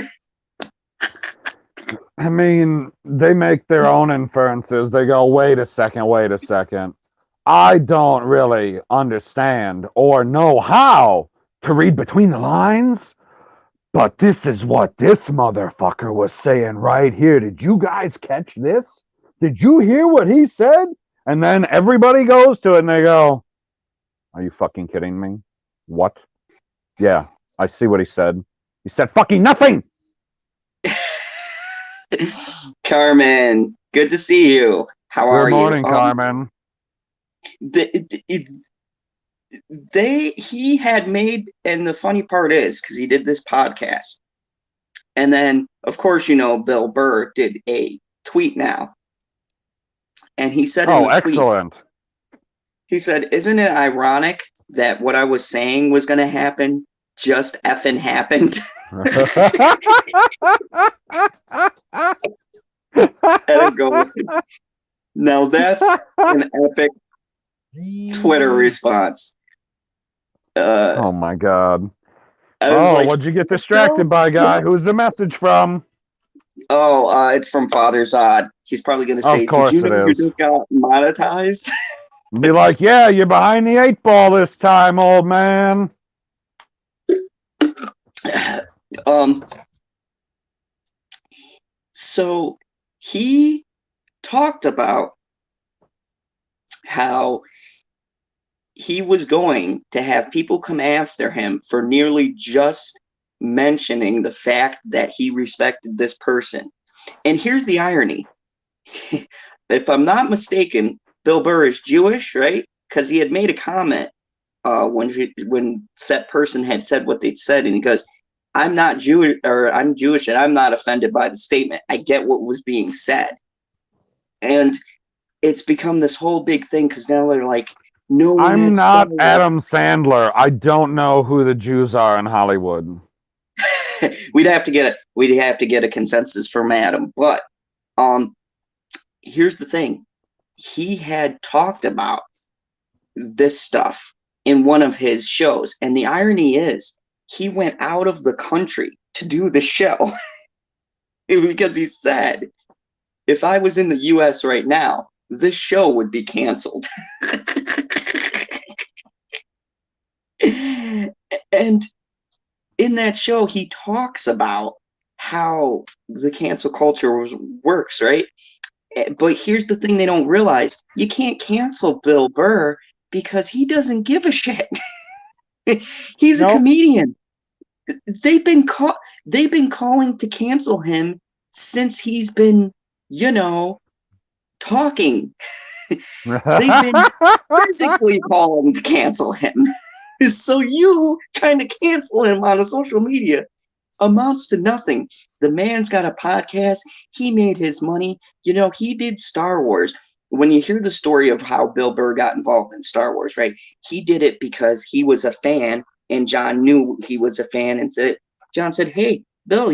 I mean, they make their own inferences. They go, wait a second. I don't really understand or know how to read between the lines But this is what this motherfucker was saying right here. Did you guys catch this? Did you hear what he said? And then everybody goes to it and they go, are you fucking kidding me? What? Yeah, I see what he said. He said fucking nothing. Carmen, good to see you. How are Good morning, you? Carmen. He had made, and the funny part is, because he did this podcast, and then, of course, Bill Burr did a tweet now, and he said in the excellent. tweet, he said, isn't it ironic that what I was saying was going to happen just effing happened? And go, now that's an epic Twitter response. Oh my God. Like, what'd you get distracted by, guy? Who's the message from? It's from Father Zod. He's probably going to say, did you know you just got monetized? Be like, yeah, you're behind the 8 ball this time, old man. So he talked about how he was going to have people come after him for nearly just mentioning the fact that he respected this person. And here's the irony. If I'm not mistaken, Bill Burr is Jewish, right? Because he had made a comment when said person had said what they'd said, and he goes, I'm not Jewish, or I'm Jewish, and I'm not offended by the statement. I get what was being said. And it's become this whole big thing because now they're like, no, I'm not Adam Sandler. I don't know who the Jews are in Hollywood. we'd have to get a consensus from Adam. But here's the thing. He had talked about this stuff in one of his shows. And the irony is he went out of the country to do the show because he said, if I was in the US right now, this show would be canceled. And in that show, he talks about how the cancel culture works, right? But here's the thing they don't realize. You can't cancel Bill Burr because he doesn't give a shit. He's a comedian. They've been calling to cancel him since he's been, talking. They've been physically calling to cancel him. So you trying to cancel him on a social media amounts to nothing. The man's got a podcast. He made his money. He did Star Wars. When you hear the story of how Bill Burr got involved in Star Wars, right? He did it because he was a fan, and John knew he was a fan, and John said, hey, Bill,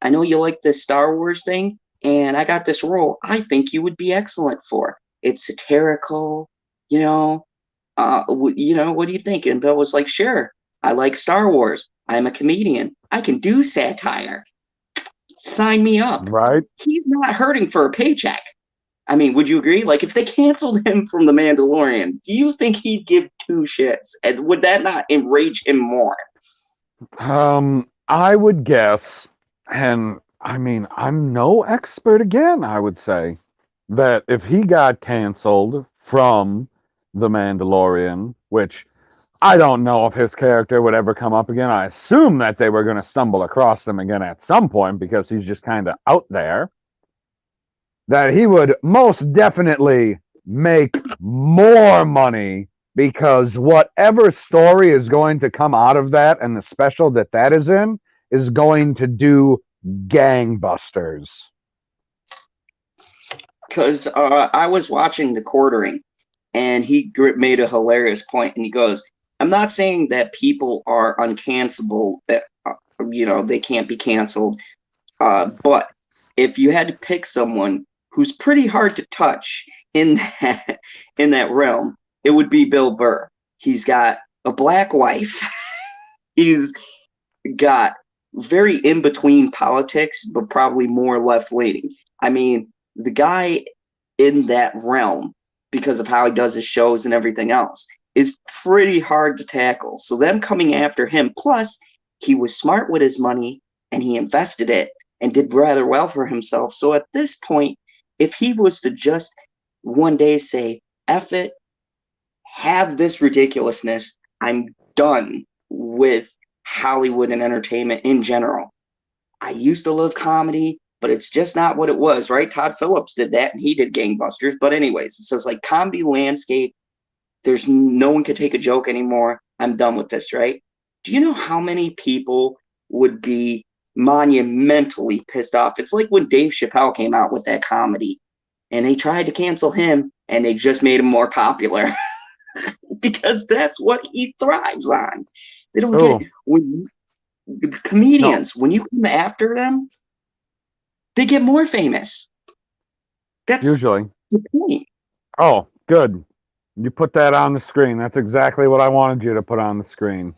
I know you like this Star Wars thing, and I got this role I think you would be excellent for. It's satirical, what do you think? And Bill was like, sure, I like Star Wars. I'm a comedian. I can do satire. Sign me up. Right. He's not hurting for a paycheck. I mean, would you agree? Like, if they canceled him from The Mandalorian, do you think he'd give 2 shits? And would that not enrage him more? I would guess, and I mean, I'm no expert again, I would say, that if he got canceled from The Mandalorian, which I don't know if his character would ever come up again. I assume that they were going to stumble across him again at some point because he's just kind of out there. That he would most definitely make more money because whatever story is going to come out of that and the special that is in is going to do gangbusters. Because I was watching The Quartering, and he made a hilarious point, and he goes, I'm not saying that people are uncancelable, that they can't be canceled, but if you had to pick someone who's pretty hard to touch in that realm, it would be Bill Burr. He's got a black wife. He's got very in between politics, but probably more left leaning. I mean, the guy in that realm, because of how he does his shows and everything else, is pretty hard to tackle. So them coming after him, plus he was smart with his money and he invested it and did rather well for himself. So at this point, if he was to just one day say, F it, have this ridiculousness, I'm done with Hollywood and entertainment in general. I used to love comedy, but it's just not what it was, right? Todd Phillips did that and he did gangbusters. But anyways, it says like comedy landscape, there's no one could take a joke anymore. I'm done with this, right? Do you know how many people would be monumentally pissed off? It's like when Dave Chappelle came out with that comedy and they tried to cancel him and they just made him more popular because that's what he thrives on. They don't get it. When comedians, when you come after them, they get more famous. That's usually the point. Oh, good. You put that on the screen. That's exactly what I wanted you to put on the screen.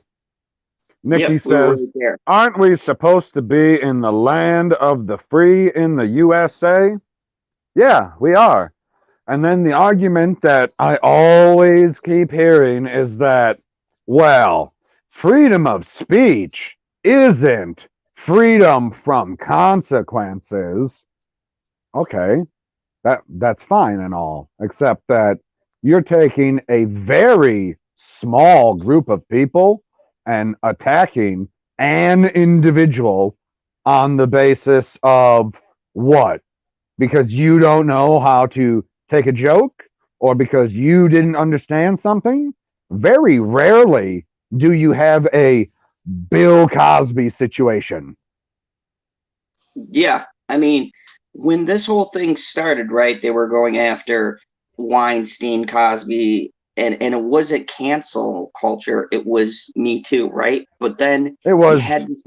Nikki says, aren't we supposed to be in the land of the free in the USA? Yeah, we are. And then the argument that I always keep hearing is that, well, freedom of speech isn't freedom from consequences. Okay, that's fine and all, except that you're taking a very small group of people and attacking an individual on the basis of what? Because you don't know how to take a joke or because you didn't understand something? Very rarely do you have a Bill Cosby situation. Yeah, I mean, when this whole thing started, right, they were going after Weinstein, Cosby, and it wasn't cancel culture, it was Me Too, right? But then it was,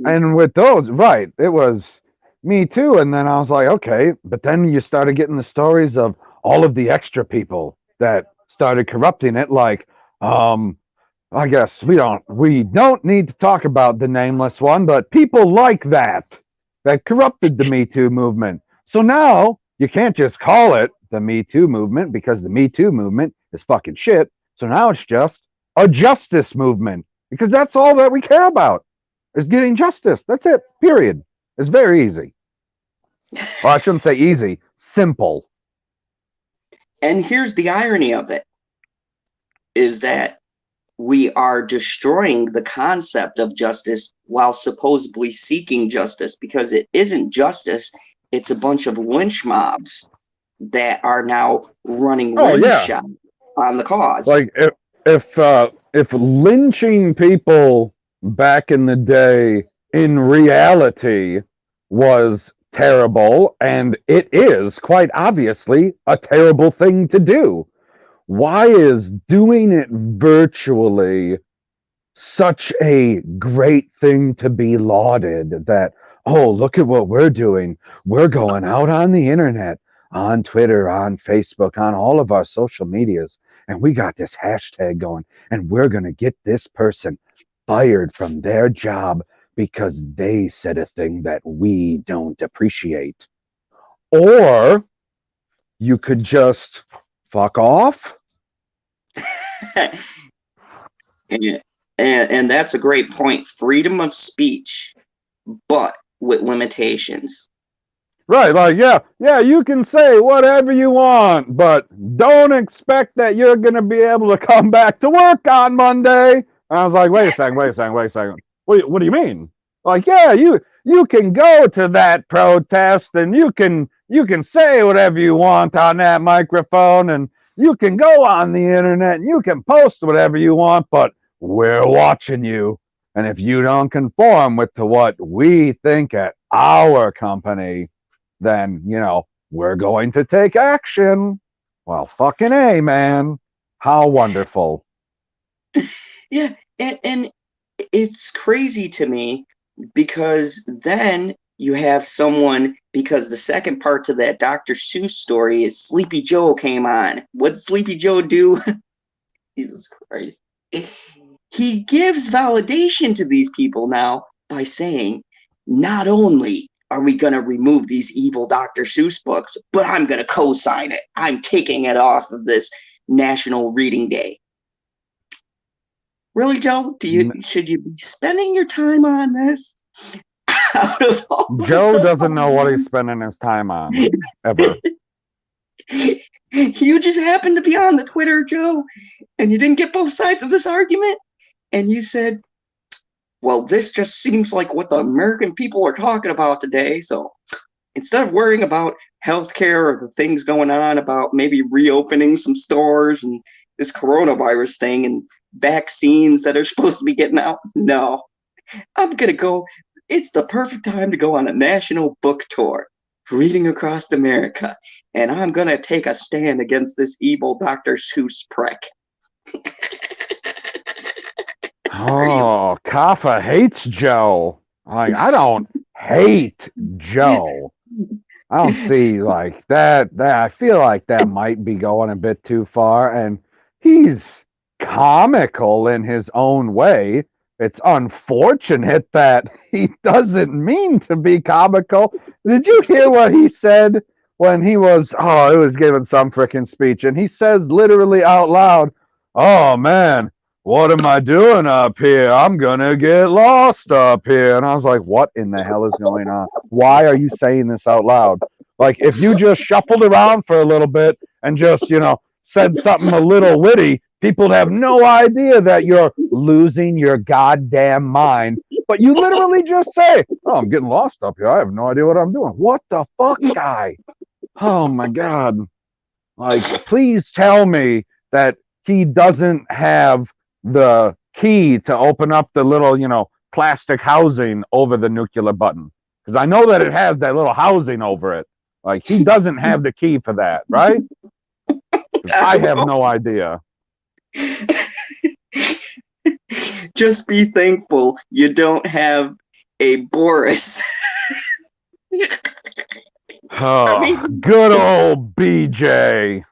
and with those, right, it was Me Too, and then I was like, okay, but then you started getting the stories of all of the extra people that started corrupting it, like, I guess we don't need to talk about the nameless one, but people like that corrupted the Me Too movement. So now you can't just call it the Me Too movement because the Me Too movement is fucking shit. So now it's just a justice movement because that's all that we care about is getting justice. That's it. Period. It's very easy. Well, I shouldn't say easy, simple. And here's the irony of it is that we are destroying the concept of justice while supposedly seeking justice because it isn't justice. It's a bunch of lynch mobs that are now running shot on the cause. Like if lynching people back in the day in reality was terrible, and it is quite obviously a terrible thing to do, why is doing it virtually such a great thing to be lauded? That, oh, look at what we're doing. We're going out on the internet, on Twitter, on Facebook, on all of our social medias, and we got this hashtag going, and we're going to get this person fired from their job because they said a thing that we don't appreciate. Or you could just fuck off. and that's a great point. Freedom of speech, but with limitations. Right, like, yeah, you can say whatever you want, but don't expect that you're going to be able to come back to work on Monday. And I was like, wait a second. What do you mean? Like, yeah, you can go to that protest and you can say whatever you want on that microphone and you can go on the internet and you can post whatever you want, but we're watching you. And if you don't conform with to what we think at our company, then, we're going to take action. Well, fucking A, man. How wonderful. Yeah, and it's crazy to me because then you have someone, because the second part to that Dr. Seuss story is Sleepy Joe came on. What did Sleepy Joe do? Jesus Christ. He gives validation to these people now by saying, not only are we going to remove these evil Dr. Seuss books, but I'm going to co-sign it. I'm taking it off of this National Reading Day. Really, Joe? Should you be spending your time on this? Out of all the Joe stuff doesn't know what going he's spending his time on, ever. on, you just happened to be on the Twitter, Joe, and you didn't get both sides of this argument, and you said, well, this just seems like what the American people are talking about today, so instead of worrying about healthcare or the things going on about maybe reopening some stores and this coronavirus thing and vaccines that are supposed to be getting out, no, I'm going to go. It's the perfect time to go on a national book tour, reading across America, and I'm going to take a stand against this evil Dr. Seuss prick. Oh, Kaffa hates Joe. Like, I don't hate Joe. I don't see like that. I feel like that might be going a bit too far, and he's comical in his own way. It's unfortunate that he doesn't mean to be comical. Did you hear what he said when he was giving some freaking speech, and he says literally out loud, "Oh man, what am I doing up here? I'm gonna get lost up here." And I was like, what in the hell is going on? Why are you saying this out loud? Like, if you just shuffled around for a little bit and just, said something a little witty, people would have no idea that you're losing your goddamn mind. But you literally just say, "Oh, I'm getting lost up here. I have no idea what I'm doing." What the fuck, guy? Oh my God. Like, please tell me that he doesn't have the key to open up the little, plastic housing over the nuclear button. Because I know that it has that little housing over it. Like, he doesn't have the key for that, right? I have no idea. Just be thankful you don't have a Boris. Oh, good old BJ.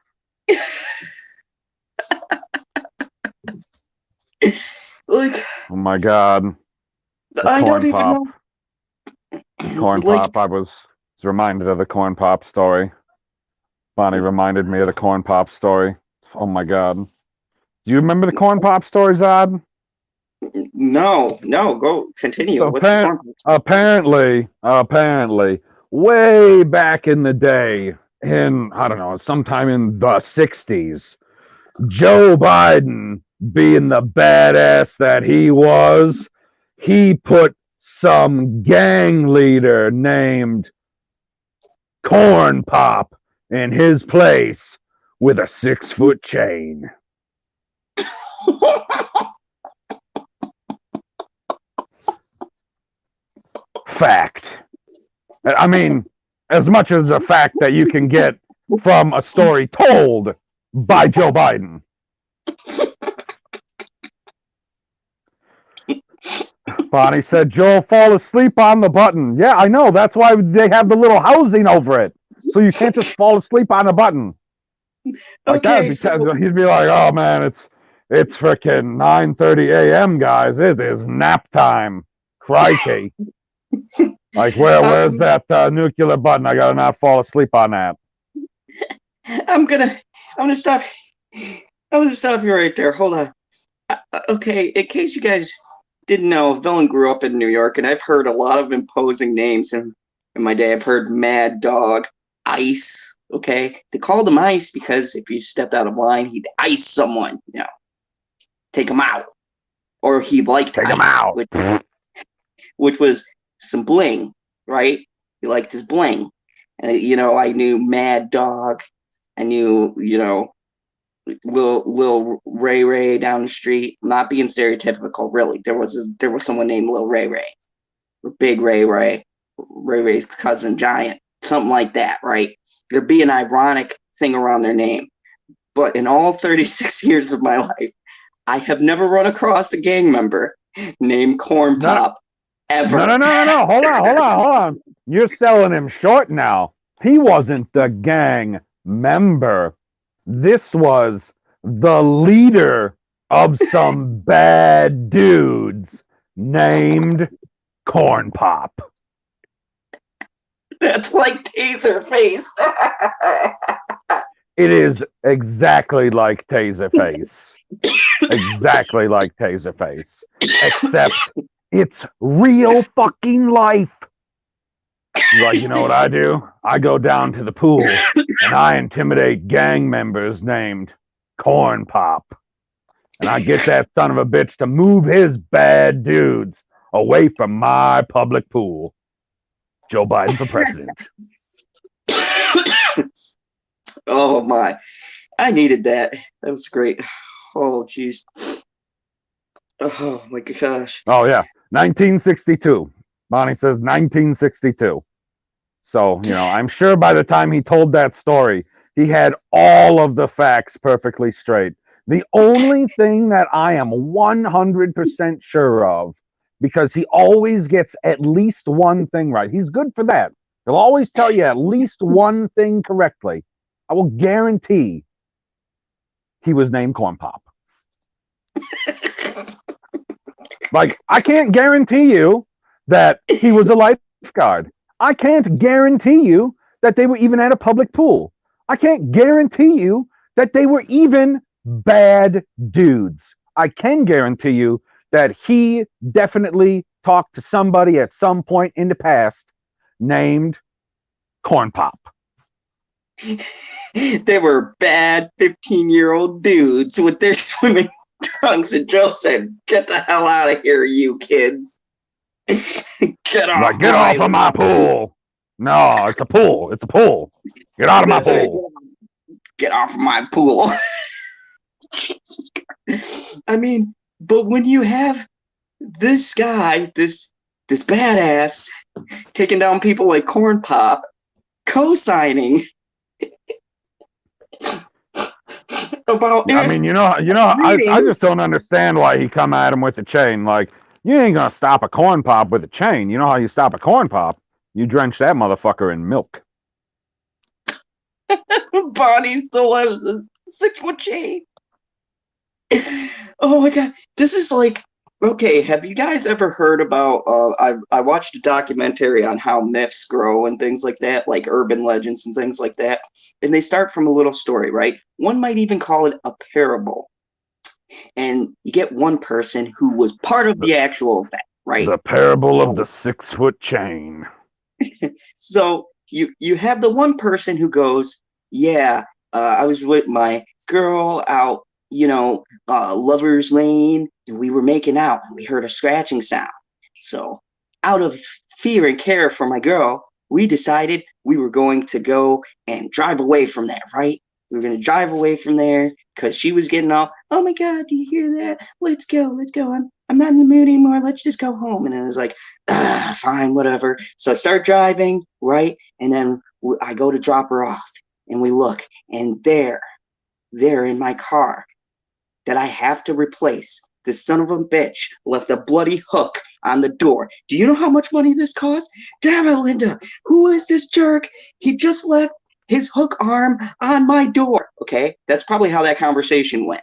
Like, oh my God. I don't even know. Corn pop. I was reminded of the corn pop story. Bonnie reminded me of the corn pop story. Oh my God. Do you remember the corn pop story, Zod? No, go continue. So What's the apparently, way back in the day, I don't know, sometime in the 60s, Joe Biden, being the badass that he was, he put some gang leader named Corn Pop in his place with a 6-foot chain. Fact. I mean, as much as a fact that you can get from a story told by Joe Biden. Bonnie said, "Joe, fall asleep on the button." Yeah, I know. That's why they have the little housing over it. So you can't just fall asleep on a button. Like okay, he'd be like, "Oh man, it's freaking 9:30 a.m. guys. It is nap time. Crikey." Like, where's that nuclear button? I gotta not fall asleep on that. I'm gonna stop you right there. Hold on. Okay, in case you guys didn't know, Villain grew up in New York, and I've heard a lot of imposing names in my day. I've heard Mad Dog, Ice. Okay, they called him Ice because if you stepped out of line, he'd ice someone. Take him out, or he liked take ice, him out, which was some bling, right? He liked his bling, and I knew Mad Dog, I knew Lil Ray down the street. I'm not being stereotypical, really. There was someone named Lil Ray, or Big Ray's cousin Giant, something like that, right? There'd be an ironic thing around their name. But in all 36 years of my life, I have never run across a gang member named Corn Pop ever. No. Hold on. You're selling him short now. He wasn't the gang member. This was the leader of some bad dudes named Corn Pop. That's like Taser Face. It is exactly like Taserface. Exactly like Taserface. Except it's real fucking life. You're like, you know what I do? I go down to the pool and I intimidate gang members named Corn Pop. And I get that son of a bitch to move his bad dudes away from my public pool. Joe Biden for president. Oh my. I needed that. That was great. Oh jeez. Oh my gosh. Oh, yeah. 1962. Bonnie says 1962. So, I'm sure by the time he told that story, he had all of the facts perfectly straight. The only thing that I am 100% sure of, because he always gets at least one thing right. He's good for that. He'll always tell you at least one thing correctly. I will guarantee he was named Corn Pop. Like, I can't guarantee you that he was a lifeguard. I can't guarantee you that they were even at a public pool. I can't guarantee you that they were even bad dudes. I can guarantee you that he definitely talked to somebody at some point in the past named Corn Pop. They were bad 15-year-old dudes with their swimming trunks, and Joe said, "Get the hell out of here, you kids." Get off of my pool. No, it's a pool. It's a pool. Get out of my pool. Get off of my pool. I mean, but when you have this guy, this badass, taking down people like Corn Pop, co-signing about. I mean, I just don't understand why he come at him with a chain. Like, you ain't gonna stop a Corn Pop with a chain. You know how you stop a Corn Pop? You drench that motherfucker in milk. Bonnie still has a 6-foot chain. Oh my god, this is like, okay, have you guys ever heard about, I watched a documentary on how myths grow and things like that, like urban legends and things like that, and they start from a little story, right? One might even call it a parable, and you get one person who was part of the actual event, right? The parable of the 6-foot chain. So you have the one person who goes, yeah, I was with my girl out, Lover's Lane, and we were making out, and we heard a scratching sound. So out of fear and care for my girl, we decided we were going to go and drive away from there, right? We were going to drive away from there because she was getting all, oh my God, do you hear that? Let's go. I'm not in the mood anymore. Let's just go home. And I was like, fine, whatever. So I start driving, right? And then I go to drop her off, and we look, and there in my car that I have to replace, this son of a bitch left a bloody hook on the door. Do you know how much money this cost? Damn it, Linda. Who is this jerk? He just left his hook arm on my door. Okay, that's probably how that conversation went,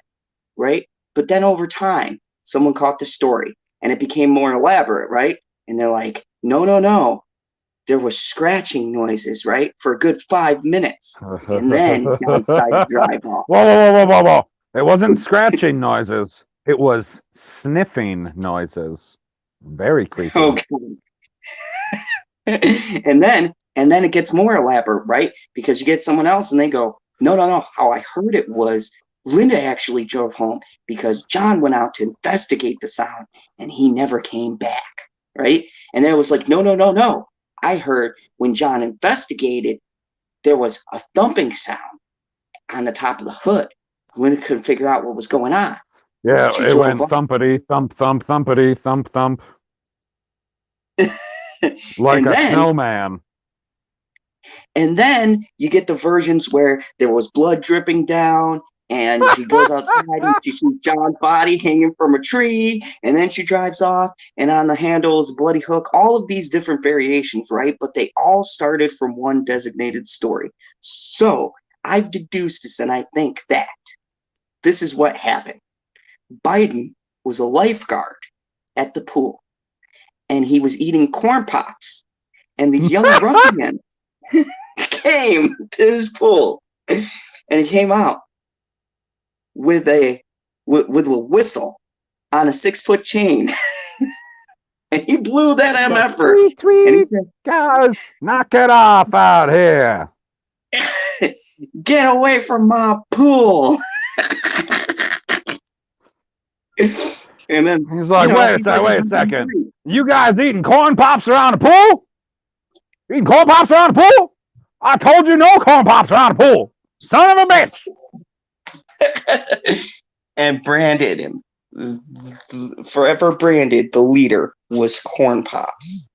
right? But then over time, someone caught the story, and it became more elaborate, right? And they're like, no. There was scratching noises, right? For a good 5 minutes. And then John decided to drive off. Whoa. It wasn't scratching noises. It was sniffing noises. Very creepy. Okay. and then it gets more elaborate, right? Because you get someone else and they go, no. How I heard it was Linda actually drove home because John went out to investigate the sound and he never came back, right? And then it was like, no. I heard when John investigated, there was a thumping sound on the top of the hood. Linda couldn't figure out what was going on. Yeah, it went thumpity, thump, thumpity, thump. Like a snowman. And then you get the versions where there was blood dripping down, and she goes outside and she sees John's body hanging from a tree, and then she drives off, and on the handle is a bloody hook. All of these different variations, right? But they all started from one designated story. So I've deduced this, and I think that this is what happened. Biden was a lifeguard at the pool, and he was eating corn pops, and these young ruffians came to his pool, and he came out with a whistle on a 6-foot chain, and he blew that MFer. Tweet, And he tweet, said, guys, knock it off out here. "Get away from my pool!" And then He's like, he's wait a second. You guys eating corn pops around the pool? Eating corn pops around the pool? I told you no corn pops around the pool. Son of a bitch. And branded him. Forever branded, the leader was Corn Pops.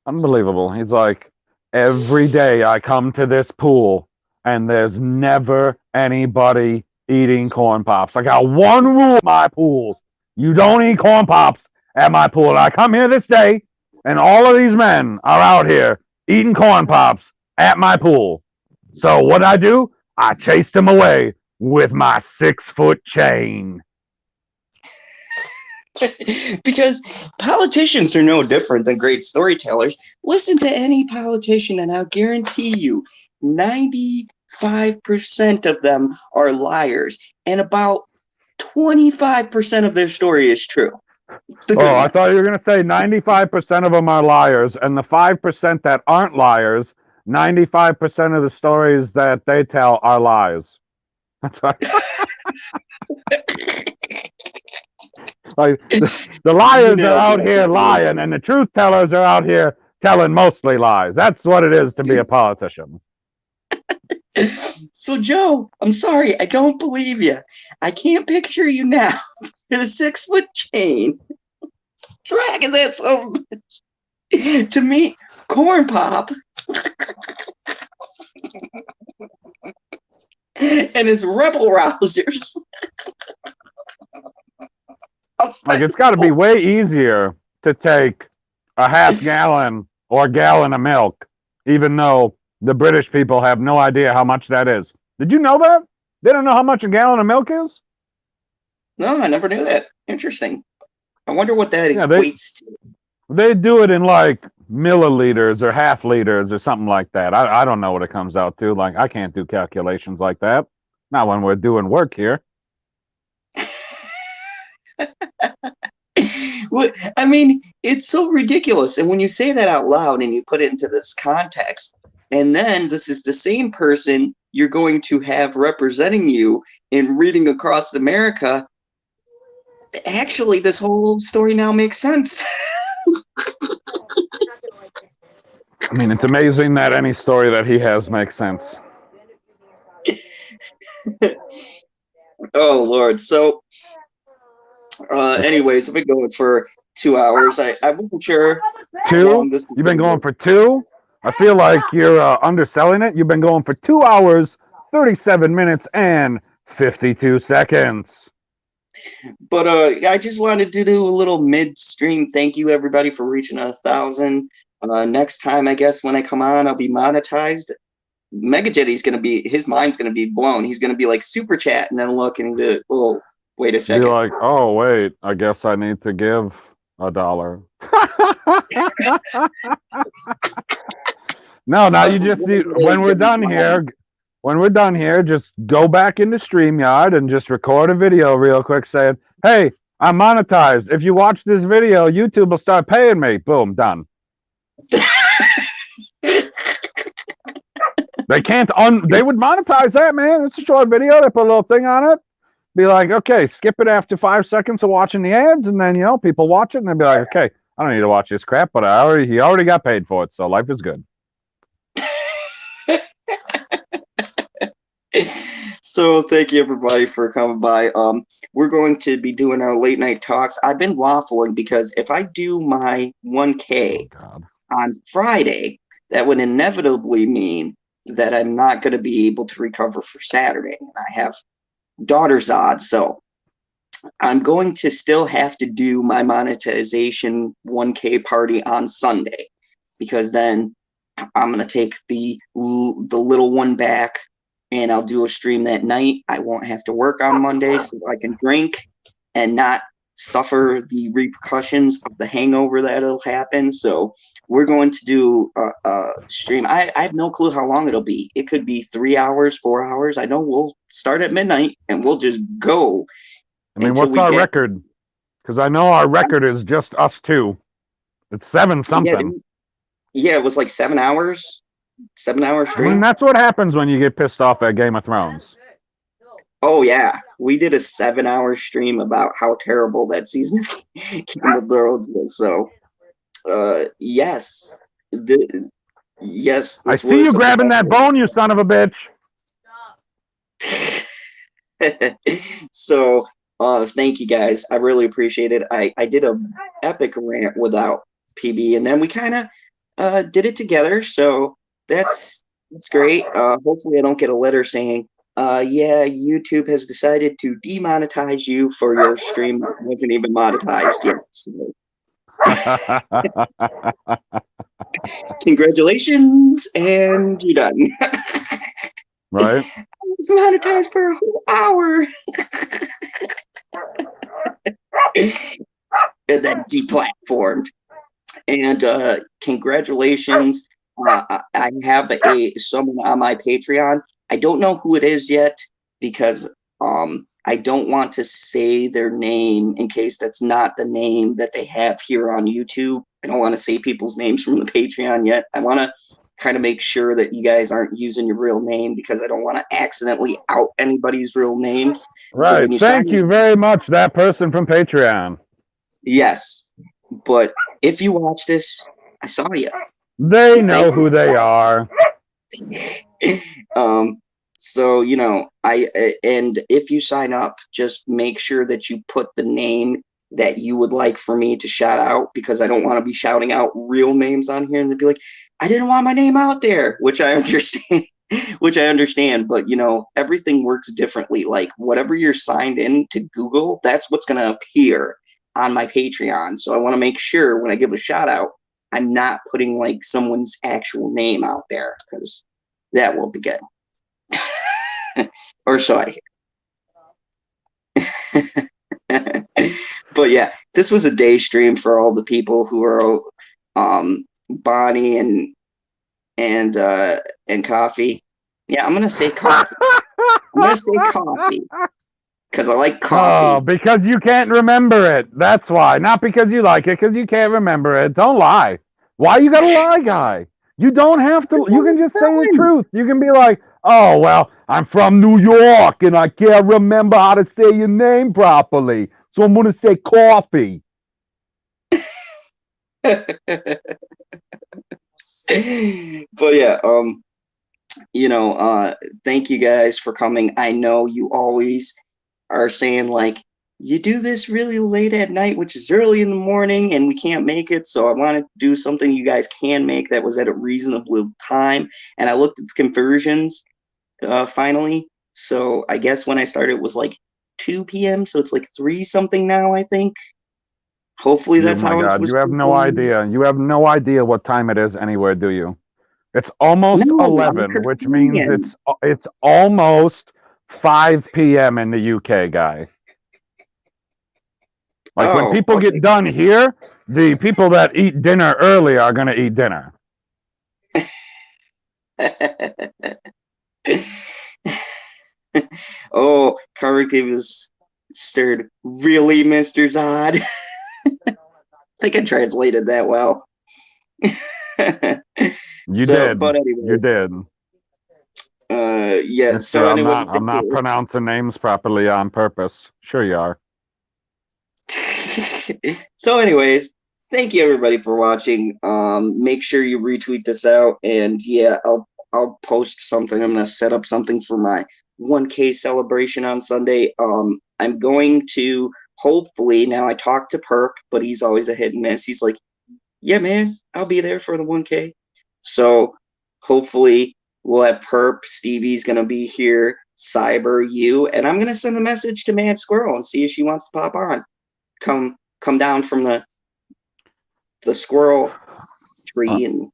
Unbelievable. He's like, every day I come to this pool and there's never anybody eating corn pops. I got one rule at my pool. You don't eat corn pops at my pool. And I come here this day and all of these men are out here eating corn pops at my pool. So what I do? I chased them away with my 6-foot chain. Because politicians are no different than great storytellers. Listen to any politician, and I'll guarantee you 95% of them are liars, and about 25% of their story is true. I thought you were going to say 95% of them are liars, and the 5% that aren't liars, 95% of the stories that they tell are lies. That's right. Like the liars are out here lying, and the truth tellers are out here telling mostly lies. That's what it is to be a politician. So, Joe, I'm sorry, I don't believe you. I can't picture you now in a 6-foot chain dragging that so to meet Corn Pop and his rebel rousers. Like, it's got to be way easier to take a half gallon or gallon of milk, even though the British people have no idea how much that is. Did you know that? They don't know how much a gallon of milk is? No, I never knew that. Interesting. I wonder what that equates to. They do it in like milliliters or half liters or something like that. I don't know what it comes out to. Like, I can't do calculations like that. Not when we're doing work here. Well, I mean, it's so ridiculous. And when you say that out loud and you put it into this context, and then this is the same person you're going to have representing you in Reading Across America, actually, this whole story now makes sense. I mean, it's amazing that any story that he has makes sense. Oh, Lord. So, anyways, I've been going for 2 hours. I wasn't sure. 2? You've been going for 2? I feel like you're underselling it. You've been going for 2 hours, 37 minutes, and 52 seconds. But I just wanted to do a little midstream thank you, everybody, for reaching 1,000. Next time, I guess, when I come on, I'll be monetized. Megajetty's going to be, his mind's going to be blown. He's going to be like super chat and then look and be, oh, wait a second. You're like, oh, wait, I guess I need to give $1. No, you just see, when we're done here, just go back into StreamYard and just record a video real quick saying, hey, I'm monetized. If you watch this video, YouTube will start paying me. Boom, done. They can't they would monetize that, man. It's a short video. They put a little thing on it. Be like, okay, skip it after 5 seconds of watching the ads, and then people watch it and they'll be like, okay, I don't need to watch this crap, but he already got paid for it, so life is good. So thank you, everybody, for coming by. We're going to be doing our late night talks. I've been waffling because if I do my 1K on Friday, that would inevitably mean that I'm not going to be able to recover for Saturday. I have daughter's odds, so I'm going to still have to do my monetization 1K party on Sunday, because then I'm going to take the little one back and I'll do a stream that night. I won't have to work on Monday, so I can drink and not suffer the repercussions of the hangover that'll happen. So we're going to do a stream. I have no clue how long it'll be. It could be 3 hours, 4 hours. I know we'll start at midnight and we'll just go. I mean, what's our record? Because I know our record is just us two. It's 7 something. Yeah, it was like 7 hours. 7 hour stream. I mean, that's what happens when you get pissed off at Game of Thrones. Oh yeah, we did a 7 hour stream about how terrible that season of Game of Thrones was. So, yes, yes. I see you grabbing that bone, you son of a bitch. So, thank you guys. I really appreciate it. I did a epic rant without PB, and then we kind of did it together. So that's great. Hopefully, I don't get a letter saying, yeah, YouTube has decided to demonetize you for your stream that wasn't even monetized yet. So. Congratulations, and you're done. Right? I was monetized for a whole hour. And then deplatformed. And congratulations. I have someone on my Patreon. I don't know who it is yet because I don't want to say their name in case that's not the name that they have here on YouTube. I don't want to say people's names from the Patreon yet. I want to kind of make sure that you guys aren't using your real name because I don't want to accidentally out anybody's real names. Right. So thank you very much, that person from Patreon. Yes. But if you watch this, I saw you. They know who they are. So, you know, and if you sign up, just make sure that you put the name that you would like for me to shout out, because I don't want to be shouting out real names on here and they'd be like, I didn't want my name out there, which I understand, but you know, everything works differently. Like whatever you're signed in to Google, that's what's going to appear on my Patreon. So I want to make sure when I give a shout out, I'm not putting like someone's actual name out there, because that won't be good. Or so I hear. But yeah, this was a day stream for all the people who are Bonnie and Coffee. Yeah, I'm gonna say coffee. I'm gonna say coffee because I like coffee. Oh, because you can't remember it. That's why. Not because you like it, because you can't remember it. Don't lie. Why you gotta lie, guy? You don't have to. You can just say the truth. You can be like, oh, well, I'm from New York and I can't remember how to say your name properly. So I'm going to say coffee. But yeah, you know, thank you guys for coming. I know you always are saying like, you do this really late at night, which is early in the morning, and we can't make it. So I wanted to do something you guys can make that was at a reasonable time. And I looked at the conversions finally. So I guess when I started it was like 2 p.m. So it's like 3 something now, I think. Hopefully that's how it was. You have no idea. You have no idea what time it is anywhere, do you? It's almost 11, which means it's almost 5 p.m. in the UK, guy. Like when people get done here, the people that eat dinner early are going to eat dinner. Oh, Carrick was stirred. Really, Mr. Zod? I think I translated that well. You did. But anyways, you did. Yeah. So I'm not pronouncing names properly on purpose. Sure you are. So anyways, thank you everybody for watching. Make sure you retweet this out, and yeah, I'll post something. I'm gonna set up something for my 1K celebration on Sunday. I'm going to hopefully, now I talked to Perp, but he's always a hit and miss. He's like, yeah, man, I'll be there for the 1K. So hopefully we'll have Perp, Stevie's gonna be here, Cyber, you, and I'm gonna send a message to Mad Squirrel and see if she wants to pop on. Come down from the squirrel tree and,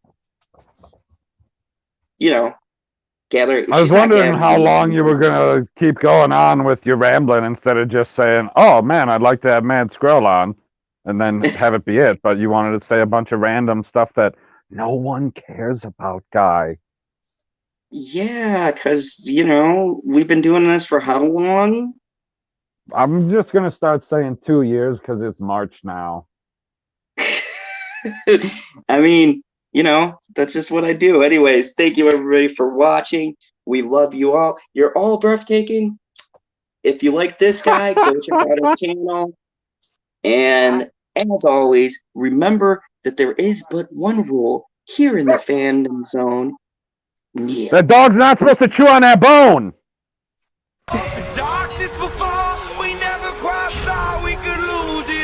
you know, Gather. I was She's not wondering how gathering. long you were gonna keep going on with your rambling instead of just saying, "Oh man, I'd like to have Mad Scroll on," and then have it be it. But you wanted to say a bunch of random stuff that no one cares about, Guy. Yeah, because, you know, we've been doing this for how long? I'm just gonna start saying 2 years because it's March now. I mean, you know, that's just what I do. Anyways, thank you everybody for watching. We love you all. You're all breathtaking. If you like this guy, go check out his channel. And as always, remember that there is but one rule here in the fandom zone. Yeah. That dog's not supposed to chew on that bone. Darkness before, we never quite thought we could lose it.